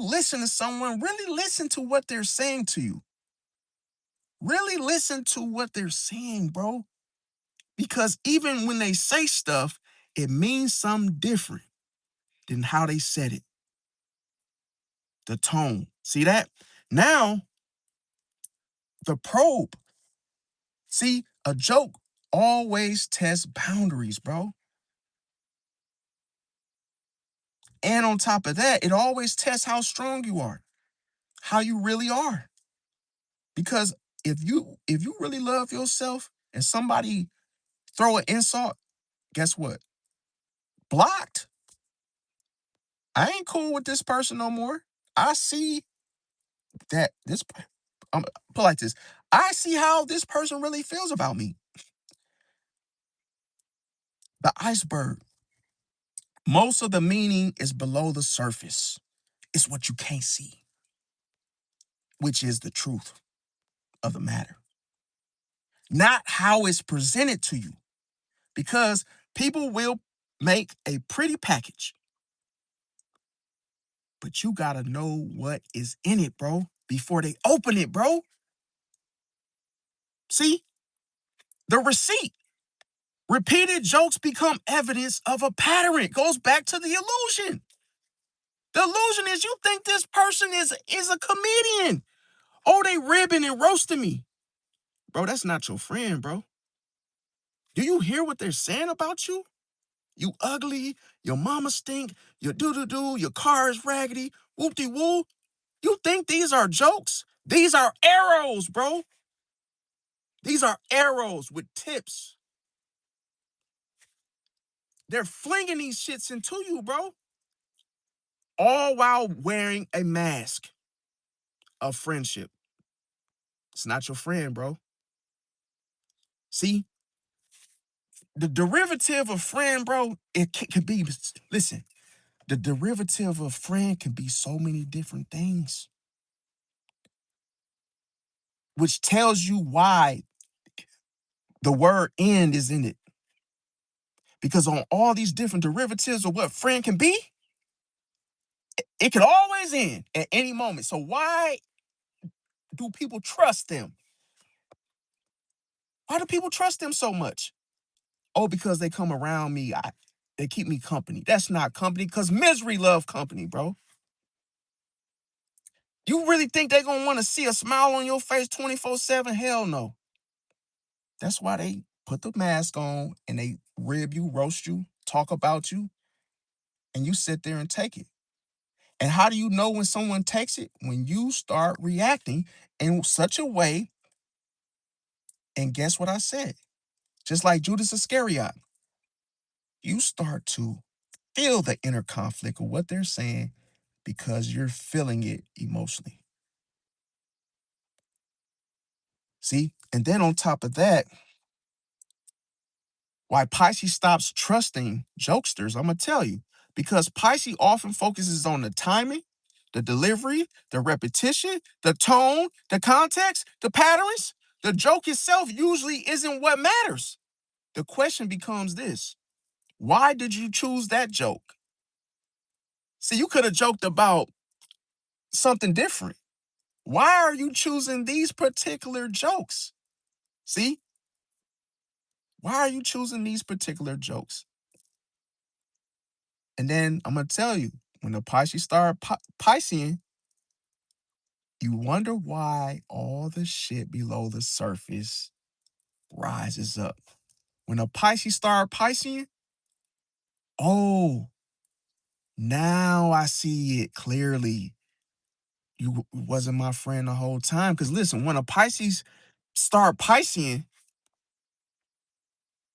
A: listen to someone, really listen to what they're saying to you. Really listen to what they're saying, bro. Because even when they say stuff, it means something different than how they said it. The tone. See that? Now, the probe. See, a joke always tests boundaries, bro. And on top of that, it always tests how strong you are, how you really are. Because if you really love yourself and somebody throw an insult, guess what? Blocked. I ain't cool with this person no more. I see that um, put like this. I see how this person really feels about me. The iceberg. Most of the meaning is below the surface. It's what you can't see, which is the truth of the matter, not how it's presented to you. Because people will make a pretty package, but you gotta know what is in it, bro, before they open it, bro. See, the receipt. Repeated jokes become evidence of a pattern. It goes back to the illusion. The illusion is you think this person is a comedian. Oh, they ribbing and roasting me. Bro, that's not your friend, bro. Do you hear what they're saying about you? You ugly, your mama stink, your doo-doo-doo, your car is raggedy, whoop-de-woo. You think these are jokes? These are arrows, bro. These are arrows with tips. They're flinging these shits into you, bro. All while wearing a mask of friendship. It's not your friend, bro. See, the derivative of friend, bro, it can be, listen, the derivative of friend can be so many different things, which tells you why the word end is in it. Because on all these different derivatives of what friend can be, it can always end at any moment. So why do people trust them? Why do people trust them so much? Oh, because they come around me. They keep me company. That's not company, because misery love company, bro. You really think they're going to want to see a smile on your face 24/7? Hell no. That's why they put the mask on and they rib you, roast you, talk about you, and you sit there and take it. And how do you know when someone takes it? When you start reacting in such a way, and guess what I said? Just like Judas Iscariot, you start to feel the inner conflict of what they're saying because you're feeling it emotionally. See? And then on top of that, why Pisces stops trusting jokesters, I'm going to tell you. Because Pisces often focuses on the timing, the delivery, the repetition, the tone, the context, the patterns. The joke itself usually isn't what matters. The question becomes this: why did you choose that joke? See, you could have joked about something different. Why are you choosing these particular jokes? See, why are you choosing these particular jokes? And then I'm going to tell you, when the Pisces start Pisceing, you wonder why all the shit below the surface rises up. When a Pisces start Pisceing, oh, now I see it clearly. You wasn't my friend the whole time. Because listen, when a Pisces start Pisceing,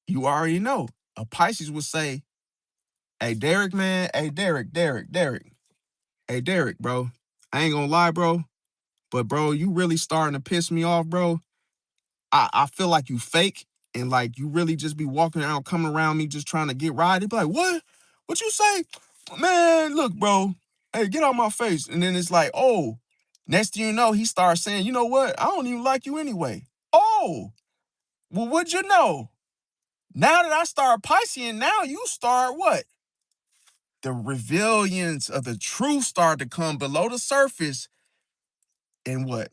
A: you already know. A Pisces would say, hey, Derek, man. Hey, Derek. Hey, Derek, bro. I ain't gonna lie, bro. But, bro, you really starting to piss me off, bro. I feel like you fake and like you really just be walking around, coming around me just trying to get right. They be like, what? What you say? Man, look, bro. Hey, get out my face. And then it's like, oh, next thing you know, he starts saying, you know what? I don't even like you anyway. Oh, well, what'd you know? Now that I start Pisceing, now you start what? The revealance of the truth start to come below the surface. And what?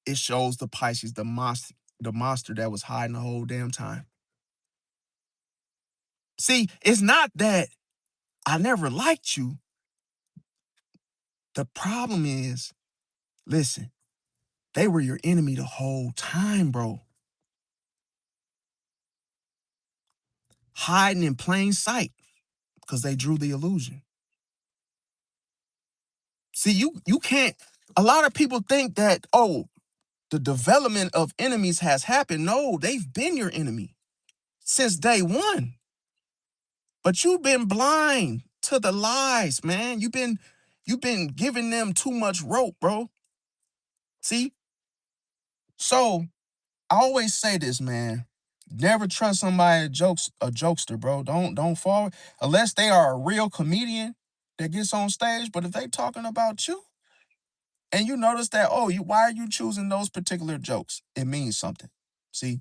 A: It shows the Pisces, the monster that was hiding the whole damn time. See, it's not that I never liked you. The problem is, listen, they were your enemy the whole time, bro. hiding in plain sight because they drew the illusion. See, you can't, a lot of people think that, oh, the development of enemies has happened. No, they've been your enemy since day one. But you've been blind to the lies, man. You've been giving them too much rope, bro. See? So I always say this, man. Never trust somebody that jokes a jokester, bro. Don't fall unless they are a real comedian that gets on stage. But if they talking about you and you notice that, oh, why are you choosing those particular jokes? It means something. See?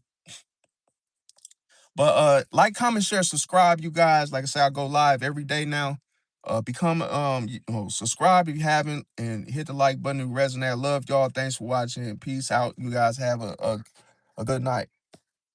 A: But like, comment, share, subscribe, you guys. Like I said, I go live every day now. Become subscribe if you haven't, and hit the like button if you resonate. I love y'all. Thanks for watching. Peace out. You guys have a good night.